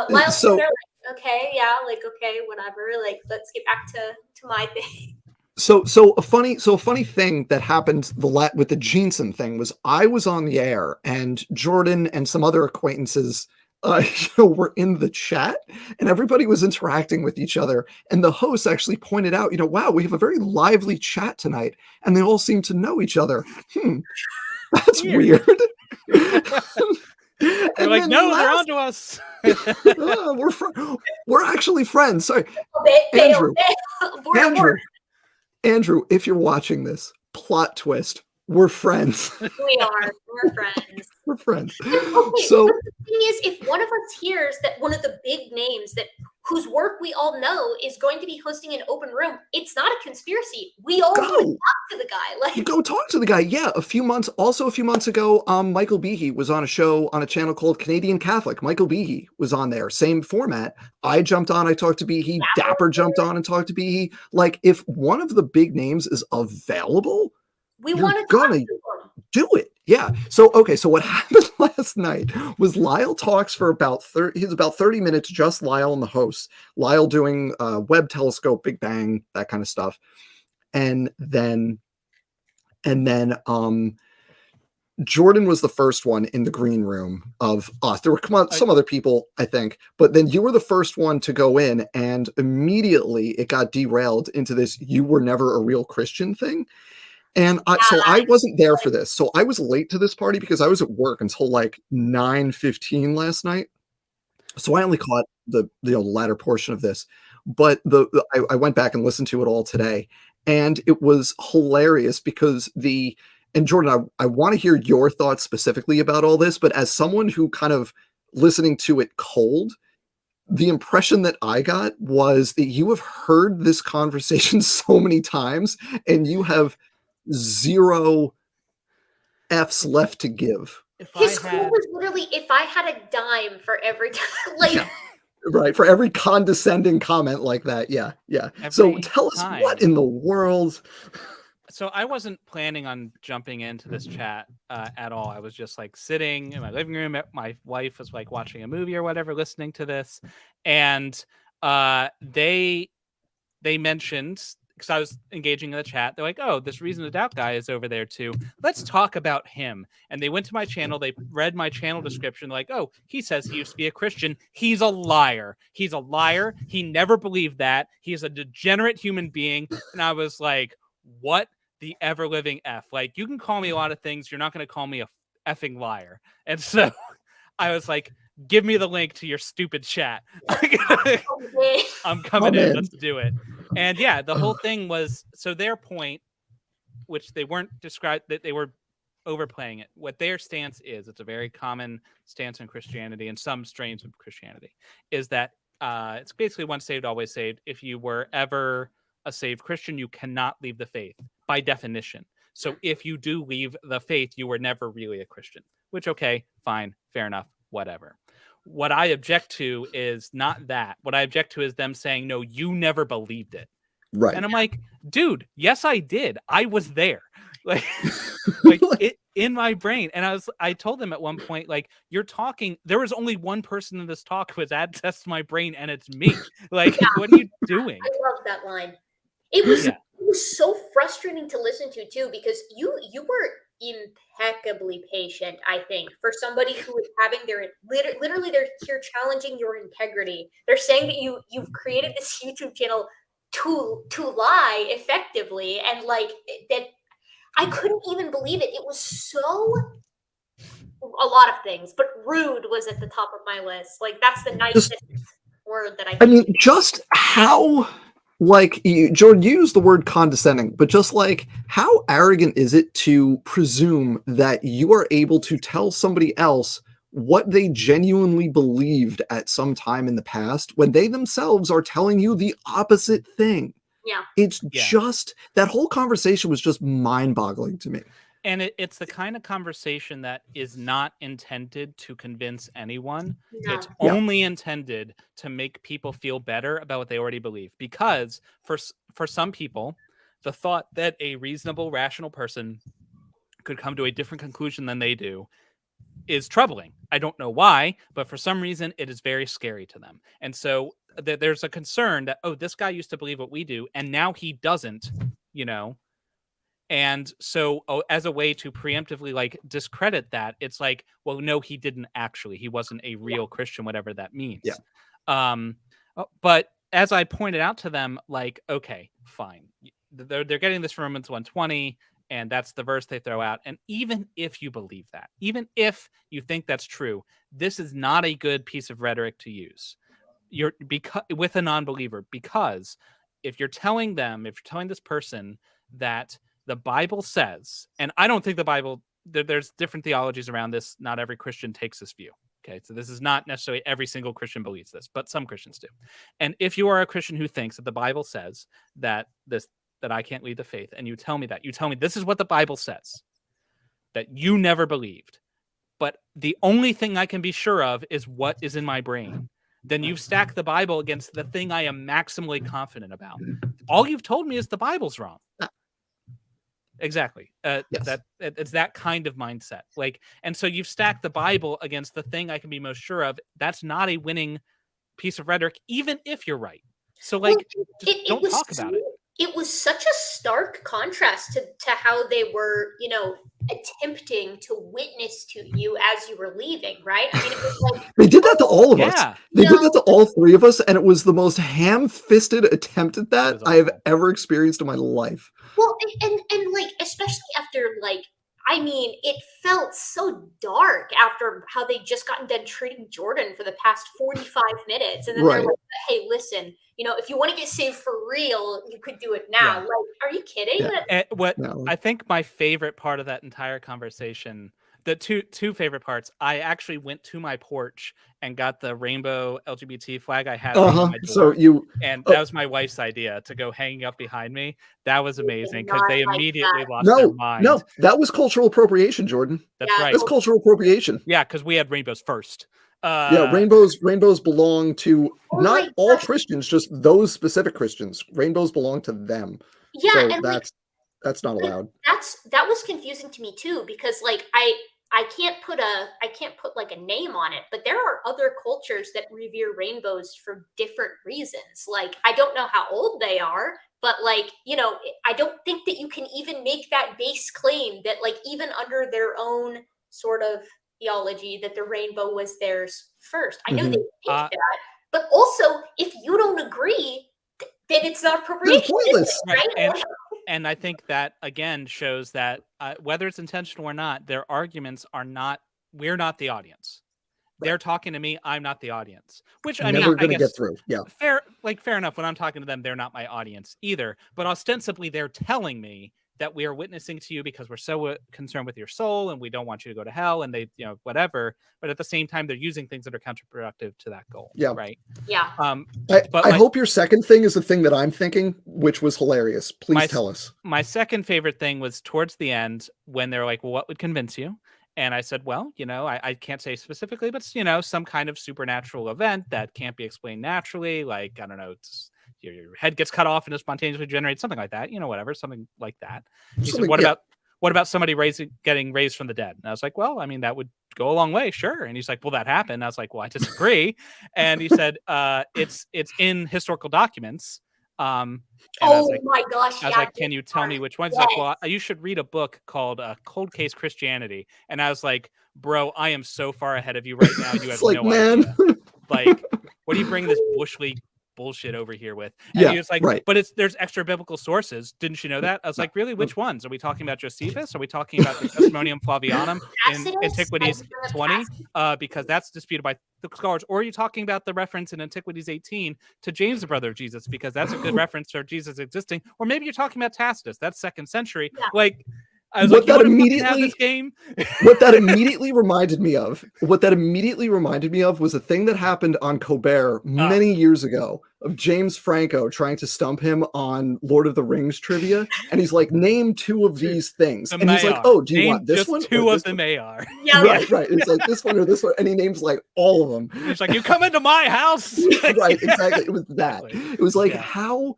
[SPEAKER 6] Lyle's there like, okay, yeah, like okay, whatever. Like let's get back to my thing.
[SPEAKER 8] So a funny thing that happened with the Jensen thing was I was on the air and Jordan and some other acquaintances were in the chat and everybody was interacting with each other. And the host actually pointed out, wow, we have a very lively chat tonight. And they all seem to know each other. That's weird.
[SPEAKER 4] They're like, no, they're onto us.
[SPEAKER 8] We're actually friends. Sorry. Andrew, if you're watching this, plot twist. We're friends.
[SPEAKER 6] We are. We're friends.
[SPEAKER 8] We're friends.
[SPEAKER 6] Okay,
[SPEAKER 8] So
[SPEAKER 6] but the thing is, if one of us hears that one of the big names whose work we all know is going to be hosting an open room, it's not a conspiracy. We all go talk to the guy. Like,
[SPEAKER 8] you go talk to the guy. Yeah, a few months ago, Michael Behe was on a show on a channel called Canadian Catholic. Michael Behe was on there, same format. I jumped on, I talked to Behe. Dapper jumped on and talked to Behe. Like, if one of the big names is available,
[SPEAKER 6] we want to talk to them.
[SPEAKER 8] Do it. Yeah. So what happened last night was Lyle talks for about 30 minutes, just Lyle and the host. Lyle doing Webb telescope, Big Bang, that kind of stuff. And then Jordan was the first one in the green room of us. There were some other people, I think, but then you were the first one to go in, and immediately it got derailed into this "you were never a real Christian" thing. And so I wasn't there for this. So I was late to this party because I was at work until like 9:15 last night. So I only caught the latter portion of this, but I went back and listened to it all today, and it was hilarious because and Jordan, I want to hear your thoughts specifically about all this, but as someone who kind of listening to it cold, the impression that I got was that you have heard this conversation so many times and you have zero F's left to give.
[SPEAKER 6] His quote was literally, if I had a dime for every time, like
[SPEAKER 8] right, for every condescending comment like that. Yeah. So tell us what in the world.
[SPEAKER 4] So I wasn't planning on jumping into this chat at all. I was just like sitting in my living room. My wife was like watching a movie or whatever, listening to this, and they mentioned, because I was engaging in the chat, they're like, oh, this Reason to Doubt guy is over there too. Let's talk about him. And they went to my channel. They read my channel description. Like, oh, he says he used to be a Christian. He's a liar. He's a liar. He never believed that. He's a degenerate human being. And I was like, what the ever-living F? Like, you can call me a lot of things. You're not going to call me a effing liar. And so I was like, give me the link to your stupid chat. I'm coming in. Let's do it. And yeah, the whole thing was, so their point, which they weren't described, that they were overplaying it. What their stance is, it's a very common stance in Christianity and some strains of Christianity, is that it's basically once saved, always saved. If you were ever a saved Christian, you cannot leave the faith by definition. So if you do leave the faith, you were never really a Christian, which, okay, fine, fair enough, whatever. What I object to is not that. What I object to is them saying, no, you never believed it.
[SPEAKER 8] Right.
[SPEAKER 4] And I'm like, dude, yes, I did. I was there. Like, it in my brain. And I told them at one point, like, you're talking, there was only one person in this talk who has access to my brain, and it's me. Like, what are you doing?
[SPEAKER 6] I love that line. It was so frustrating to listen to too, because you were impeccably patient, I think, for somebody who is having literally they're here challenging your integrity. They're saying that you've created this YouTube channel to lie effectively, and like that I couldn't even believe it. It was so a lot of things, but rude was at the top of my list. Like that's the nicest word that I
[SPEAKER 8] mean, just how, like, Jordan, you used the word condescending, but just like how arrogant is it to presume that you are able to tell somebody else what they genuinely believed at some time in the past when they themselves are telling you the opposite thing?
[SPEAKER 6] Yeah.
[SPEAKER 8] It's just, that whole conversation was just mind-boggling to me.
[SPEAKER 4] And it's the kind of conversation that is not intended to convince anyone.
[SPEAKER 6] No.
[SPEAKER 4] It's only intended to make people feel better about what they already believe. Because for some people, the thought that a reasonable, rational person could come to a different conclusion than they do is troubling. I don't know why, but for some reason, it is very scary to them. And so there's a concern that, oh, this guy used to believe what we do, and now he doesn't, you know? And so as a way to preemptively like discredit that, it's like, well, no, he didn't actually. He wasn't a real Christian, whatever that means.
[SPEAKER 8] Yeah.
[SPEAKER 4] But as I pointed out to them, like, okay, fine. They're getting this from Romans 1:20, and that's the verse they throw out. And even if you believe that, even if you think that's true, this is not a good piece of rhetoric to use. With a non-believer, because if you're telling this person that the Bible says, and I don't think the Bible, there's different theologies around this. Not every Christian takes this view. Okay, so this is not necessarily every single Christian believes this, but some Christians do. And if you are a Christian who thinks that the Bible says that I can't lead the faith, and you tell me this is what the Bible says, that you never believed, but the only thing I can be sure of is what is in my brain, then you've stacked the Bible against the thing I am maximally confident about. All you've told me is the Bible's wrong. Exactly. Yes. It's that kind of mindset. Like, and so you've stacked the Bible against the thing I can be most sure of. That's not a winning piece of rhetoric, even if you're right. So, like, don't talk about it.
[SPEAKER 6] It was such a stark contrast to how they were, you know, attempting to witness to you as you were leaving, right? I mean, it was like
[SPEAKER 8] they did that to all of us. They did that to all three of us, and it was the most ham-fisted attempt at that I have ever experienced in my life.
[SPEAKER 6] Well, and like, especially after, like, I mean, it felt so dark after how they just gotten done treating Jordan for the past 45 minutes. And then they're like, hey, listen, you know, if you want to get saved for real, you could do it now. Like, are you kidding?
[SPEAKER 4] I think my favorite part of that entire conversation, the two favorite parts, I actually went to my porch and got the rainbow LGBT flag I had on my door. And that was my wife's idea, to go hanging up behind me. That was amazing because they immediately lost their mind.
[SPEAKER 8] No, that was cultural appropriation, Jordan.
[SPEAKER 4] That's right.
[SPEAKER 8] That's cultural appropriation.
[SPEAKER 4] Yeah, because we had rainbows first.
[SPEAKER 8] Rainbows belong to not all Christians, just those specific Christians. Rainbows belong to them.
[SPEAKER 6] Yeah,
[SPEAKER 8] so
[SPEAKER 6] and
[SPEAKER 8] that's not allowed.
[SPEAKER 6] That was confusing to me too, because like I can't put like a name on it, but there are other cultures that revere rainbows for different reasons. Like, I don't know how old they are, but like, you know, I don't think that you can even make that base claim that, like, even under their own sort of theology, that the rainbow was theirs first. I know they think that, but also if you don't agree, then it's not appropriation.
[SPEAKER 8] It's pointless,
[SPEAKER 6] right?
[SPEAKER 4] And I think that, again, shows that whether it's intentional or not, their arguments are not, we're not the audience. Right. They're talking to me, I'm not the audience. Which, I mean, I guess,
[SPEAKER 8] get through. Yeah.
[SPEAKER 4] Fair enough. When I'm talking to them, they're not my audience either. But ostensibly, they're telling me that we are witnessing to you because we're so concerned with your soul and we don't want you to go to hell, and they, you know, whatever. But at the same time, they're using things that are counterproductive to that goal.
[SPEAKER 8] Yeah.
[SPEAKER 4] Right.
[SPEAKER 6] Yeah.
[SPEAKER 8] I hope your second thing is the thing that I'm thinking, which was hilarious. Please tell us.
[SPEAKER 4] My second favorite thing was towards the end when they're like, well, what would convince you? And I said, well, you know, I can't say specifically, but, you know, some kind of supernatural event that can't be explained naturally. Like, I don't know, your head gets cut off and it spontaneously generates something like that, you know, whatever, something like that. He said, what about somebody getting raised from the dead? And I was like, well, I mean, that would go a long way. Sure. And he's like, well, that happened. I was like, well, I disagree. And he said, it's in historical documents.
[SPEAKER 6] My gosh.
[SPEAKER 4] I was like, can you tell me which ones? He's like, well, you should read a book called Cold Case Christianity. And I was like, bro, I am so far ahead of you right now. You have no idea. Like, what do you bring this bush league bullshit over here with. And he was like,
[SPEAKER 1] right.
[SPEAKER 4] but there's extra biblical sources. Didn't you know that? I was like, really? Which ones? Are we talking about Josephus? Are we talking about the Testimonium Flavianum in Antiquities 20? Because that's disputed by the scholars. Or are you talking about the reference in Antiquities 18 to James, the brother of Jesus? Because that's a good reference for Jesus existing. Or maybe you're talking about Tacitus. That's 2nd century.
[SPEAKER 6] Yeah.
[SPEAKER 4] Like, I was
[SPEAKER 1] What
[SPEAKER 4] like,
[SPEAKER 1] that
[SPEAKER 4] you
[SPEAKER 1] immediately
[SPEAKER 4] have this game?
[SPEAKER 1] what that immediately reminded me of was a thing that happened on Colbert many years ago of James Franco trying to stump him on Lord of the Rings trivia, and he's like, name 2 of these things, and he's like, oh, do you want this
[SPEAKER 4] just
[SPEAKER 1] one?
[SPEAKER 4] 2 of them AR.
[SPEAKER 6] Yeah,
[SPEAKER 1] right. It's like this one or this one, and he names like all of them.
[SPEAKER 4] He's like, you come into my house.
[SPEAKER 1] Right, exactly. It was that. It was like, how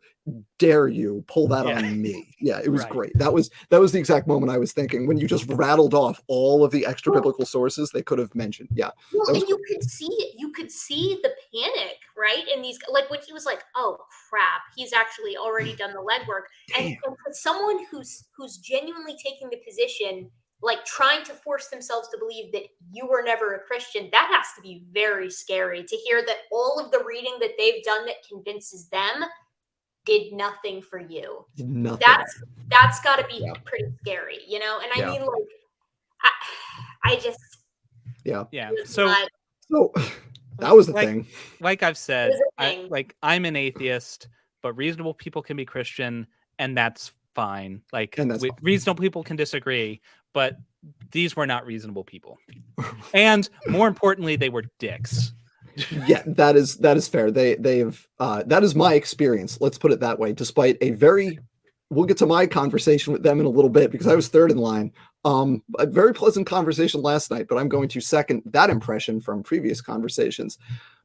[SPEAKER 1] dare you pull that on me? Yeah, it was great. That was the exact moment I was thinking when you just rattled off all of the extra biblical sources they could have mentioned. Yeah.
[SPEAKER 6] Well, and you could see it. You could see the panic, right? In these, like when he was like, "Oh crap, he's actually already done the legwork," and for someone who's genuinely taking the position, like trying to force themselves to believe that you were never a Christian, that has to be very scary to hear that all of the reading that they've done that convinces them did nothing for you.
[SPEAKER 1] Nothing.
[SPEAKER 6] That's got to be pretty scary, you know? And I mean, like, I just
[SPEAKER 4] So
[SPEAKER 1] that was the thing.
[SPEAKER 4] Like I've said, I'm an atheist, but reasonable people can be Christian, and that's fine. Like, reasonable people can disagree, but these were not reasonable people. And more importantly, they were dicks.
[SPEAKER 1] Yeah, that is fair. They've that is my experience. Let's put it that way. Despite we'll get to my conversation with them in a little bit because I was third in line. A very pleasant conversation last night, but I'm going to second that impression from previous conversations.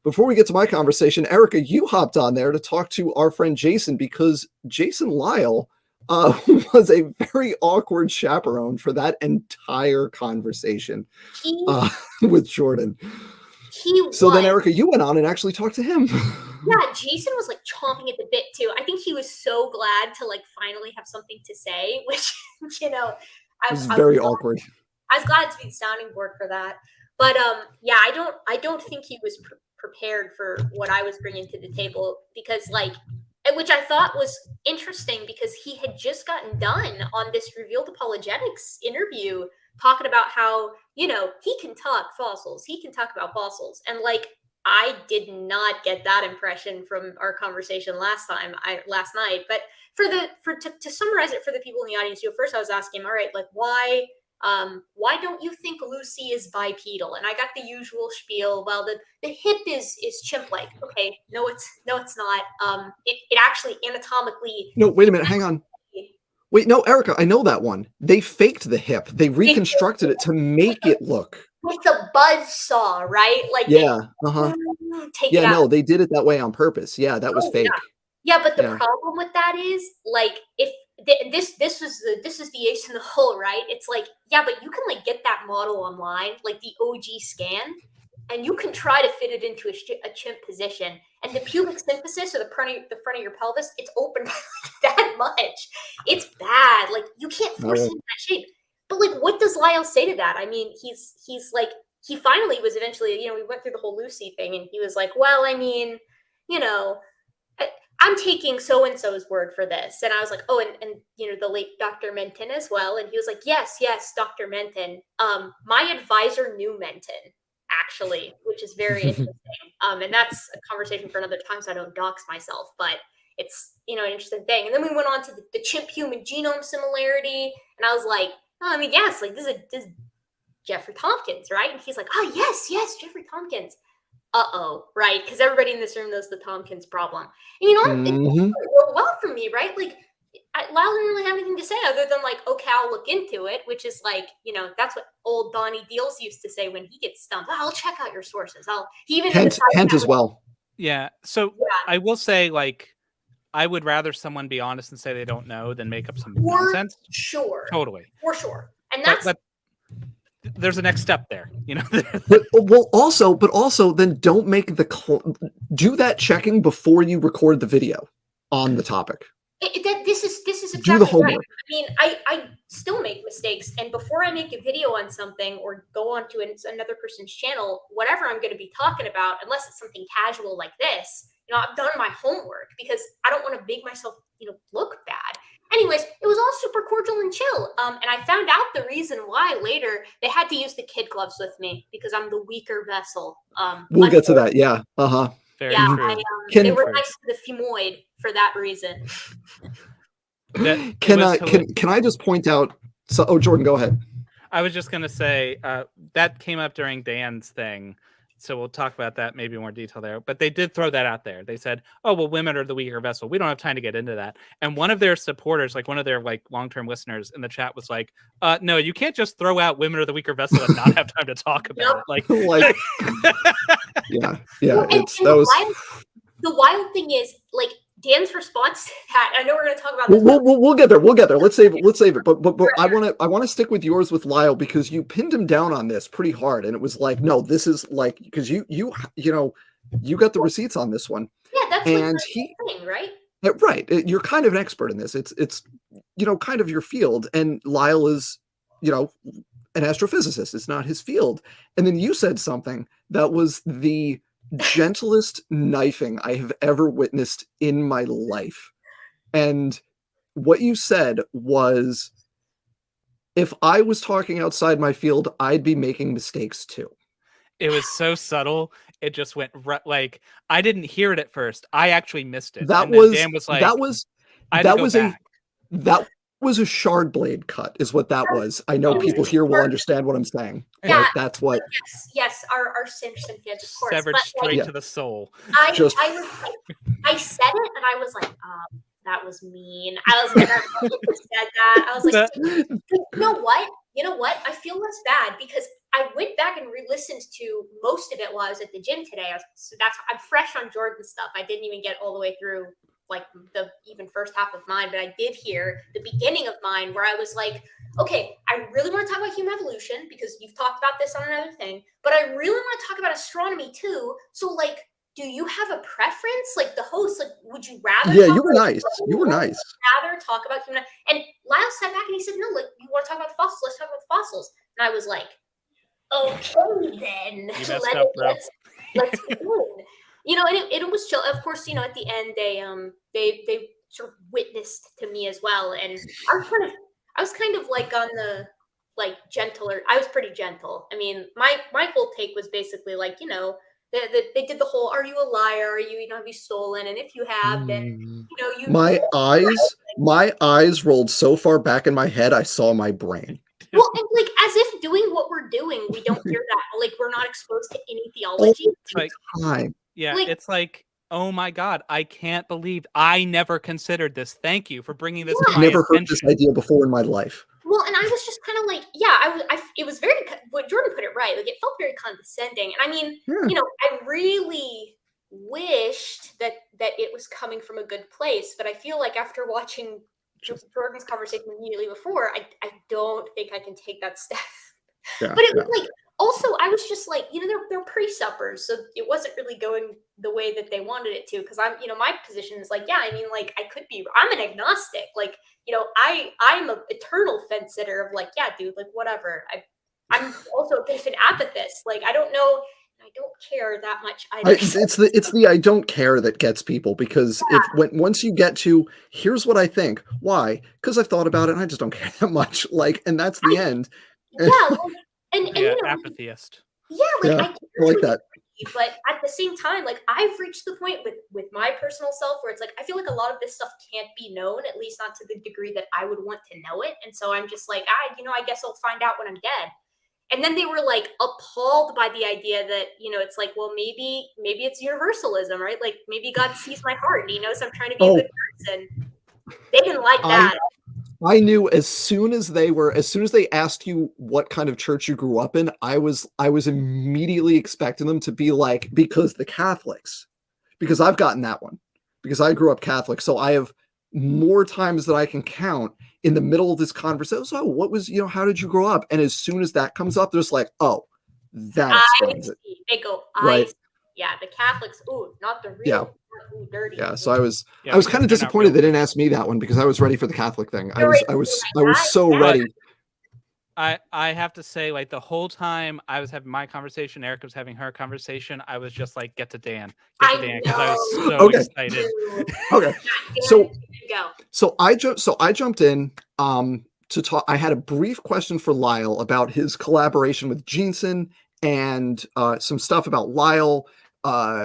[SPEAKER 1] Before we get to my conversation, Erica, you hopped on there to talk to our friend Jason because Jason Lyle was a very awkward chaperone for that entire conversation with Jordan. Then, Erica, you went on and actually talked to him.
[SPEAKER 6] Yeah, Jason was like chomping at the bit too. I think he was so glad to like finally have something to say, which, you know,
[SPEAKER 1] I was very awkward.
[SPEAKER 6] I was glad to be the sounding board for that. But yeah, I don't think he was prepared for what I was bringing to the table because like, which I thought was interesting because he had just gotten done on this Revealed Apologetics interview talking about how, you know, he can talk fossils. He can talk about fossils. And like, I did not get that impression from our conversation last night. But to summarize it for the people in the audience, first I was asking him, all right, like why don't you think Lucy is bipedal? And I got the usual spiel. Well, the hip is chimp-like. Okay, no, it's not. It actually anatomically.
[SPEAKER 1] No, wait a minute, hang on. Wait, no, Erica, I know that one. They faked the hip. They reconstructed it to make it look.
[SPEAKER 6] With the buzz saw, right? Like
[SPEAKER 1] Take it out. No, they did it that way on purpose. Yeah, that was fake.
[SPEAKER 6] Yeah, but the problem with that is like if this is the ace in the hole, right? It's like, yeah, but you can like get that model online, like the OG scan, and you can try to fit it into a chimp position. And the pubic symphysis or the front of your pelvis, it's open that much. It's bad. Like you can't force it in that shape. But like, what does Lyle say to that? I mean, he's like, he finally was eventually, you know, we went through the whole Lucy thing, and he was like, well, I mean, you know, I'm taking so-and-so's word for this. And I was like, oh, and you know, the late Dr. Menton as well. And he was like, yes, Dr. Menton. My advisor knew Menton, actually, which is very interesting. And that's a conversation for another time, so I don't dox myself, but it's, you know, an interesting thing. And then we went on to the chimp-human genome similarity, and I was like, oh, I mean, yes, like this is Jeffrey Tompkins, right? And he's like, oh, yes, Jeffrey Tompkins. Right? Because everybody in this room knows the Tompkins problem. And you know, it worked well for me, right? Like, Lyle didn't really have anything to say other than like, okay, I'll look into it, which is like, you know, that's what old Donnie Deals used to say when he gets stumped. Oh, I'll check out your sources. He even
[SPEAKER 1] Hent as well.
[SPEAKER 4] Yeah. So I will say, like, I would rather someone be honest and say they don't know than make up some nonsense.
[SPEAKER 6] Sure.
[SPEAKER 4] Totally.
[SPEAKER 6] For sure. And that's
[SPEAKER 4] but there's a next step there, you know.
[SPEAKER 1] but also then don't make do that checking before you record the video on the topic.
[SPEAKER 6] This is
[SPEAKER 8] Do the
[SPEAKER 6] exactly right.
[SPEAKER 8] homework.
[SPEAKER 6] I mean, I still make mistakes, and before I make a video on something or go on to another person's channel, whatever I'm going to be talking about, unless it's something casual like this, I've done my homework because I don't want to make myself, look bad. Anyways, it was all super cordial and chill. And I found out the reason why later. They had to use the kid gloves with me because I'm the weaker vessel.
[SPEAKER 8] We'll get to that. Yeah.
[SPEAKER 4] Very
[SPEAKER 6] Yeah,
[SPEAKER 4] true.
[SPEAKER 6] they were nice to the femoid for that reason.
[SPEAKER 8] Can I just point out? So, Jordan, go ahead.
[SPEAKER 4] I was just gonna say that came up during Dan's thing, so we'll talk about that maybe in more detail there. But they did throw that out there. They said, "Oh, well, women are the weaker vessel." We don't have time to get into that. And one of their supporters, like one of their long-term listeners in the chat, was like, "No, you can't just throw out women are the weaker vessel and not have time to talk about it." Like,
[SPEAKER 8] yeah.
[SPEAKER 6] Well, the wild thing is, Dan's response to that. I know we're going to talk about this.
[SPEAKER 8] We'll get there. We'll get there. Let's save it. But I want to stick with yours with Lyle because you pinned him down on this pretty hard, and it was like, no, this is because you got the receipts on this one.
[SPEAKER 6] Yeah, that's
[SPEAKER 8] and
[SPEAKER 6] thing, right?
[SPEAKER 8] Right. You're kind of an expert in this. It's kind of your field, and Lyle is an astrophysicist. It's not his field. And then you said something that was the gentlest knifing I have ever witnessed in my life. And what you said was, if I was talking outside my field, I'd be making mistakes too.
[SPEAKER 4] It was so subtle. It just went I didn't hear it at first. I actually missed it. Dan was like,
[SPEAKER 8] that was a shard blade cut is what that was. I know people here will understand what I'm saying.
[SPEAKER 6] Yeah,
[SPEAKER 8] that's what.
[SPEAKER 6] Yes, our Simpson fans, of course.
[SPEAKER 4] Severed straight to the soul.
[SPEAKER 6] I said it, and I was like, that was mean. I was like, I said that. I was like, you know what? I feel less bad because I went back and re-listened to most of it while I was at the gym today. I'm fresh on Jordan's stuff. I didn't even get all the way through the even first half of mine, but I did hear the beginning of mine where I was like, okay, I really want to talk about human evolution because you've talked about this on another thing, but I really want to talk about astronomy too. So do you have a preference? The host, would you rather?
[SPEAKER 8] Yeah, you were nice. You were nice.
[SPEAKER 6] Rather talk about human. And Lyle sat back and he said, no, you want to talk about fossils? Let's talk about fossils. And I was like, okay, then.
[SPEAKER 4] You messed up, bro.
[SPEAKER 6] Let's go. And it was chill. Of course, at the end they sort of witnessed to me as well, and I was kind of on the gentler. I was pretty gentle. I mean, my whole take was basically they did the whole, are you a liar? Are you have you stolen? And if you have, then you.
[SPEAKER 8] My eyes rolled so far back in my head, I saw my brain.
[SPEAKER 6] Well, and as if doing what we're doing, we don't hear that. We're not exposed to any theology.
[SPEAKER 4] Yeah, it's oh my God, I can't believe I never considered this. Thank you for bringing this to my
[SPEAKER 8] never
[SPEAKER 4] attention.
[SPEAKER 8] Heard this idea before in my life.
[SPEAKER 6] Well, and I was just kind of it was very, what Jordan put it right. It felt very condescending. And I mean, I really wished that it was coming from a good place, but I feel like after watching Jordan's conversation immediately before, I don't think I can take that step. But it was also, I was just they're pre-suppers, so it wasn't really going the way that they wanted it to. Because I'm, my position is I could be, I'm an agnostic. I'm an eternal fence sitter of dude, whatever. I'm also a bit of an apathist. I don't know, I don't care that much.
[SPEAKER 8] It's the I don't care that gets people, because once you get to here's what I think, why? Because I've thought about it and I just don't care that much. And that's the end.
[SPEAKER 6] Yeah. And
[SPEAKER 4] apathyist.
[SPEAKER 6] Yeah,
[SPEAKER 8] I like that.
[SPEAKER 6] But at the same time, I've reached the point with my personal self where it's I feel like a lot of this stuff can't be known, at least not to the degree that I would want to know it. And so I'm just I guess I'll find out when I'm dead. And then they were appalled by the idea that, it's well, maybe it's universalism, right? Maybe God sees my heart and he knows I'm trying to be a good person. They didn't like that.
[SPEAKER 8] I knew as soon as they asked you what kind of church you grew up in, I was immediately expecting them to be because the Catholics, because I've gotten that one, because I grew up Catholic. So I have more times than I can count in the middle of this conversation. So what was, how did you grow up? And as soon as that comes up, there's oh, that explains it.
[SPEAKER 6] They go,
[SPEAKER 8] right?
[SPEAKER 6] Yeah, the Catholics. Ooh, not the real.
[SPEAKER 8] Yeah.
[SPEAKER 6] Ooh, dirty.
[SPEAKER 8] Yeah, so I was
[SPEAKER 3] Yeah,
[SPEAKER 8] kind
[SPEAKER 3] because
[SPEAKER 8] of
[SPEAKER 3] they're not
[SPEAKER 8] disappointed
[SPEAKER 3] real
[SPEAKER 8] they didn't ask me that one because I was ready for the Catholic thing. I
[SPEAKER 6] You're
[SPEAKER 8] was
[SPEAKER 6] right.
[SPEAKER 8] so
[SPEAKER 6] Yeah.
[SPEAKER 8] ready.
[SPEAKER 4] I have to say, like, the whole time I was having my conversation, Erica was having her conversation, I was just like, get to Dan, because I was so
[SPEAKER 8] Okay.
[SPEAKER 4] excited.
[SPEAKER 8] Okay.
[SPEAKER 6] Dan,
[SPEAKER 8] So
[SPEAKER 6] go.
[SPEAKER 8] So I jumped in to talk. I had a brief question for Lyle about his collaboration with Jensen and some stuff about Lyle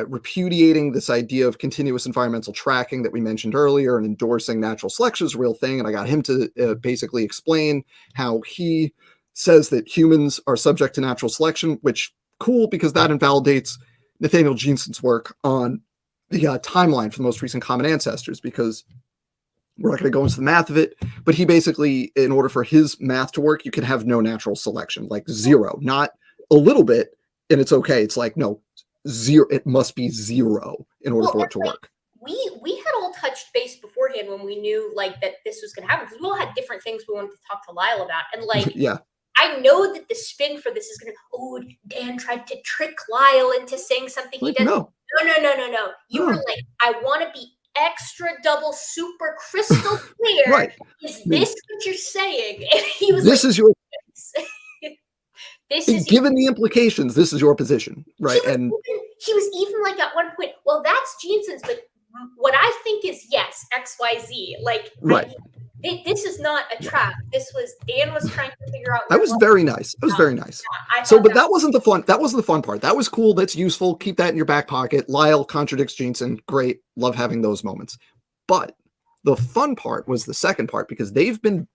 [SPEAKER 8] repudiating this idea of continuous environmental tracking that we mentioned earlier and endorsing natural selection as a real thing. And I got him to basically explain how he says that humans are subject to natural selection, which cool because that invalidates Nathaniel Jensen's work on the timeline for the most recent common ancestors, because we're not going to go into the math of it, but he basically, in order for his math to work, you can have no natural selection, like zero, not a little bit, and it's okay. It's like, no, zero. It must be zero in order for it to work.
[SPEAKER 6] We had all touched base beforehand when we knew like that this was going to happen, because we all had different things we wanted to talk to Lyle about, and like
[SPEAKER 8] yeah.
[SPEAKER 6] I know that the spin for this is going to, oh, Dan tried to trick Lyle into saying something he doesn't. No. You were like, I want to be extra double super crystal clear.
[SPEAKER 8] Right.
[SPEAKER 6] Is this what you're saying? And he was
[SPEAKER 8] this
[SPEAKER 6] like,
[SPEAKER 8] is your
[SPEAKER 6] this is
[SPEAKER 8] given the implications, this is your position. Right.
[SPEAKER 6] He was even like at one point, well, that's Jensen's, but what I think is yes, XYZ. Like
[SPEAKER 8] right.
[SPEAKER 6] This is not a trap. This was Dan was trying to figure out.
[SPEAKER 8] That was very nice. That was very nice.
[SPEAKER 6] Yeah,
[SPEAKER 8] so, but that wasn't the fun. That wasn't the fun part. That was cool. That's useful. Keep that in your back pocket. Lyle contradicts Jensen. Great. Love having those moments. But the fun part was the second part, because they've been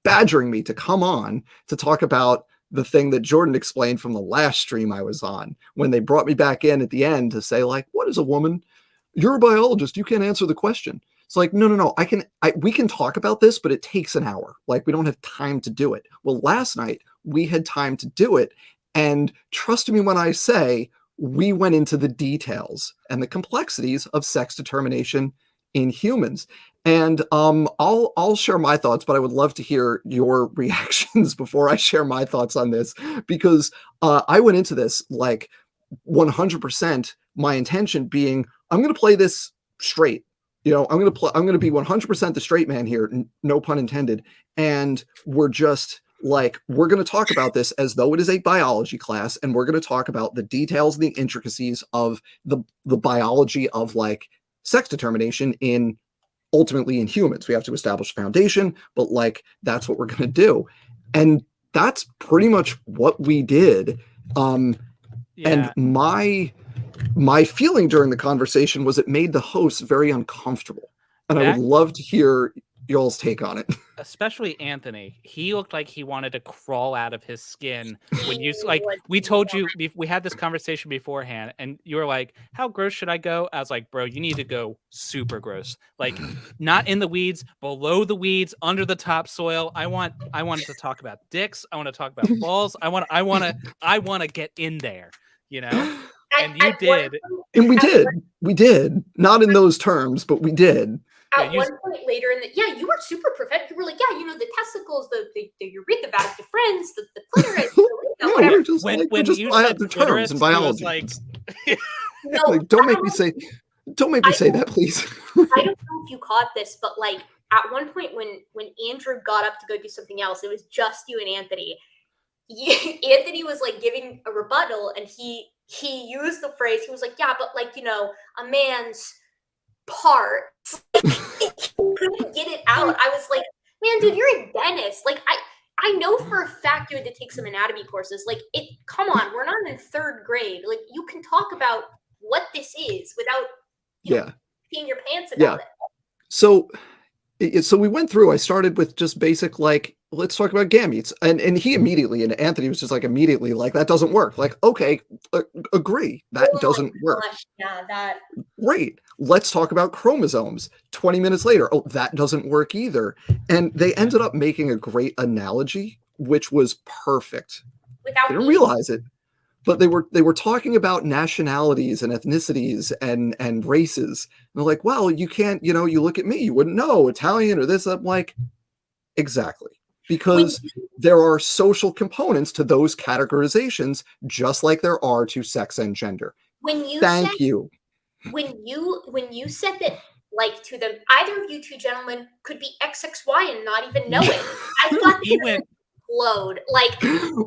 [SPEAKER 8] badgering me to come on to talk about the thing that Jordan explained from the last stream I was on, when they brought me back in at the end to say, like, what is a woman? You're a biologist. You can't answer the question. It's like, no. We can talk about this, but it takes an hour. Like, we don't have time to do it. Well, last night we had time to do it. And trust me when I say we went into the details and the complexities of sex determination in humans. And I'll share my thoughts, but I would love to hear your reactions before I share my thoughts on this, because I went into this like 100%, my intention being, I'm going to play this straight. You know, I'm going to be 100% the straight man here, no pun intended. And we're just like, we're going to talk about this as though it is a biology class, and we're going to talk about the details and the intricacies of the biology of like sex determination ultimately in humans. We have to establish a foundation, but like, that's what we're going to do. And that's pretty much what we did. And my feeling during the conversation was it made the host very uncomfortable. And I would love to hear y'all's take on it.
[SPEAKER 4] Especially Anthony. He looked like he wanted to crawl out of his skin when you like. We told you, we had this conversation beforehand, and you were like, "How gross should I go?" I was like, "Bro, you need to go super gross. Like, not in the weeds, below the weeds, under the topsoil. I wanted to talk about dicks. I want to talk about balls. I want to get in there. You know." And you did.
[SPEAKER 8] And we did. Not in those terms, but we did.
[SPEAKER 6] At one point later in the, you were super perfect. You were like, the testicles, the urethra, vas deferens, the clitoris, whatever.
[SPEAKER 8] When you said the terms in biology, like, like, don't make me say that, please.
[SPEAKER 6] I don't know if you caught this, but like at one point when Andrew got up to go do something else, it was just you and Anthony. Anthony was like giving a rebuttal, and he used the phrase. He was like, "Yeah, but like a man's part." He couldn't get it out. I was like, "Man, dude, you're a dentist. Like, I know for a fact you had to take some anatomy courses. Like, come on, we're not in third grade. Like, you can talk about what this is without peeing your pants about it."
[SPEAKER 8] So we went through. I started with just basic, like, let's talk about gametes, and he immediately, and Anthony was just like immediately like, that doesn't work. Like, okay, agree, that doesn't work.
[SPEAKER 6] Yeah,
[SPEAKER 8] great. Let's talk about chromosomes. 20 minutes later, oh, that doesn't work either. And they ended up making a great analogy, which was perfect. I didn't realize it, but they were talking about nationalities and ethnicities and races. And they're like, well, you can't, you look at me, you wouldn't know Italian or this. I'm like, exactly. Because there are social components to those categorizations, just like there are to sex and gender.
[SPEAKER 6] when you
[SPEAKER 8] Thank
[SPEAKER 6] said,
[SPEAKER 8] you.
[SPEAKER 6] when you said that, like, to them, either of you two gentlemen could be XXY and not even know it. I thought
[SPEAKER 4] He went
[SPEAKER 6] explode. Like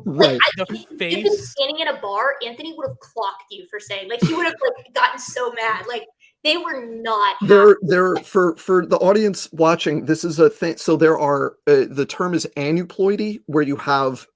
[SPEAKER 8] Right.
[SPEAKER 6] If you'd been standing at a bar, Anthony would have clocked you for saying, like, he would have like gotten so mad. Like, they were not happy.
[SPEAKER 8] There for the audience watching, this is a thing. So there are the term is aneuploidy, where you have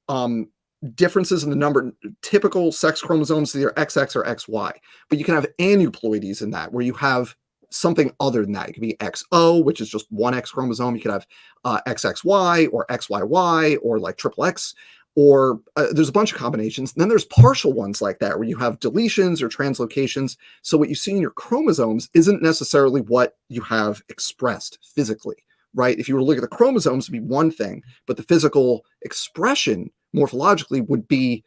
[SPEAKER 8] differences in the number. Typical sex chromosomes, either XX or XY, but you can have aneuploidies in that, where you have something other than that. It could be XO, which is just one X chromosome. You could have XXY or XYY or like triple X, or there's a bunch of combinations. And then there's partial ones like that, where you have deletions or translocations. So what you see in your chromosomes isn't necessarily what you have expressed physically, right? If you were to look at the chromosomes, it'd be one thing, but the physical expression morphologically would be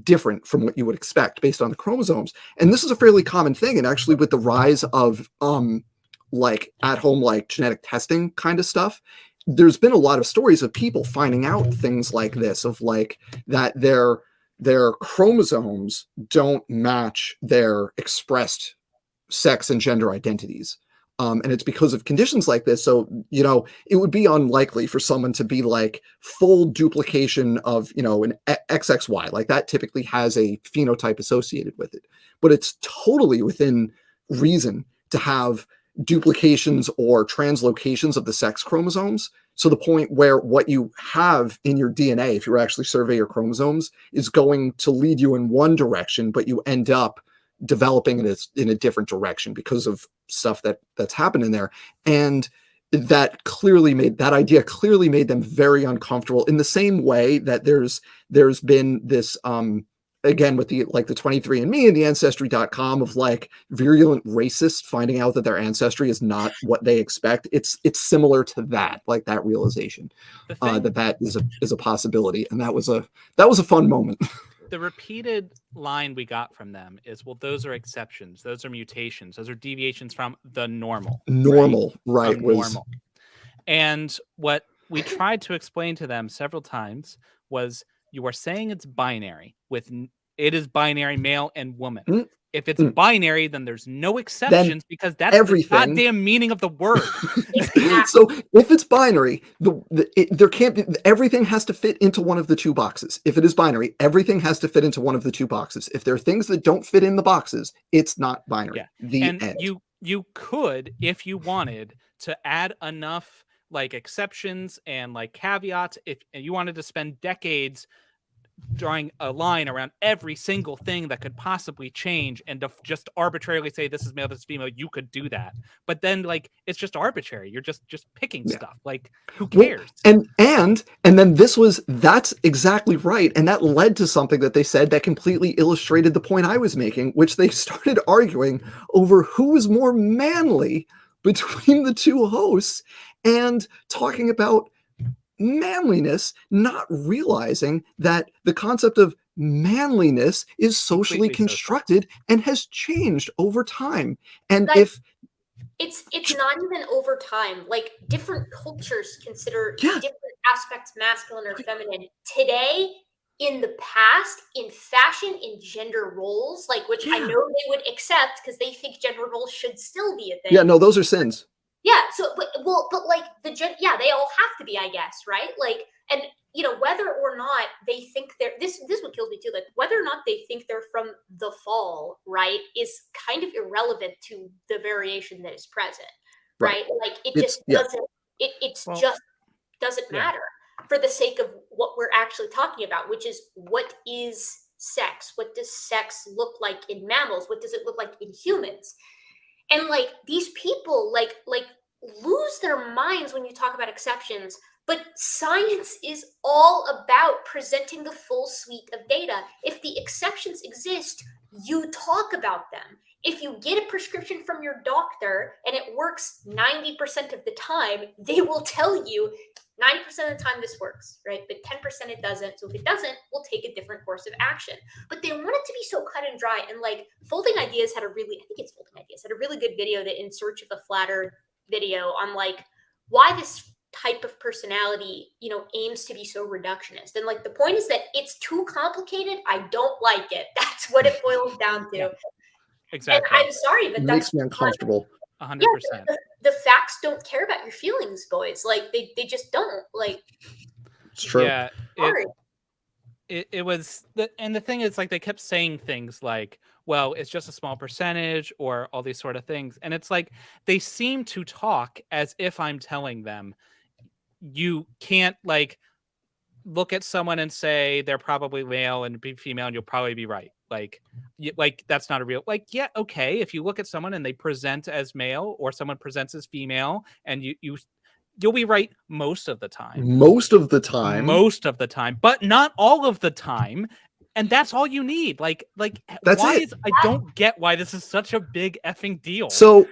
[SPEAKER 8] different from what you would expect based on the chromosomes. And this is a fairly common thing. And actually, with the rise of like at home, like genetic testing kind of stuff, there's been a lot of stories of people finding out things like this, of like that their chromosomes don't match their expressed sex and gender identities. And it's because of conditions like this. So, you know, it would be unlikely for someone to be like full duplication of, you know, an XXY. Like that typically has a phenotype associated with it. But it's totally within reason to have duplications or translocations of the sex chromosomes. So the point where what you have in your DNA, if you actually survey your chromosomes, is going to lead you in one direction, but you end up developing it in a different direction because of stuff that's happened in there. And that idea clearly made them very uncomfortable, in the same way that there's been this again with the 23andMe and the ancestry.com of like virulent racists finding out that their ancestry is not what they expect. It's similar to that, like that realization that is a possibility. And that was a fun moment.
[SPEAKER 4] The repeated line we got from them is, well, those are exceptions. Those are mutations. Those are deviations from the normal.
[SPEAKER 8] Right.
[SPEAKER 4] Normal. And what we tried to explain to them several times was, you are saying it's binary. It is binary, male and woman. If it's binary, then there's no exceptions, because that's
[SPEAKER 8] everything.
[SPEAKER 4] the goddamn meaning of the word.
[SPEAKER 8] So if it's binary, there can't be, everything has to fit into one of the two boxes. If it is binary, everything has to fit into one of the two boxes. If there are things that don't fit in the boxes, it's not binary.
[SPEAKER 4] Yeah.
[SPEAKER 8] The
[SPEAKER 4] and
[SPEAKER 8] end.
[SPEAKER 4] You could, if you wanted, to add enough like exceptions and like caveats, if you wanted to spend decades drawing a line around every single thing that could possibly change, and to just arbitrarily say this is male, this is female, you could do that. But then like it's just arbitrary. You're just picking stuff. Like, who cares?
[SPEAKER 8] Well, and then that's exactly right. And that led to something that they said that completely illustrated the point I was making, which they started arguing over who was more manly between the two hosts, and talking about manliness, not realizing that the concept of manliness is socially constructed and has changed over time. And
[SPEAKER 6] it's not even over time. Like, different cultures consider different aspects masculine or feminine. Today, in the past, in fashion, in gender roles, like, which I know they would accept because they think gender roles should still be a thing.
[SPEAKER 8] Yeah, no, those are sins.
[SPEAKER 6] Yeah, so but like they all have to be, I guess, right? Like, and you know, whether or not they think they're this what kills me too, like whether or not they think they're from the fall, right, is kind of irrelevant to the variation that is present, right? Like it just doesn't matter for the sake of what we're actually talking about, which is, what is sex? What does sex look like in mammals? What does it look like in humans? And like, these people like lose their minds when you talk about exceptions, but science is all about presenting the full suite of data. If the exceptions exist, you talk about them. If you get a prescription from your doctor and it works 90% of the time, they will tell you 90% of the time this works, right? But 10% it doesn't. So if it doesn't, we'll take a different course of action. But they want it to be so cut and dry. And like, Folding Ideas had a really good video, that In Search of a Flat Earth video, on like why this type of personality, you know, aims to be so reductionist. And like, the point is that it's too complicated. I don't like it. That's what it boils down to.
[SPEAKER 4] Exactly.
[SPEAKER 6] And I'm sorry, but
[SPEAKER 8] It
[SPEAKER 6] that's
[SPEAKER 8] makes me uncomfortable.
[SPEAKER 4] 100%.
[SPEAKER 6] The facts don't care about your feelings, boys. Like they just don't. Like
[SPEAKER 8] It's true.
[SPEAKER 4] Yeah,
[SPEAKER 6] sorry.
[SPEAKER 4] it was and the thing is, like, they kept saying things like, well, it's just a small percentage, or all these sort of things, and it's like they seem to talk as if I'm telling them, you can't, like, look at someone and say they're probably male and be female and you'll probably be right. Like, that's not a real, like, yeah, okay, if you look at someone and they present as male, or someone presents as female, and you'll be right most of the time.
[SPEAKER 8] Most of the time.
[SPEAKER 4] Most of the time, but not all of the time. And that's all you need. Like
[SPEAKER 8] That's
[SPEAKER 4] why
[SPEAKER 8] it.
[SPEAKER 4] I don't get why this is such a big effing deal.
[SPEAKER 8] So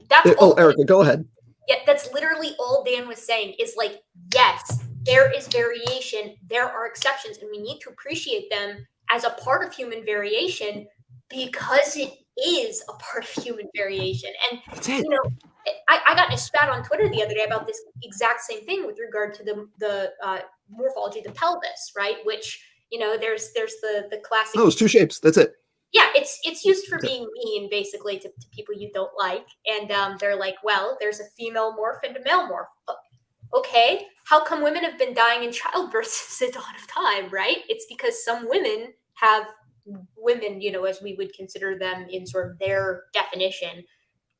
[SPEAKER 6] That's all.
[SPEAKER 8] Erica, go ahead.
[SPEAKER 6] Yeah, that's literally all Dan was saying is like, yes, there is variation, there are exceptions, and we need to appreciate them as a part of human variation because it is a part of human variation. And you know, I got in a spat on Twitter the other day about this exact same thing with regard to the morphology of the pelvis, right? Which, you know, there's the classic.
[SPEAKER 8] Oh, it's two shapes. That's it.
[SPEAKER 6] Yeah, it's used for being mean, basically, to people you don't like. And they're like, well, there's a female morph and a male morph. Okay, how come women have been dying in childbirth since the dawn of time, right? It's because some women, you know, as we would consider them in sort of their definition,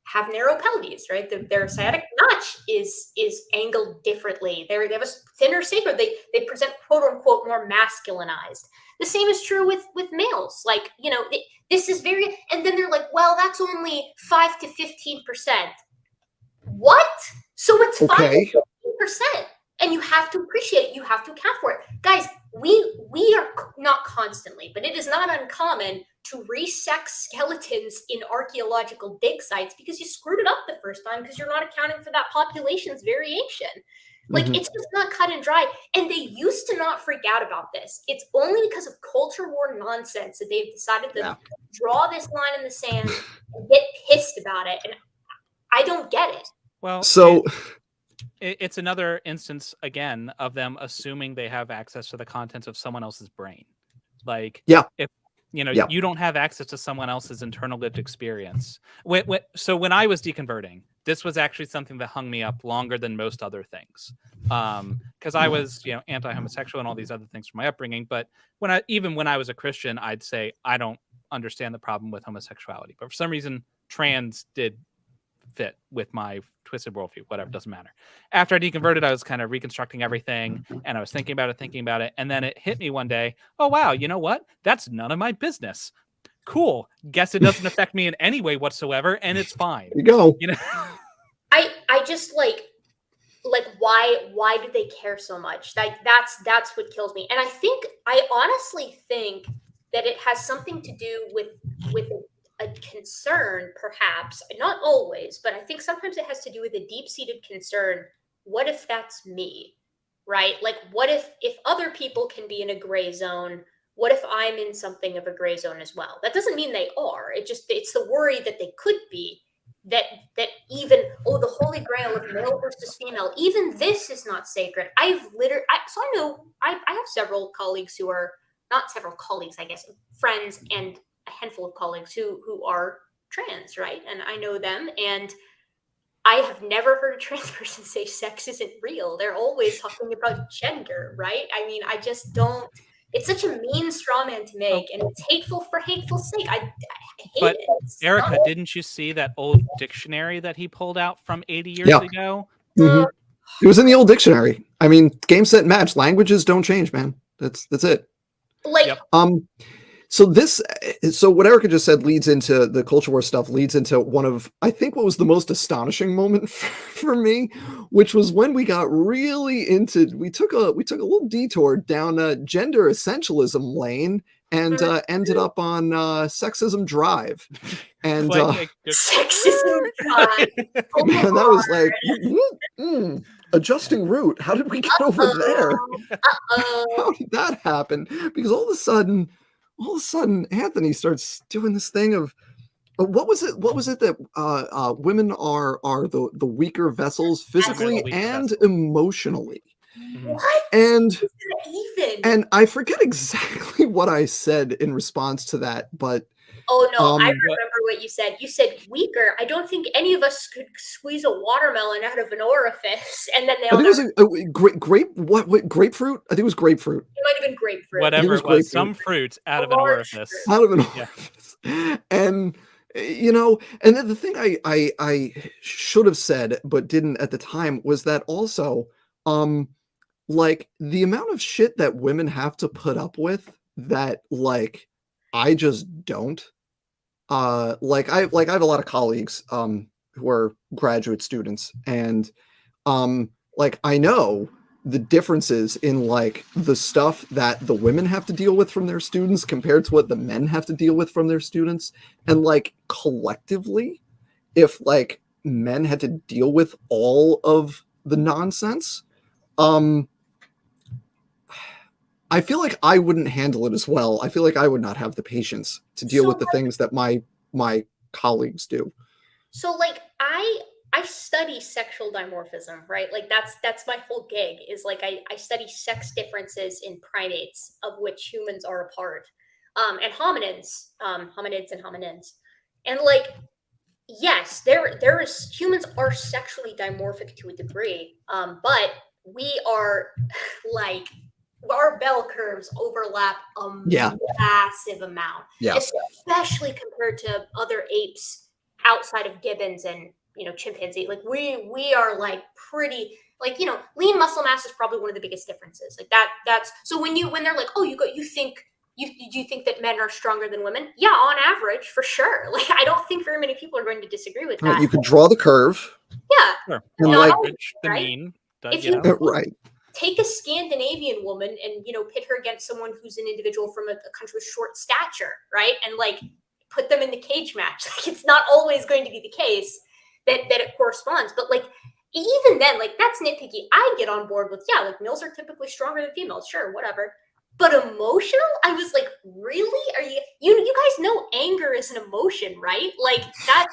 [SPEAKER 6] have narrow pelvises, right? Their sciatic notch is angled differently. They have a thinner sacrum. They present quote unquote more masculinized. The same is true with males. Like, you know, this is very, and then they're like, well, that's only 5 to 15%. What? So it's 5 to 15%. And you have to appreciate it. You have to account for it. Guys, we are not constantly, but it is not uncommon to resect skeletons in archaeological dig sites because you screwed it up the first time because you're not accounting for that population's variation. Like, it's just not cut and dry. And they used to not freak out about this. It's only because of culture war nonsense that they've decided to draw this line in the sand and get pissed about it. And I don't get it.
[SPEAKER 4] Well,
[SPEAKER 8] so
[SPEAKER 4] it's another instance again of them assuming they have access to the contents of someone else's brain. Like, if you know, you don't have access to someone else's internal lived experience. So when I was deconverting, this was actually something that hung me up longer than most other things. Because I was, you know, anti-homosexual and all these other things from my upbringing. But even when I was a Christian, I'd say I don't understand the problem with homosexuality. But for some reason, trans did fit with my twisted worldview. Whatever, doesn't matter. After I deconverted, I was kind of reconstructing everything, and I was thinking about it, and then it hit me one day. Oh wow, you know what? That's none of my business. Cool. Guess it doesn't affect me in any way whatsoever, and it's fine.
[SPEAKER 8] There you go.
[SPEAKER 4] You know,
[SPEAKER 6] I just like why do they care so much? Like that's what kills me. And I honestly think that it has something to do with a concern, perhaps, not always, but I think sometimes it has to do with a deep-seated concern. What if that's me, right? Like, what if other people can be in a gray zone? What if I'm in something of a gray zone as well? That doesn't mean they are. It's the worry that they could be, that even, the holy grail of male versus female, even this is not sacred. So I know I have several colleagues who are, not several colleagues, I guess, friends and a handful of colleagues who are trans, right? And I know them, and I have never heard a trans person say sex isn't real. They're always talking about gender, right? I mean, I just don't. It's such a mean straw man to make, and it's hateful for hateful's sake. I hate it.
[SPEAKER 4] Erica, didn't you see that old dictionary that he pulled out from 80 years ago?
[SPEAKER 8] Mm-hmm. It was in the old dictionary. I mean, game, set, match. Languages don't change, man. That's it.
[SPEAKER 6] Like,
[SPEAKER 8] So what Erica just said leads into the culture war stuff, leads into one of, I think, what was the most astonishing moment for me, which was when we got really into, we took a little detour down a gender essentialism lane and ended up on Sexism Drive. And
[SPEAKER 6] Sexism Drive.
[SPEAKER 8] Man, that was like adjusting route. How did we get over there? How did that happen? Because all of a sudden Anthony starts doing this thing of what was it that women are the weaker vessels physically and emotionally.
[SPEAKER 6] What?
[SPEAKER 8] And I forget exactly what I said in response to that, but
[SPEAKER 6] Oh no, I remember what you said. You said weaker. I don't think any of us could squeeze a watermelon out of an orifice, and then they all.
[SPEAKER 8] I think it was what grapefruit? I think it was grapefruit.
[SPEAKER 6] It might have been grapefruit.
[SPEAKER 4] Whatever it was, some fruit out of an orifice.
[SPEAKER 8] Out of an orifice. And and then the thing I should have said but didn't at the time was that also, like the amount of shit that women have to put up with that like I just don't. Like I have a lot of colleagues who are graduate students, and like I know the differences in like the stuff that the women have to deal with from their students compared to what the men have to deal with from their students. And like collectively, if like men had to deal with all of the nonsense, I feel like I wouldn't handle it as well. I feel like I would not have the patience to deal with the things that my colleagues do.
[SPEAKER 6] So like I study sexual dimorphism, right? Like that's my whole gig is like I study sex differences in primates, of which humans are a part, and hominids and hominids. And like, yes, there is humans are sexually dimorphic to a degree, but we are like our bell curves overlap a massive amount, especially compared to other apes outside of gibbons and chimpanzee. Like we are like pretty like lean muscle mass is probably one of the biggest differences. Like that's so when they're like, oh, do you think that men are stronger than women? Yeah, on average, for sure. Like I don't think very many people are going to disagree with that.
[SPEAKER 8] You could draw the curve.
[SPEAKER 6] Yeah,
[SPEAKER 4] sure.
[SPEAKER 8] And like
[SPEAKER 4] the mean.
[SPEAKER 6] If you
[SPEAKER 8] right.
[SPEAKER 6] take a Scandinavian woman and pit her against someone who's an individual from a country with short stature, right? And like put them in the cage match. Like it's not always going to be the case that it corresponds. But like even then, like that's nitpicky. I get on board with like males are typically stronger than females, sure, whatever. But emotional, I was like, really? Are you guys know anger is an emotion, right? Like that.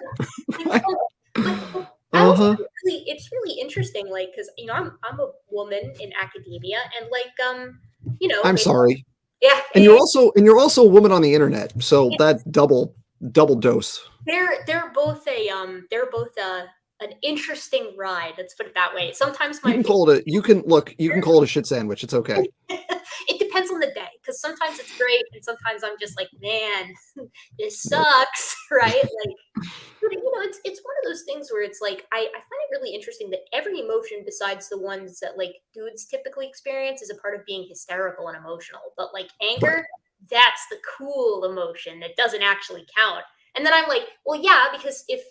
[SPEAKER 6] It's really interesting, like because I'm a woman in academia, and like
[SPEAKER 8] I'm sorry.
[SPEAKER 6] Yeah,
[SPEAKER 8] and you're also a woman on the internet, so that double dose.
[SPEAKER 6] They're both an interesting ride. Let's put it that way. Sometimes you can call
[SPEAKER 8] it a shit sandwich. It's okay.
[SPEAKER 6] It depends on the day, because sometimes it's great, and sometimes I'm just like, man, this sucks, right? Like, but it's one of those things where it's like I find it really interesting that every emotion besides the ones that like dudes typically experience is a part of being hysterical and emotional. But like anger, that's the cool emotion that doesn't actually count. And then I'm like, well, yeah, because if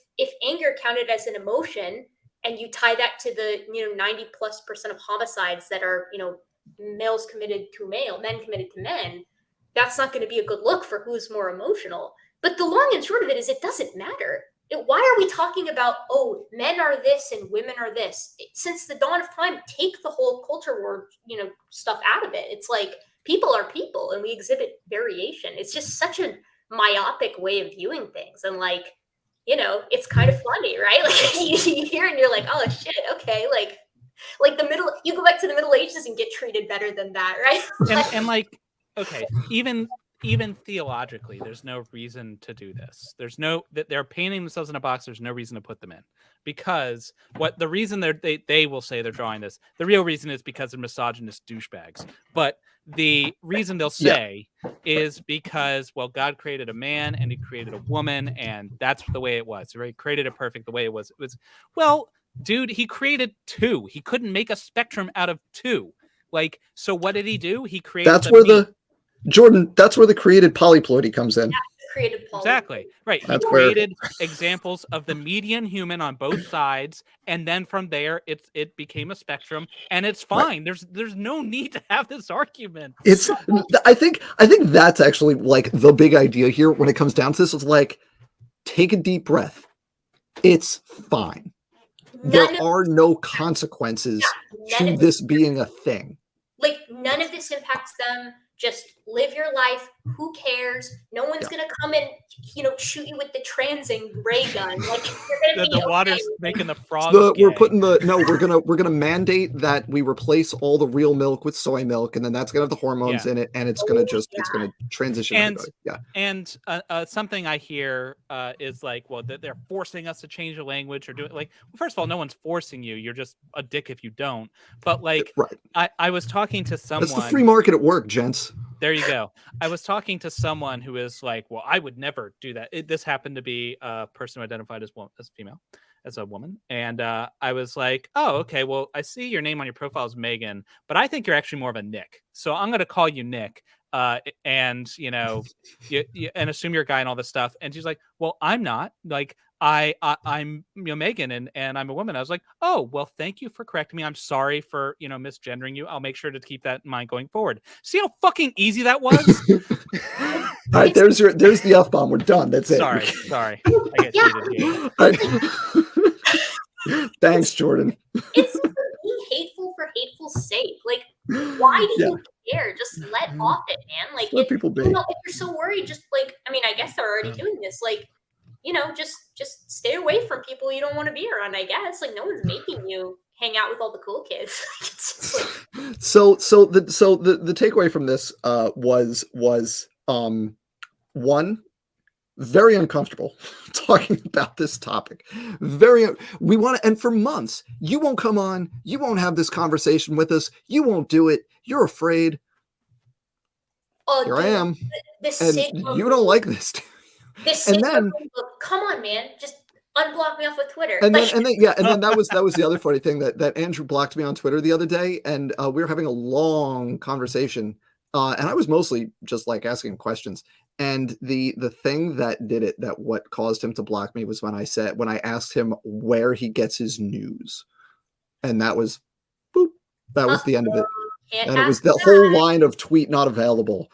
[SPEAKER 6] anger counted as an emotion, and you tie that to the 90+% of homicides that are males committed to men committed to men, that's not going to be a good look for who's more emotional. But the long and short of it is it doesn't matter. Why are we talking about, oh, men are this and women are this? Since the dawn of time, take the whole culture war, stuff out of it. It's like people are people and we exhibit variation. It's just such a myopic way of viewing things. And like, it's kind of funny, right? Like you hear and you're like, oh shit, okay, like you go back to the Middle Ages and get treated better than that, right?
[SPEAKER 4] and like, okay, even theologically, there's no reason to do this. There's no that they're painting themselves in a box. There's no reason to put them in, because the reason they will say they're drawing this, the real reason is because they're misogynist douchebags. But the reason they'll say is because, well, God created a man and he created a woman, and that's the way it was. He created it perfect the way it was. It was, well, dude, he created two. He couldn't make a spectrum out of two. Like, so what did he do? He created that's where
[SPEAKER 8] the created polyploidy comes in.
[SPEAKER 6] Created polyploidy.
[SPEAKER 4] Exactly. Right. He created examples of the median human on both sides, and then from there it became a spectrum, and it's fine. Right. There's no need to have this argument.
[SPEAKER 8] I think that's actually like the big idea here when it comes down to this is like, take a deep breath. It's fine. There are no consequences to this being a thing.
[SPEAKER 6] Like none of this impacts them. Just live your life. Who cares? No one's gonna come and shoot you with the transing ray gun. Like you're gonna
[SPEAKER 4] The water's making the frogs.
[SPEAKER 8] We're gonna mandate that we replace all the real milk with soy milk, and then that's gonna have the hormones in it, and it's gonna transition everybody. Yeah.
[SPEAKER 4] And something I hear is like, well, that they're forcing us to change the language or do it. Like, first of all, no one's forcing you. You're just a dick if you don't. But like, I was talking to someone.
[SPEAKER 8] That's the free market at work, gents.
[SPEAKER 4] There you go. I was talking to someone who is like, well, I would never do that. This happened to be a person who identified as female, as a woman. And I was like, oh, okay, well, I see your name on your profile is Megan, but I think you're actually more of a Nick. So I'm going to call you Nick. And and assume you're a guy and all this stuff. And she's like, well, I'm not. Like, I'm Megan and I'm a woman. I was like, oh, well, thank you for correcting me. I'm sorry for misgendering you. I'll make sure to keep that in mind going forward. See how fucking easy that was?
[SPEAKER 8] All right, there's the F-bomb. We're done. That's it.
[SPEAKER 4] Sorry. I get cheated here.
[SPEAKER 8] Thanks, Jordan.
[SPEAKER 6] It's being hateful for hateful's sake. Like, why do you care? Just let off it, man. Like,
[SPEAKER 8] let people be.
[SPEAKER 6] If you're so worried, just like, I mean, I guess they're already doing this. Like, just stay away from people you don't want to be around. I guess like no one's making you hang out with all the cool kids.
[SPEAKER 8] So the takeaway from this was one, very uncomfortable talking about this topic. We want to, and for months, you won't come on, you won't have this conversation with us, you won't do it, you're afraid. Here I am. And you don't like this.
[SPEAKER 6] And then, come on, man, just unblock me off of Twitter.
[SPEAKER 8] And then that was the other funny thing that Andrew blocked me on Twitter the other day, and we were having a long conversation, and I was mostly just like asking questions. And the thing that did it, that what caused him to block me, was when I asked him where he gets his news, and that was the end of it. And it was the whole line of tweet not available.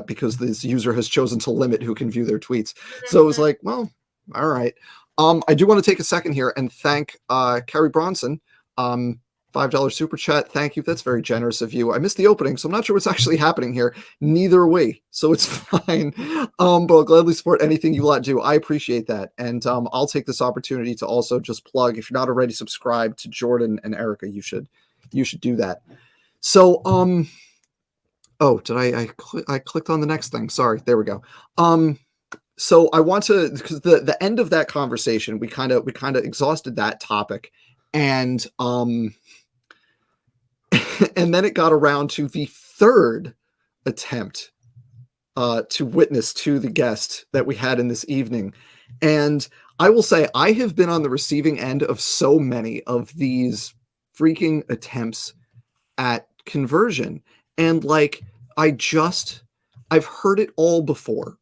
[SPEAKER 8] Because this user has chosen to limit who can view their tweets. So it was like, well, all right. I do want to take a second here and thank Carrie Bronson. $5 super chat. Thank you. That's very generous of you. I missed the opening, so I'm not sure what's actually happening here. Neither way, so it's fine. But I'll gladly support anything you lot do. I appreciate that. And I'll take this opportunity to also just plug, if you're not already subscribed to Jordan and Erica, you should do that. So oh, did I clicked on the next thing. Sorry. There we go. So I want to, because the end of that conversation, we kind of exhausted that topic, and and then it got around to the third attempt to witness to the guest that we had in this evening. And I will say, I have been on the receiving end of so many of these freaking attempts at conversion. And like, I've heard it all before.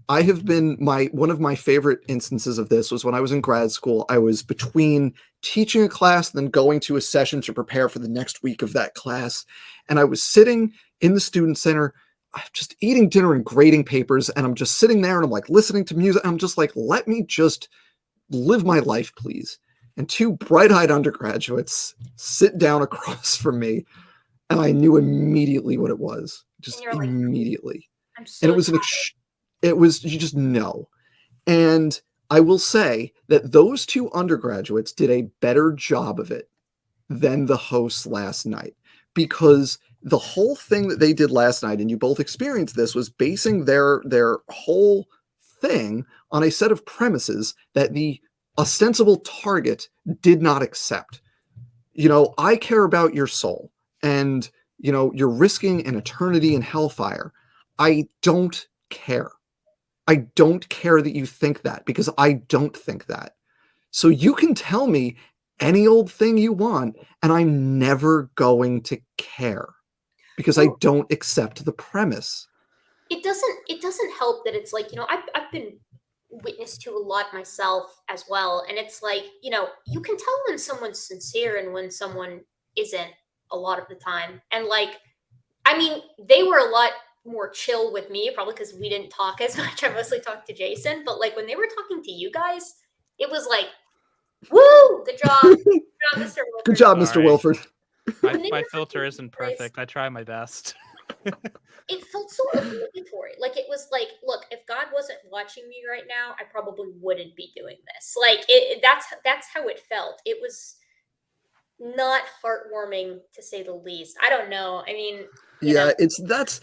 [SPEAKER 8] I have been one of my favorite instances of this was when I was in grad school. I was between teaching a class and then going to a session to prepare for the next week of that class. And I was sitting in the student center, just eating dinner and grading papers. And I'm just sitting there and I'm like listening to music. I'm just like, let me just live my life, please. And two bright-eyed undergraduates sit down across from me. And I knew immediately what it was. Just immediately.
[SPEAKER 6] I'm so
[SPEAKER 8] and it was, you just know. And I will say that those two undergraduates did a better job of it than the hosts last night, because the whole thing that they did last night, and you both experienced this, was basing their whole thing on a set of premises that the ostensible target did not accept. I care about your soul, and you're risking an eternity in hellfire. I don't care. I don't care that you think that, because I don't think that. So you can tell me any old thing you want, and I'm never going to care, because I don't accept the premise.
[SPEAKER 6] It doesn't help that it's like, I've been witness to a lot myself as well. And it's like, you can tell when someone's sincere and when someone isn't a lot of the time. And like, I mean, they were a lot more chill with me, probably because we didn't talk as much. I mostly talked to Jason, but like when they were talking to you guys, it was like, woo, good job. Good job, Mr. Wilford.
[SPEAKER 8] Good job, Mr. Wilford.
[SPEAKER 4] My filter isn't perfect. I try my best.
[SPEAKER 6] It felt so obligatory. Like it was like, look, if God wasn't watching me right now, I probably wouldn't be doing this. Like that's how it felt. It was not heartwarming to say the least. I don't know. I mean,
[SPEAKER 8] yeah, that's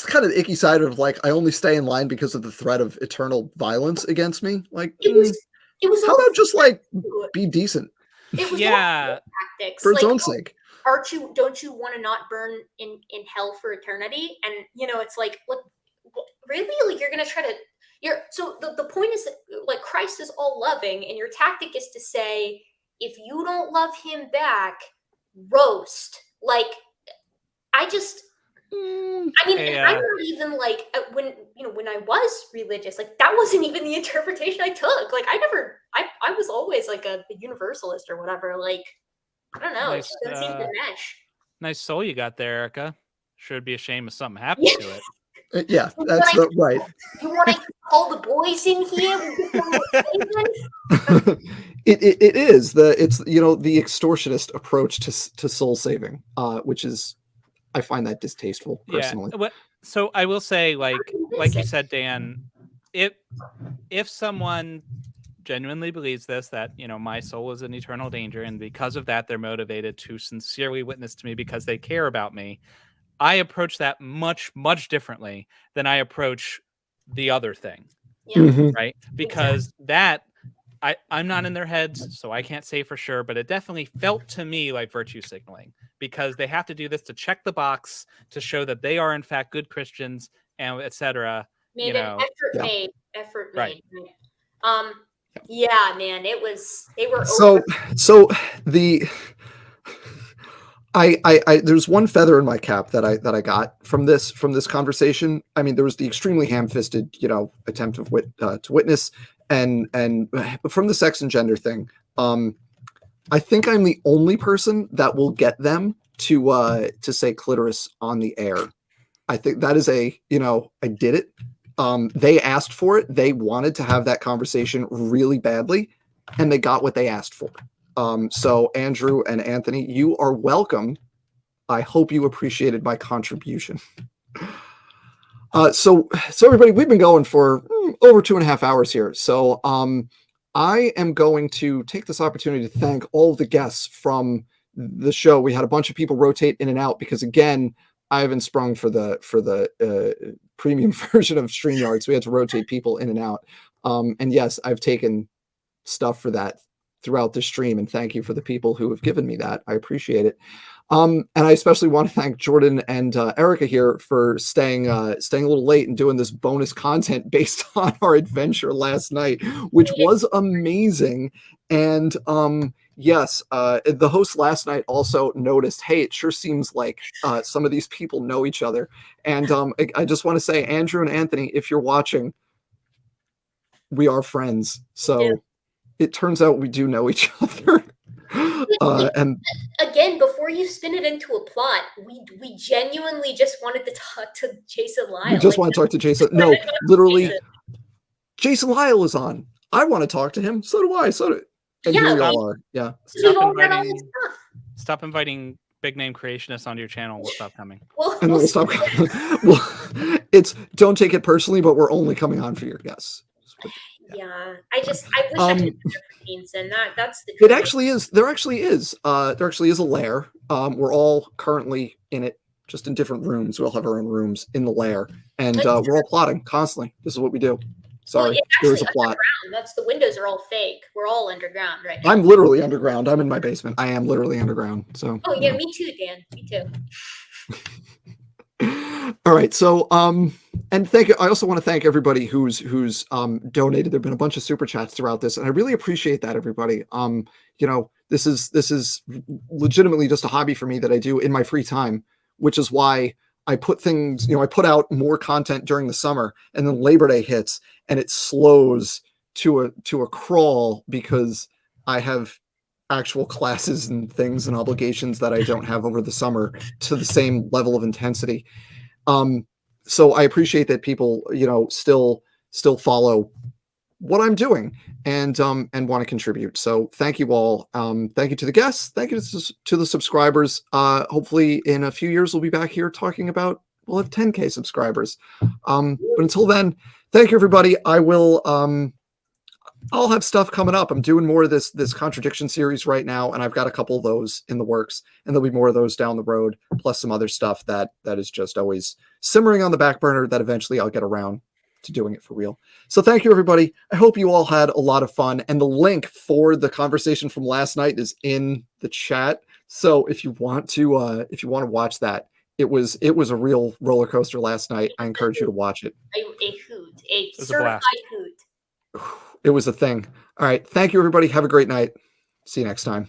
[SPEAKER 8] kind of the icky side of like I only stay in line because of the threat of eternal violence against me. Like
[SPEAKER 6] it was
[SPEAKER 8] how about just like be decent?
[SPEAKER 6] It was tactics
[SPEAKER 8] for its
[SPEAKER 6] like,
[SPEAKER 8] own sake.
[SPEAKER 6] Don't you want to not burn in hell for eternity? And it's like, look, really, like you're gonna try to so the point is that like Christ is all loving, and your tactic is to say, if you don't love him back, roast. Like I mean, I'm not even like when I was religious, like that wasn't even the interpretation I took. Like I was always like a universalist or whatever. Like I don't know.
[SPEAKER 4] Nice,
[SPEAKER 6] it just doesn't seem to mesh.
[SPEAKER 4] Nice soul you got there, Erica. Should be a shame if something happened to it.
[SPEAKER 8] Yeah, that's right.
[SPEAKER 6] You want to call the boys in here?
[SPEAKER 8] It is the extortionist approach to soul saving, which is I find that distasteful personally.
[SPEAKER 4] Yeah. So I will say, like you said, Dan, if someone genuinely believes this, that my soul is in eternal danger, and because of that they're motivated to sincerely witness to me because they care about me, I approach that much differently than I approach the other thing. Right? Because that I'm not in their heads, so I can't say for sure, but it definitely felt to me like virtue signaling, because they have to do this to check the box to show that they are in fact good Christians and etc.
[SPEAKER 6] Effort made. Yeah, man, they were
[SPEAKER 8] so the I there's one feather in my cap that I got from this conversation. I mean, there was the extremely ham-fisted attempt of to witness and from the sex and gender thing. I think I'm the only person that will get them to say clitoris on the air. I think that is I did it. They asked for it. They wanted to have that conversation really badly, and they got what they asked for. So Andrew and Anthony, you are welcome. I hope you appreciated my contribution. So everybody, we've been going for over 2.5 hours here. So I am going to take this opportunity to thank all of the guests from the show. We had a bunch of people rotate in and out because, again, I haven't sprung for the premium version of StreamYard, so we had to rotate people in and out. And yes, I've taken stuff for that throughout the stream, and thank you for the people who have given me that. I appreciate it. And I especially want to thank Jordan and Erica here for staying a little late and doing this bonus content based on our adventure last night, which was amazing. And yes, the host last night also noticed, hey, it sure seems like some of these people know each other. And I just want to say, Andrew and Anthony, if you're watching, we are friends. So it turns out we do know each other. And
[SPEAKER 6] again, before you spin it into a plot, we genuinely just wanted to talk to Jason Lyle.
[SPEAKER 8] We just want to talk to Jason. No, literally, Jason Lyle is on. I want to talk to him. So do I. So do. And here we all are. Yeah.
[SPEAKER 4] Stop inviting big name creationists onto your channel. We'll stop coming.
[SPEAKER 8] And we'll stop. Well, it's don't take it personally, but we're only coming on for your guests.
[SPEAKER 6] Yeah, I wish I could and that's the
[SPEAKER 8] truth. It actually is. There actually is a lair. We're all currently in it, just in different rooms. We'll have our own rooms in the lair, and we're all plotting constantly. This is what we do. Sorry, there is a plot.
[SPEAKER 6] That's the windows are all fake. We're all underground right now.
[SPEAKER 8] I'm literally underground. I'm in my basement. I am literally underground. So.
[SPEAKER 6] Oh yeah, me too, Dan. Me
[SPEAKER 8] too. All right, so and thank you. I also want to thank everybody who's donated. There've been a bunch of super chats throughout this, and I really appreciate that, everybody. This is legitimately just a hobby for me that I do in my free time, which is why I put things. I put out more content during the summer, and then Labor Day hits, and it slows to a crawl because I have actual classes and things and obligations that I don't have over the summer to the same level of intensity. So I appreciate that people, still follow what I'm doing and want to contribute. So thank you all. Thank you to the guests. Thank you to the subscribers. Hopefully in a few years, we'll be back here talking about we'll have 10K subscribers. But until then, thank you, everybody. I'll have stuff coming up. I'm doing more of this contradiction series right now, and I've got a couple of those in the works, and there'll be more of those down the road, plus some other stuff that is just always simmering on the back burner that eventually I'll get around to doing it for real. So thank you, everybody. I hope you all had a lot of fun, and the link for the conversation from last night is in the chat. So if you want to watch that, it was a real roller coaster last night. I encourage you to watch it.
[SPEAKER 6] A hoot, a certified hoot.
[SPEAKER 8] It was a thing. All right. Thank you, everybody. Have a great night. See you next time.